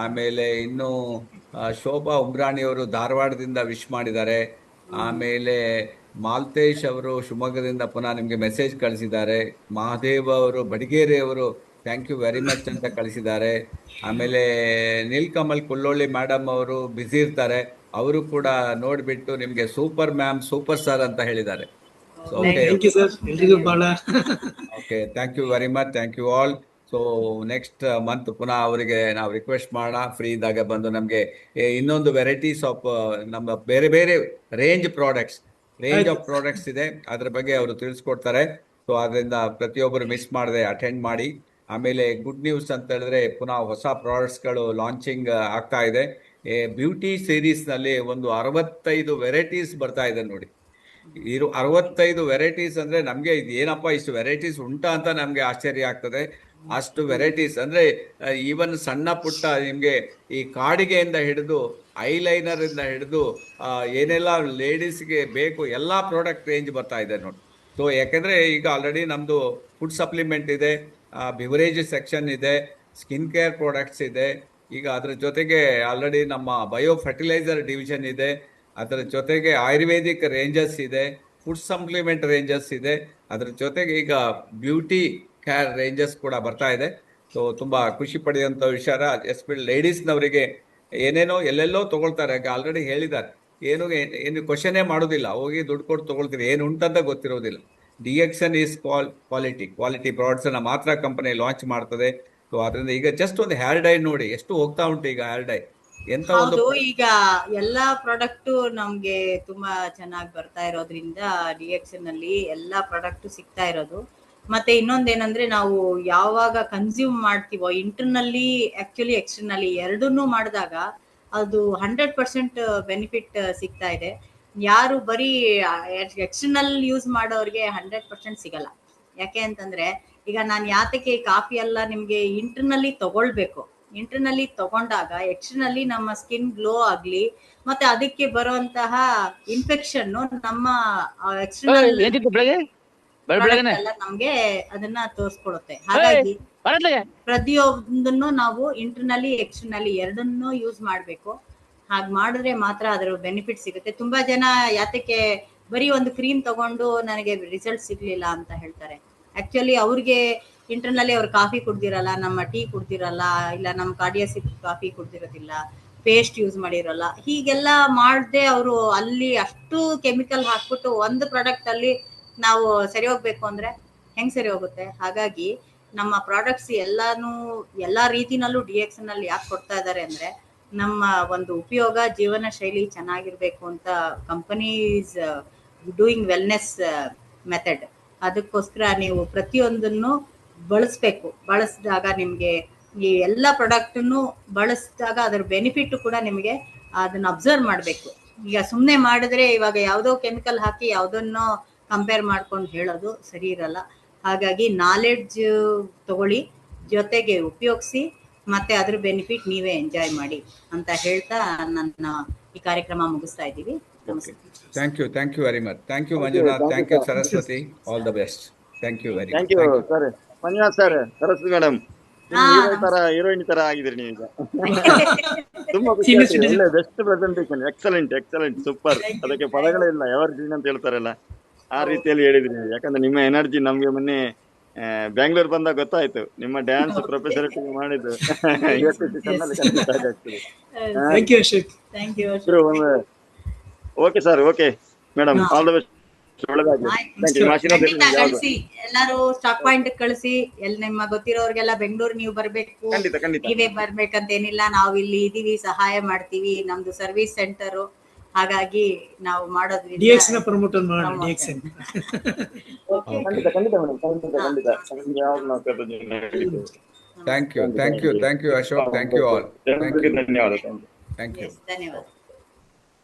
ಆಮೇಲೆ ಇನ್ನು ಶೋಭಾ ಉಮ್ರಾಣಿ ಅವರು ಧಾರವಾಡದಿಂದ ವಿಶ್ ಮಾಡಿದ್ದಾರೆ. ಆಮೇಲೆ ಮಾಲ್ತೇಶ್ ಅವರು ಶಿವಮೊಗ್ಗದಿಂದ ಪುನಃ ನಿಮಗೆ ಮೆಸೇಜ್ ಕಳಿಸಿದ್ದಾರೆ. ಮಹಾದೇವ್ ಅವರು ಬಡಿಗೇರಿ ಅವರು ಥ್ಯಾಂಕ್ ಯು ವೆರಿ ಮಚ್ ಅಂತ ಕಳಿಸಿದ್ದಾರೆ. ಆಮೇಲೆ ನೀಲ್ಕಮಲ್ ಕುಲ್ಲೋಳಿ ಮೇಡಮ್ ಅವರು ಬ್ಯುಸಿ ಇರ್ತಾರೆ, ಅವರು ಕೂಡ ನೋಡಿಬಿಟ್ಟು ನಿಮಗೆ ಸೂಪರ್ ಮ್ಯಾಮ್, ಸೂಪರ್ ಸರ್ ಅಂತ ಹೇಳಿದ್ದಾರೆ. ಥ್ಯಾಂಕ್ ಯು ಸರ್, ಎಲ್ರಿಗೂ ಬಹಳ okay, thank you very much, thank you all. So next month ಪುನಃ ಅವರಿಗೆ ನಾವು ರಿಕ್ವೆಸ್ಟ್ ಮಾಡೋಣ, ಫ್ರೀ ಇದ್ದಾಗ ಬಂದು ನಮಗೆ ಇನ್ನೊಂದು ವೆರೈಟೀಸ್ ಆಫ್ ನಮ್ಮ ಬೇರೆ ಬೇರೆ ರೇಂಜ್ ಆಫ್ ಪ್ರಾಡಕ್ಟ್ಸ್ ಇದೆ, ಅದ್ರ ಬಗ್ಗೆ ಅವರು ತಿಳಿಸ್ಕೊಡ್ತಾರೆ. ಸೊ ಅದರಿಂದ ಪ್ರತಿಯೊಬ್ಬರು ಮಿಸ್ ಮಾಡದೆ ಅಟೆಂಡ್ ಮಾಡಿ. ಆಮೇಲೆ ಗುಡ್ ನ್ಯೂಸ್ ಅಂತ ಹೇಳಿದ್ರೆ ಪುನಃ ಹೊಸ ಪ್ರಾಡಕ್ಟ್ಸ್ಗಳು ಲಾಂಚಿಂಗ್ ಆಗ್ತಾ ಇದೆ. ಬ್ಯೂಟಿ ಸೀರೀಸ್ನಲ್ಲಿ ಒಂದು 65 ವೆರೈಟೀಸ್ ಬರ್ತಾ ಇದೆ ನೋಡಿ. 65 ವೆರೈಟೀಸ್ ಅಂದ್ರೆ ನಮಗೆ ಇದು ಏನಪ್ಪ ಇಷ್ಟು ವೆರೈಟೀಸ್ ಉಂಟಾ ಅಂತ ನಮಗೆ ಆಶ್ಚರ್ಯ ಆಗ್ತದೆ. ಅಷ್ಟು ವೆರೈಟೀಸ್ ಅಂದ್ರೆ ಈವನ್ ಸಣ್ಣ ಪುಟ್ಟ ನಿಮಗೆ ಈ ಕಾಡಿಗೆಯಿಂದ ಹಿಡಿದು ಐಲೈನರ್ ಇಂದ ಹಿಡಿದು ಏನೆಲ್ಲ ಲೇಡೀಸ್ಗೆ ಬೇಕು ಎಲ್ಲಾ ಪ್ರಾಡಕ್ಟ್ ರೇಂಜ್ ಬರ್ತಾ ಇದೆ ನೋಡಿ. ಸೊ ಯಾಕೆಂದ್ರೆ ಈಗ ಆಲ್ರೆಡಿ ನಮ್ದು ಫುಡ್ ಸಪ್ಲಿಮೆಂಟ್ ಇದೆ, ಬಿವರೇಜ್ ಸೆಕ್ಷನ್ ಇದೆ, ಸ್ಕಿನ್ ಕೇರ್ ಪ್ರಾಡಕ್ಟ್ಸ್ ಇದೆ. ಈಗ ಅದ್ರ ಜೊತೆಗೆ ಆಲ್ರೆಡಿ ನಮ್ಮ ಬಯೋ ಫರ್ಟಿಲೈಸರ್ ಡಿವಿಷನ್ ಇದೆ, ಅದರ ಜೊತೆಗೆ ಆಯುರ್ವೇದಿಕ್ ರೇಂಜಸ್ ಇದೆ, ಫುಡ್ ಸಪ್ಲಿಮೆಂಟ್ ರೇಂಜಸ್ ಇದೆ, ಅದ್ರ ಜೊತೆಗೆ ಈಗ ಬ್ಯೂಟಿ ಕೇರ್ ರೇಂಜಸ್ ಕೂಡ ಬರ್ತಾ ಇದೆ. ಸೊ ತುಂಬಾ ಖುಷಿ ಪಡೆಯುವಂಥ ವಿಚಾರ. ಎಸ್ಪೆಷಲಿ ಲೇಡೀಸ್ನವರಿಗೆ ಏನೇನೋ ಎಲ್ಲೆಲ್ಲೋ ತಗೊಳ್ತಾರೆ, ಆಲ್ರೆಡಿ ಹೇಳಿದ್ದಾರೆ. ಏನು ಕ್ವಶನೇ ಮಾಡೋದಿಲ್ಲ, ಹೋಗಿ ದುಡ್ಡು ಕೊಟ್ಟು ತಗೊಳ್ತೀವಿ, ಏನು ಉಂಟಂತ ಗೊತ್ತಿರೋದಿಲ್ಲ. DXN ಈಸ್ ಕ್ವಾಲಿಟಿ ಪ್ರಾಡಕ್ಟ್ಸ್ ಅನ್ನ ಮಾತ್ರ ಕಂಪನಿ ಲಾಂಚ್ ಮಾಡ್ತದೆ. ಸೊ ಅದರಿಂದ ಈಗ ಜಸ್ಟ್ ಒಂದು ಹೇರ್ ಡೈ ನೋಡಿ ಎಷ್ಟು ಹೋಗ್ತಾ ಉಂಟು ಈಗ ಹೇರ್ ಡೈ. ಎಂತ ಒಂದು ಈಗ ಎಲ್ಲಾ ಪ್ರಾಡಕ್ಟ್ ನಮ್ಗೆ ತುಂಬಾ ಚೆನ್ನಾಗಿ ಬರ್ತಾ ಇರೋದ್ರಿಂದ DXN ಅಲ್ಲಿ ಎಲ್ಲಾ ಪ್ರಾಡಕ್ಟ್ ಸಿಗ್ತಾ ಇರೋದು. ಮತ್ತೆ ಇನ್ನೊಂದೇನಂದ್ರೆ ನಾವು ಯಾವಾಗ ಕನ್ಸ್ಯೂಮ್ ಮಾಡ್ತೀವೋ ಇಂಟರ್ನಲ್ಲಿ ಆಕ್ಚುಲಿ ಎಕ್ಸ್ಟರ್ನಲ್ಲಿ ಎರಡನ್ನೂ ಮಾಡಿದಾಗ ಅದು 100% ಬೆನಿಫಿಟ್ ಸಿಗ್ತಾ ಇದೆ. ಯಾರು ಬರೀ ಎಕ್ಸ್ಟರ್ನಲ್ ಯೂಸ್ ಮಾಡೋರಿಗೆ 100% ಸಿಗಲ್ಲ. ಯಾಕೆ ಅಂತಂದ್ರೆ ಈಗ ನಾನು ಯಾತಕ್ಕೆ ಕಾಫಿ ಎಲ್ಲ ನಿಮ್ಗೆ ಇಂಟರ್ನಲ್ಲಿ ತಗೊಳ್ಬೇಕು, ಇಂಟರ್ನಲ್ಲಿ ತಗೊಂಡಾಗ ಎಕ್ಸ್ಟರ್ನಲ್ಲಿ ನಮ್ಮ ಸ್ಕಿನ್ ಗ್ಲೋ ಆಗ್ಲಿ, ಮತ್ತೆ ಅದಕ್ಕೆ ಬರುವಂತಹ ಇನ್ಫೆಕ್ಷನ್ ನಮ್ಮ ಎಕ್ಸ್ಟರ್ನಲ್ ನಮ್ಗೆ ಅದನ್ನ ತೋರಿಸ್ಕೊಡುತ್ತೆ. ಹಾಗಾಗಿ ಪ್ರತಿಯೊಂದನ್ನು ನಾವು ಇಂಟರ್ನಲ್ಲಿ ಎಕ್ಸ್ಟರ್ನಲ್ಲಿ ಎರಡನ್ನೂ ಯೂಸ್ ಮಾಡ್ಬೇಕು. ಹಾಗೆ ಮಾಡಿದ್ರೆ ಮಾತ್ರ ಅದರ ಬೆನಿಫಿಟ್ ಸಿಗುತ್ತೆ. ತುಂಬಾ ಜನ ಯಾತಕ್ಕೆ ಬರೀ ಒಂದು ಕ್ರೀಮ್ ತಗೊಂಡು ನನಗೆ ರಿಸಲ್ಟ್ ಸಿಗ್ಲಿಲ್ಲ ಅಂತ ಹೇಳ್ತಾರೆ. ಆಕ್ಚುಲಿ ಅವ್ರಿಗೆ ಇಂಟರ್ನಲ್ಲಿ ಅವ್ರು ಕಾಫಿ ಕುಡ್ದಿರಲ್ಲ, ನಮ್ಮ ಟೀ ಕುಡ್ದಿರಲ್ಲ, ಇಲ್ಲ ನಮ್ಮ ಕಾರ್ಡಿಯಾಸಿಡ್ ಕಾಫಿ ಕುಡ್ದಿರೋದಿಲ್ಲ, ಪೇಸ್ಟ್ ಯೂಸ್ ಮಾಡಿರಲ್ಲ. ಹೀಗೆಲ್ಲ ಮಾಡದೆ ಅವರು ಅಲ್ಲಿ ಅಷ್ಟು ಕೆಮಿಕಲ್ ಹಾಕ್ಬಿಟ್ಟು ಒಂದು ಪ್ರಾಡಕ್ಟ್ ಅಲ್ಲಿ ನಾವು ಸರಿ ಹೋಗ್ಬೇಕು ಅಂದ್ರೆ ಹೆಂಗ್ ಸರಿ ಹೋಗುತ್ತೆ? ಹಾಗಾಗಿ ನಮ್ಮ ಪ್ರಾಡಕ್ಟ್ಸ್ ಎಲ್ಲಾ ರೀತಿನಲ್ಲೂ DXN ಅಲ್ಲಿ ಯಾಕೆ ಕೊಡ್ತಾ ಇದ್ದಾರೆ ಅಂದ್ರೆ ನಮ್ಮ ಒಂದು ಉಪಯೋಗ, ಜೀವನ ಶೈಲಿ ಚೆನ್ನಾಗಿರ್ಬೇಕು ಅಂತ ಕಂಪನೀಸ್ ಡೂಯಿಂಗ್ ವೆಲ್ನೆಸ್ ಮೆಥಡ್. ಅದಕ್ಕೋಸ್ಕರ ನೀವು ಪ್ರತಿಯೊಂದನ್ನು ಬಳಸ್ಬೇಕು. ಬಳಸಿದಾಗ ನಿಮ್ಗೆ ಈ ಎಲ್ಲ ಪ್ರಾಡಕ್ಟನ್ನು ಬಳಸಿದಾಗ ಅದರ ಬೆನಿಫಿಟ್ ಕೂಡ ನಿಮಗೆ ಅದನ್ನ ಅಬ್ಸರ್ವ್ ಮಾಡ್ಬೇಕು. ಈಗ ಸುಮ್ಮನೆ ಮಾಡಿದ್ರೆ ಇವಾಗ ಯಾವುದೋ ಕೆಮಿಕಲ್ ಹಾಕಿ ಯಾವುದನ್ನೋ ಕಂಪೇರ್ ಮಾಡ್ಕೊಂಡು ಹೇಳೋದು ಸರಿ ಇರಲ್ಲ. ಹಾಗಾಗಿ ನಾಲೆಡ್ಜ್ ತಗೊಳ್ಳಿ, ಜೊತೆಗೆ ಉಪಯೋಗಿಸಿ, ಮತ್ತೆ ಅದ್ರ ಬೆನಿಫಿಟ್ ನೀವೇ ಎಂಜಾಯ್ ಮಾಡಿ ಅಂತ ಹೇಳ್ತಾ ನನ್ನ ಈ ಕಾರ್ಯಕ್ರಮ ಮುಗಿಸ್ತಾ ಇದ್ದೀವಿ. ನಮಸ್ತೆ. Thank you very much. Thank you Manjunath, thank you Saraswathi, all the best. Thank you very much. Sir Manjunath sir, Saraswathi madam, heroine ತರ ಆಗಿದ್ರಿ ನೀವೀಗ. ತುಂಬಾ ಖುಷಿ ಆಗ್ತಿದೆ. ಒಳ್ಳೆ ಬೆಸ್ಟ್ ಪ್ರೆಸೆಂಟೇಷನ್, ಎಕ್ಸಲೆಂಟ್ ಸೂಪರ್. ಅದಕ್ಕೆ ಪದಗಳೇ ಇಲ್ಲ, ಎವರ್ ಗ್ರೀನ್ ಅಂತ ಹೇಳ್ತಾರಲ್ಲ ಆ ರೀತಿಯಲ್ಲಿ ಹೇಳಿದ್ರಿ. ಯಾಕಂದ್ರೆ ನಿಮ್ಮ ಎನರ್ಜಿ ನಮ್ಗೆ ಮೊನ್ನೆ ಬ್ಯಾಂಗ್ಳೂರ್ ಬಂದಾಗ ಗೊತ್ತಾಯ್ತು ನಿಮ್ಮ ಡ್ಯಾನ್ಸ್ ಪ್ರೊಫೆಸರ್ ಮಾಡಿದ್ದು. ಇವತ್ತು ಸೆಷನ್ನಲ್ಲಿ ಖಂಡಿತ ಆಗ್ತದೆ. Thank you Ashok. Thank you. Okay sir, okay madam, all the best. ಒಳ್ಳೆದಾಗ್ಲಿ. Thank you. ಖಂಡಿತ ಕಳಿಸಿ, ಎಲ್ಲಾರು ಸ್ಟಾಕ್ ಪಾಯಿಂಟ್ ಕಳಿಸಿ. ನಿಮ್ಮ ಗೊತ್ತಿರೋರ್ಗೆಲ್ಲ ಬೆಂಗಳೂರು ನೀವು ಬರ್ಬೇಕು, ಖಂಡಿತ ಖಂಡಿತ. ನೀವೇ ಬರ್ಬೇಕಂತೇನಿಲ್ಲ, ನಾವು ಇಲ್ಲಿ ಇದೀವಿ, ಸಹಾಯ ಮಾಡ್ತೀವಿ. ನಮ್ದು ಸರ್ವಿಸ್ ಸೆಂಟರ್, ಹಾಗಾಗಿ ನಾವು ಮಾಡೋದ್ರಿಂದ DX ನ ಪ್ರಮೋಟರ್ ಮಾಡಿ DX ಅಂತ. ಖಂಡಿತ ಖಂಡಿತ ಮೇಡಮ್, ಖಂಡಿತ ಖಂಡಿತ. ಯಾವಾಗ ನಾವು ಕರೆದಿದ್ದೀವಿ. Thank you Ashok, thank you all, ಧನ್ಯವಾದ. Thank you. ಧನ್ಯವಾದ.